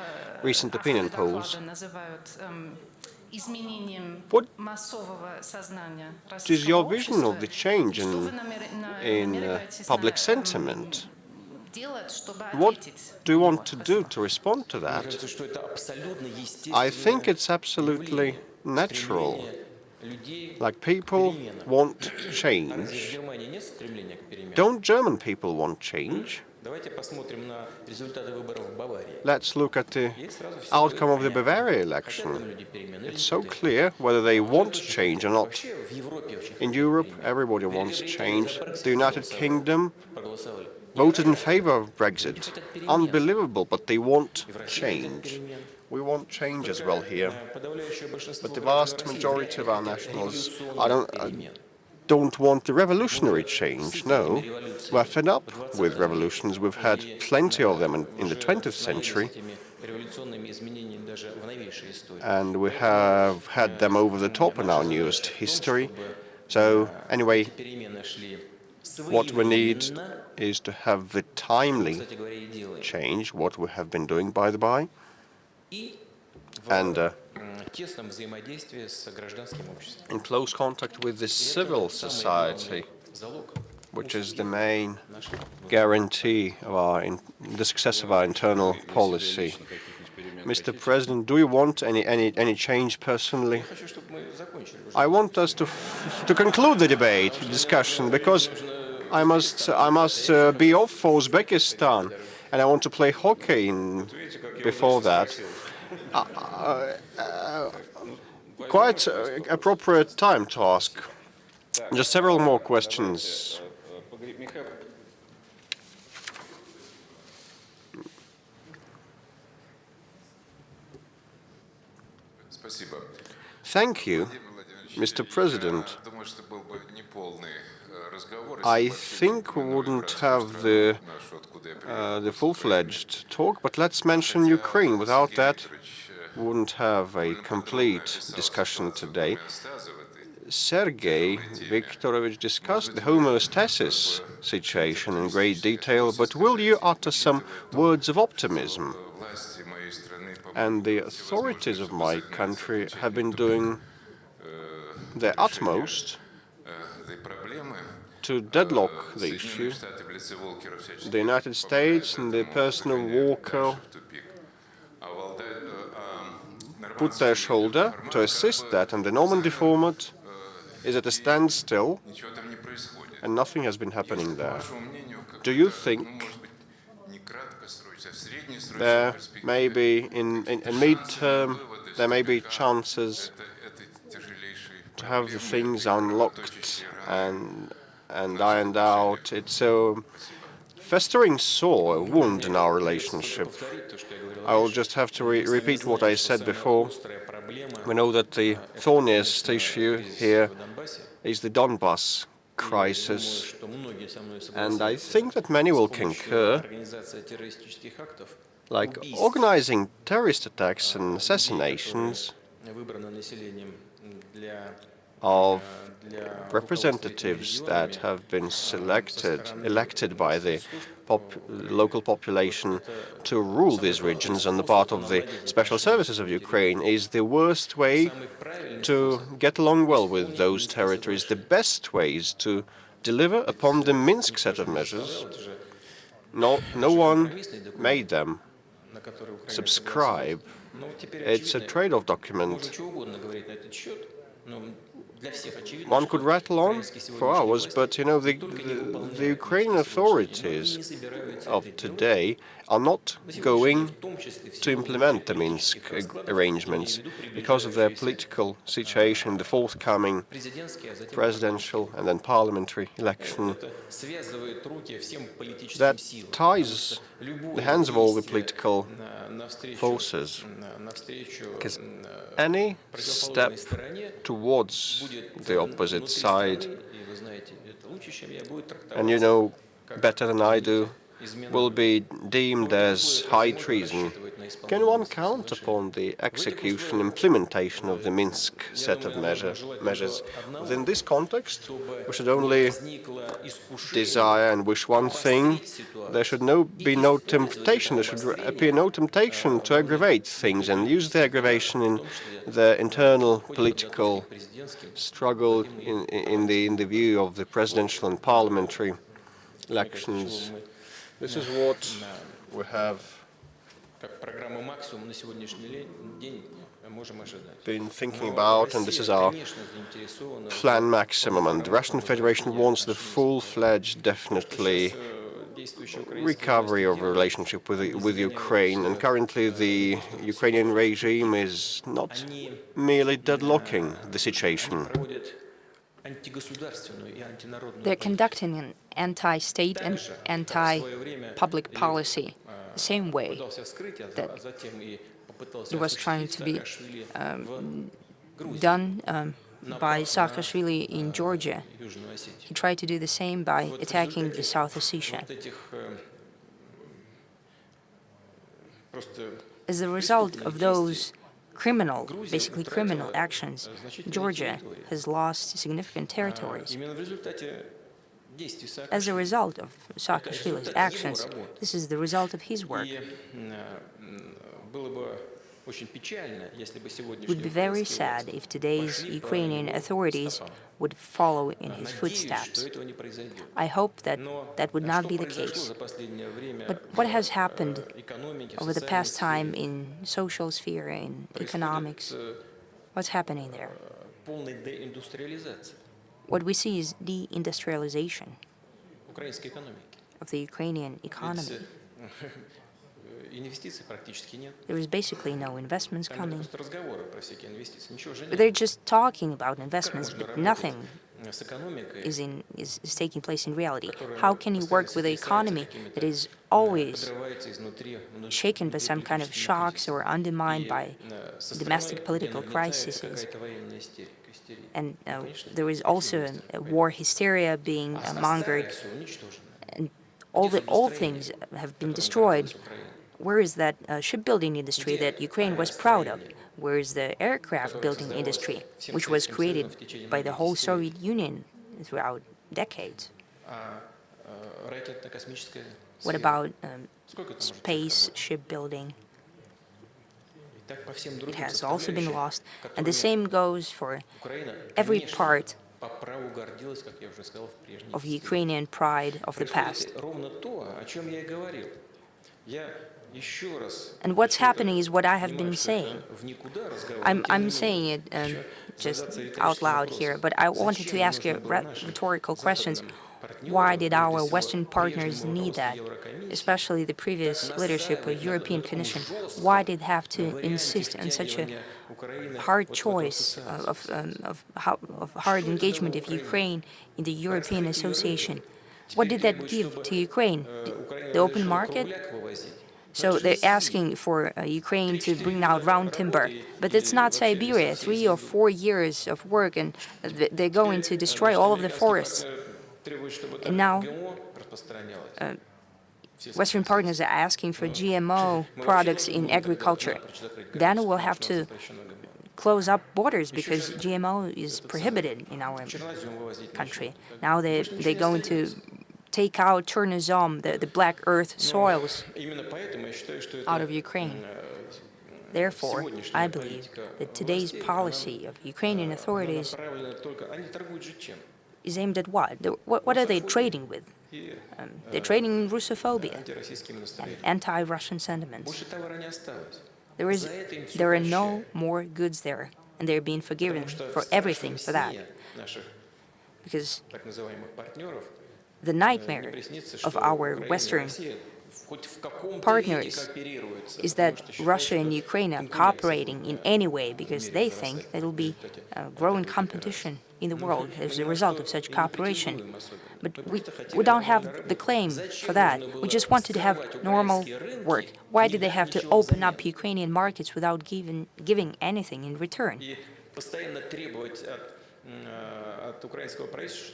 recent opinion polls. What is your vision of the change in public sentiment? What do you want to do to respond to that? I think it's absolutely natural Like, people want change. Don't German people want change? Let's look at the outcome of the Bavaria election. It's so clear whether they want change or not. In Europe, everybody wants change. The United Kingdom voted in favor of Brexit. Unbelievable, but they want change. We want change as well here. But the vast majority of our nationals don't want the revolutionary change, no. We're fed up with revolutions. We've had plenty of them in the 20th century. And we have had them over the top in our newest history. So, anyway, what we need is to have the timely change, what we have been doing, by the by, and in close contact with the civil society, which is the main guarantee of the success of our internal policy. Mr. President, do you want any change personally? I want us to conclude the debate, the discussion, because I must be off for Uzbekistan, and I want to play hockey before that. Quite appropriate time to ask. Just several more questions. Thank you, Mr. President. I think we wouldn't have the full-fledged talk, but let's mention Ukraine. Without that, we wouldn't have a complete discussion today. Sergei Viktorovich discussed the homeostasis situation in great detail, but will you utter some words of optimism? And the authorities of my country have been doing their utmost to deadlock the issue. The United States and the person of Walker put their shoulder to assist that, and the Normandy format is at a standstill, and nothing has been happening there. Do you think there may be, in mid-term, there may be chances to have the things unlocked and ironed out? It's a festering sore, a wound in our relationship. I will just have to repeat what I said before. We know that the thorniest issue here is the Donbas crisis, and I think that many will concur. Like organizing terrorist attacks and assassinations of representatives that have been elected by the local population to rule these regions on the part of the special services of Ukraine is the worst way to get along well with those territories. The best way is to deliver upon the Minsk set of measures. No one made them subscribe. It's a trade-off document. One could rattle on for hours, but you know, the Ukrainian authorities of today are not going to implement the Minsk arrangements because of their political situation, the forthcoming presidential and then parliamentary election. That ties the hands of all the political forces, because any step towards the opposite side, and you know better than I do, will be deemed as high treason. Can one count upon the execution, implementation of the Minsk set of measures? Within this context, we should only desire and wish one thing: there should be no temptation, there should appear no temptation to aggravate things and use the aggravation in the internal political struggle in the view of the presidential and parliamentary elections. This is what we have been thinking about, and this is our plan maximum. And the Russian Federation wants the full-fledged, definitely, recovery of a relationship with Ukraine. And currently, the Ukrainian regime is not merely deadlocking the situation. They're conducting an anti-state and anti-public policy the same way that it was trying to be done by Saakashvili in Georgia. He tried to do the same by attacking the South Ossetia. As a result of those basically criminal actions, Georgia has lost significant territories. As a result of Saakashvili's actions, this is the result of his work. It would be very sad if today's Ukrainian authorities would follow in his footsteps. I hope that that would not be the case. But what has happened over the past time in social sphere, in economics, what's happening there? What we see is deindustrialization of the Ukrainian economy. There is basically no investments coming. They're just talking about investments, but nothing is taking place in reality. How can you work with an economy that is always shaken by some kind of shocks or undermined by domestic political crises? And there is also a war hysteria being mongered, and all the old things have been destroyed. Where is that shipbuilding industry that Ukraine was proud of? Where is the aircraft building industry, which was created by the whole Soviet Union throughout decades? What about space shipbuilding? It has also been lost. And the same goes for every part of Ukrainian pride of the past. And what's happening is what I have been saying. I'm saying it just out loud here, but I wanted to ask you rhetorical questions. Why did our Western partners need that, especially the previous leadership of European Commission? Why did they have to insist on such a hard choice of hard engagement of Ukraine in the European Association? What did that give to Ukraine? The open market? So they're asking for Ukraine to bring out round timber, but it's not Siberia. 3 or 4 years of work, and they're going to destroy all of the forests. And now Western partners are asking for GMO products in agriculture. Then we'll have to close up borders because GMO is prohibited in our country. Now they're going to take out Chernozem, the black earth soils, out of Ukraine. Therefore, I believe that today's policy of Ukrainian authorities is aimed at what? What are they trading with? They're trading in Russophobia and anti-Russian sentiments. There are no more goods there, and they're being forgiven for everything for that. Because the nightmare of our Western partners is that Russia and Ukraine are cooperating in any way because they think there will be growing competition in the world as a result of such cooperation. But we don't have the claim for that. We just wanted to have normal work. Why did they have to open up Ukrainian markets without giving anything in return?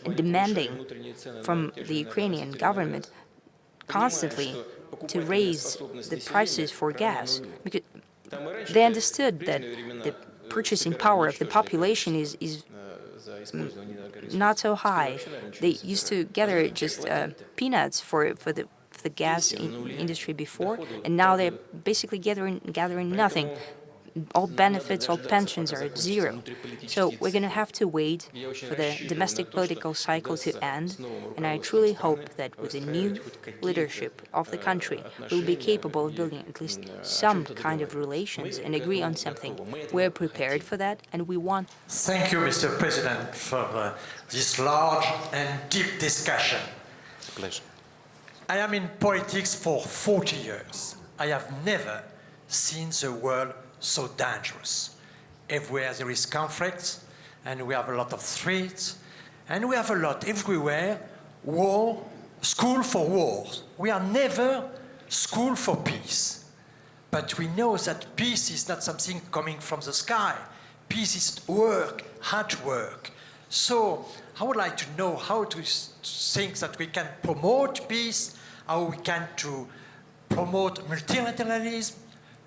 And demanding from the Ukrainian government constantly to raise the prices for gas, because they understood that the purchasing power of the population is not so high. They used to gather just peanuts for the gas industry before, and now they're basically gathering nothing. all benefits, all pensions are at zero. So we're going to have to wait for the domestic political cycle to end, and I truly hope that with the new leadership of the country, we'll be capable of building at least some kind of relations and agree on something. We're prepared for that, and we want. Thank you, Mr. President, for this large and deep discussion. Pleasure. I am in politics for 40 years. I have never seen the world so dangerous. Everywhere there is conflict, and we have a lot of threats, and we have a lot everywhere, war, school for wars. We are never school for peace. But we know that peace is not something coming from the sky. Peace is work, hard work. So I would like to know how to think that we can promote peace, how we can to promote multilateralism,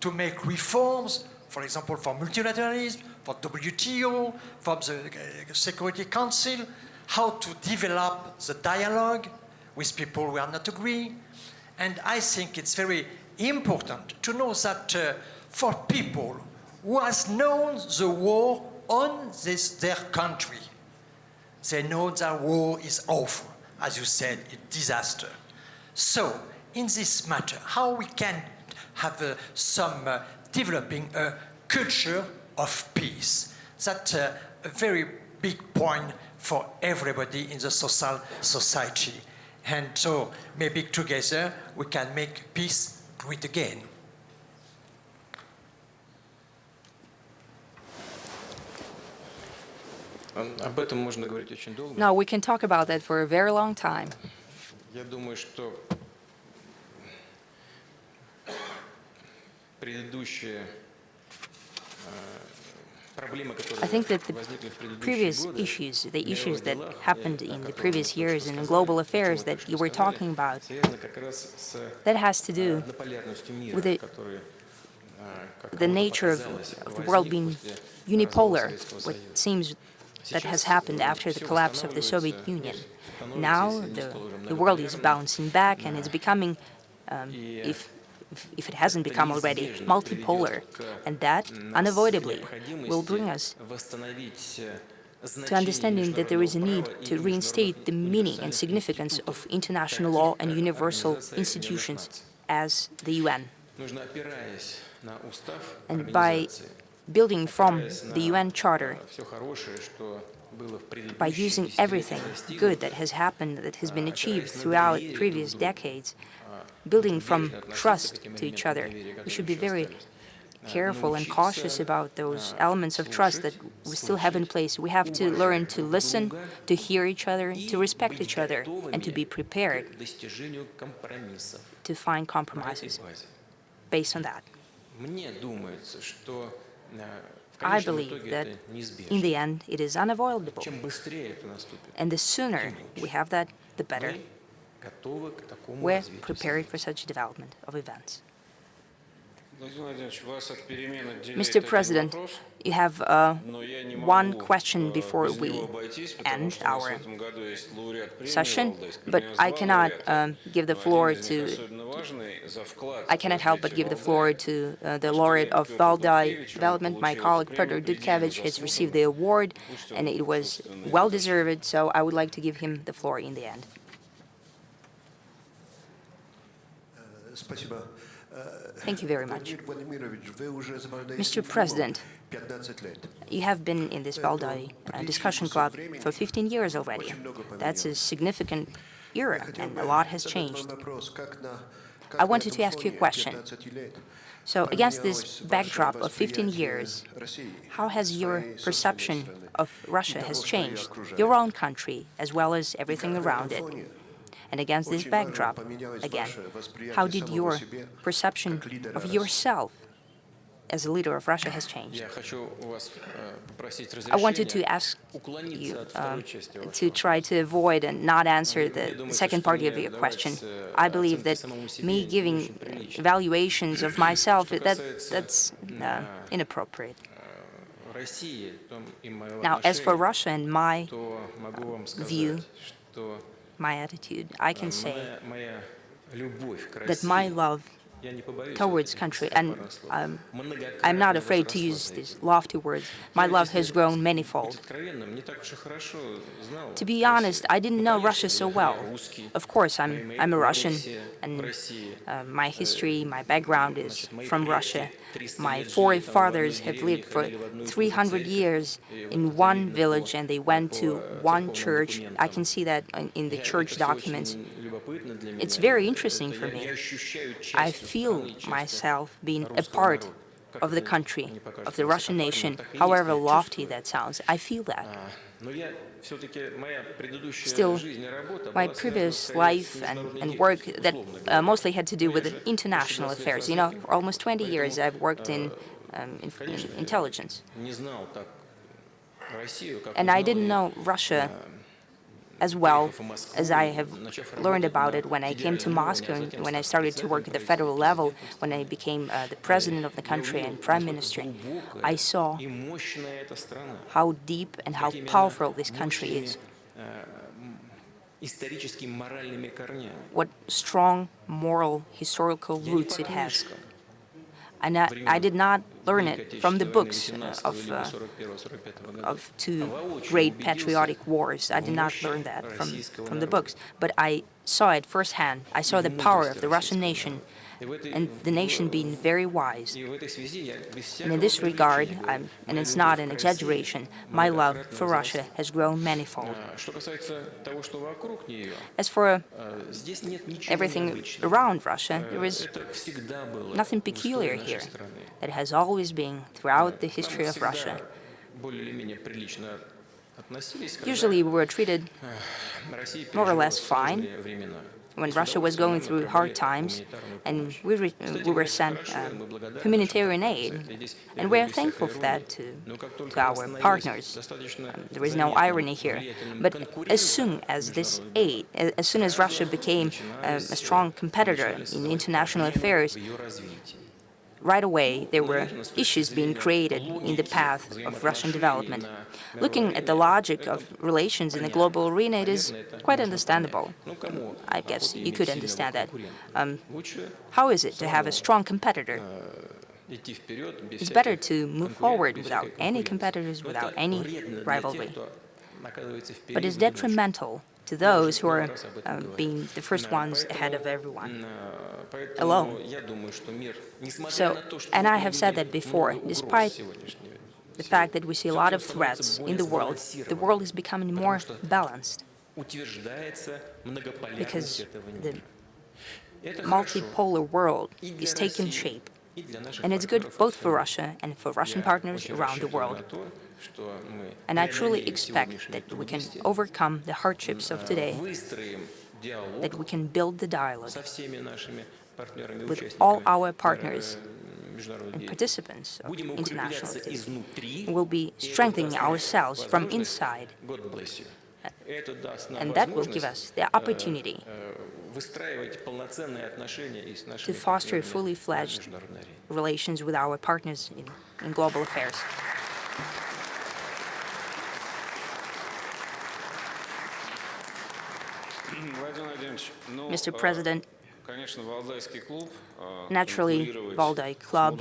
to make reforms, for example, for multilateralism, for WTO, for the Security Council, how to develop the dialogue with people who are not agree. And I think it's very important to know that for people who has known the war on their country, they know that war is awful, as you said, a disaster. So, in this matter, how we can have some developing a culture of peace. That's a very big point for everybody in the society. And so maybe together we can make peace great again. Об этом можно говорить очень долго. No, we can talk about that for a very long time. Я думаю, что предыдущие проблемы, которые возникли в предыдущие previous годы, issues, the issues that happened in the previous years in global affairs that you were talking about, связаны как раз с that has to do однополярностью мира, with the который, как the nature of the world being unipolar, what seems that has happened after the collapse of the Soviet Union. Now the world is bouncing back and it's becoming, if it hasn't become already, multipolar, and that unavoidably will bring us to understanding that there is a need to reinstate the meaning and significance of international law and universal institutions as the UN. And by building from the UN Charter, by using everything good that has happened, that has been achieved throughout previous decades, building from trust to each other, we should be very careful and cautious about those elements of trust that we still have in place. We have to learn to listen, to hear each other, to respect each other, and to be prepared to find compromises based on that. I believe that in the end it is unavoidable, and the sooner we have that, the better. We're prepared for such development of events. Mr. President, you have one question before we end our session, but I cannot give the floor to. I cannot help but give the floor to the laureate of Valdai Development, my colleague Petr Dudkevich has received the award, and it was well deserved. So I would like to give him the floor in the end. Thank you very much. Mr. President, you have been in this Valdai Discussion Club for 15 years already. That's a significant era, and a lot has changed. I wanted to ask you a question. So, against this backdrop of 15 years, how has your perception of Russia has changed, your own country, as well as everything around it? And against this backdrop, again, how did your perception of yourself as a leader of Russia has changed? I wanted to ask you to try to avoid and not answer the second part of your question. I believe that me giving evaluations of myself, that's inappropriate. Now, as for Russia and my view, my attitude, I can say that my love towards country, and I'm not afraid to use these lofty words. My love has grown manifold. To be honest, I didn't know Russia so well. Of course, I'm a Russian, and my history, my background is from Russia. My forefathers have lived for 300 years in one village, and they went to one church. I can see that in the church documents. It's very interesting for me. I feel myself being a part of the country, of the Russian nation, however lofty that sounds. I feel that. Still, my previous life and work that mostly had to do with international affairs. You know, for almost 20 years I've worked in intelligence. And I didn't know Russia as well as I have learned about it when I came to Moscow and when I started to work at the federal level, when I became the president of the country and prime minister. I saw how deep and how powerful this country is. What strong moral, historical roots it has. And I did not learn it from the books of two great patriotic wars. I did not learn that from the books. But I saw it firsthand. I saw the power of the Russian nation and the nation being very wise. And in this regard, and it's not an exaggeration, my love for Russia has grown manifold. As for everything around Russia, there is nothing peculiar here. That has always been throughout the history of Russia. Usually we were treated more or less fine when Russia was going through hard times, and we were sent humanitarian aid, and we are thankful for that to our partners. There is no irony here. But as soon as this aid, as soon as Russia became a strong competitor in international affairs, right away there were issues being created in the path of Russian development. Looking at the logic of relations in the global arena, it is quite understandable. I guess you could understand that. How is it to have a strong competitor? It's better to move forward without any competitors, without any rivalry. But it's detrimental to those who are being the first ones ahead of everyone, alone. So, and I have said that before, despite the fact that we see a lot of threats in the world is becoming more balanced because the multipolar world is taking shape. And it's good both for Russia and for Russian partners around the world. And I truly expect that we can overcome the hardships of today, that we can build the dialogue with all our partners and participants of international activities. We'll be strengthening ourselves from inside, and that will give us the opportunity to foster fully fledged relations with our partners in global affairs. Mr. President, naturally, Valdai Club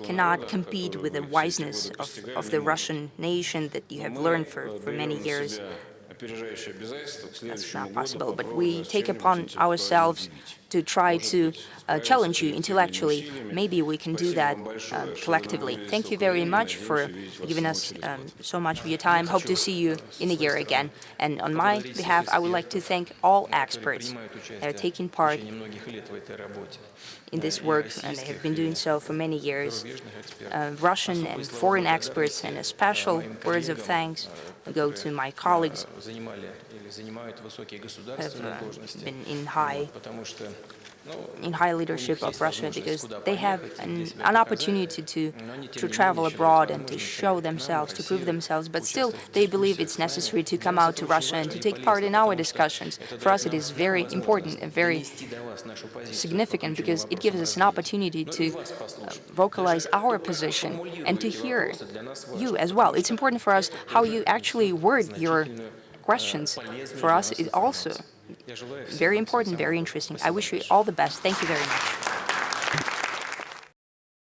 cannot compete with the wiseness of the Russian nation that you have learned for many years. That's not possible, but we take upon ourselves to try to challenge you intellectually. Maybe we can do that collectively. Thank you very much for giving us so much of your time. Hope to see you in a year again. And on my behalf, I would like to thank all experts that are taking part in this work, and they have been doing so for many years. Russian and foreign experts, and a special words of thanks go to my colleagues who have been in high leadership of Russia, because they have an opportunity to travel abroad and to show themselves, to prove themselves, but still they believe it's necessary to come out to Russia and to take part in our discussions. For us it is very important and very significant, because it gives us an opportunity to vocalize our position and to hear you as well. It's important for us how you actually word your questions. For us, it's also very important, very interesting. I wish you all the best. Thank you very much.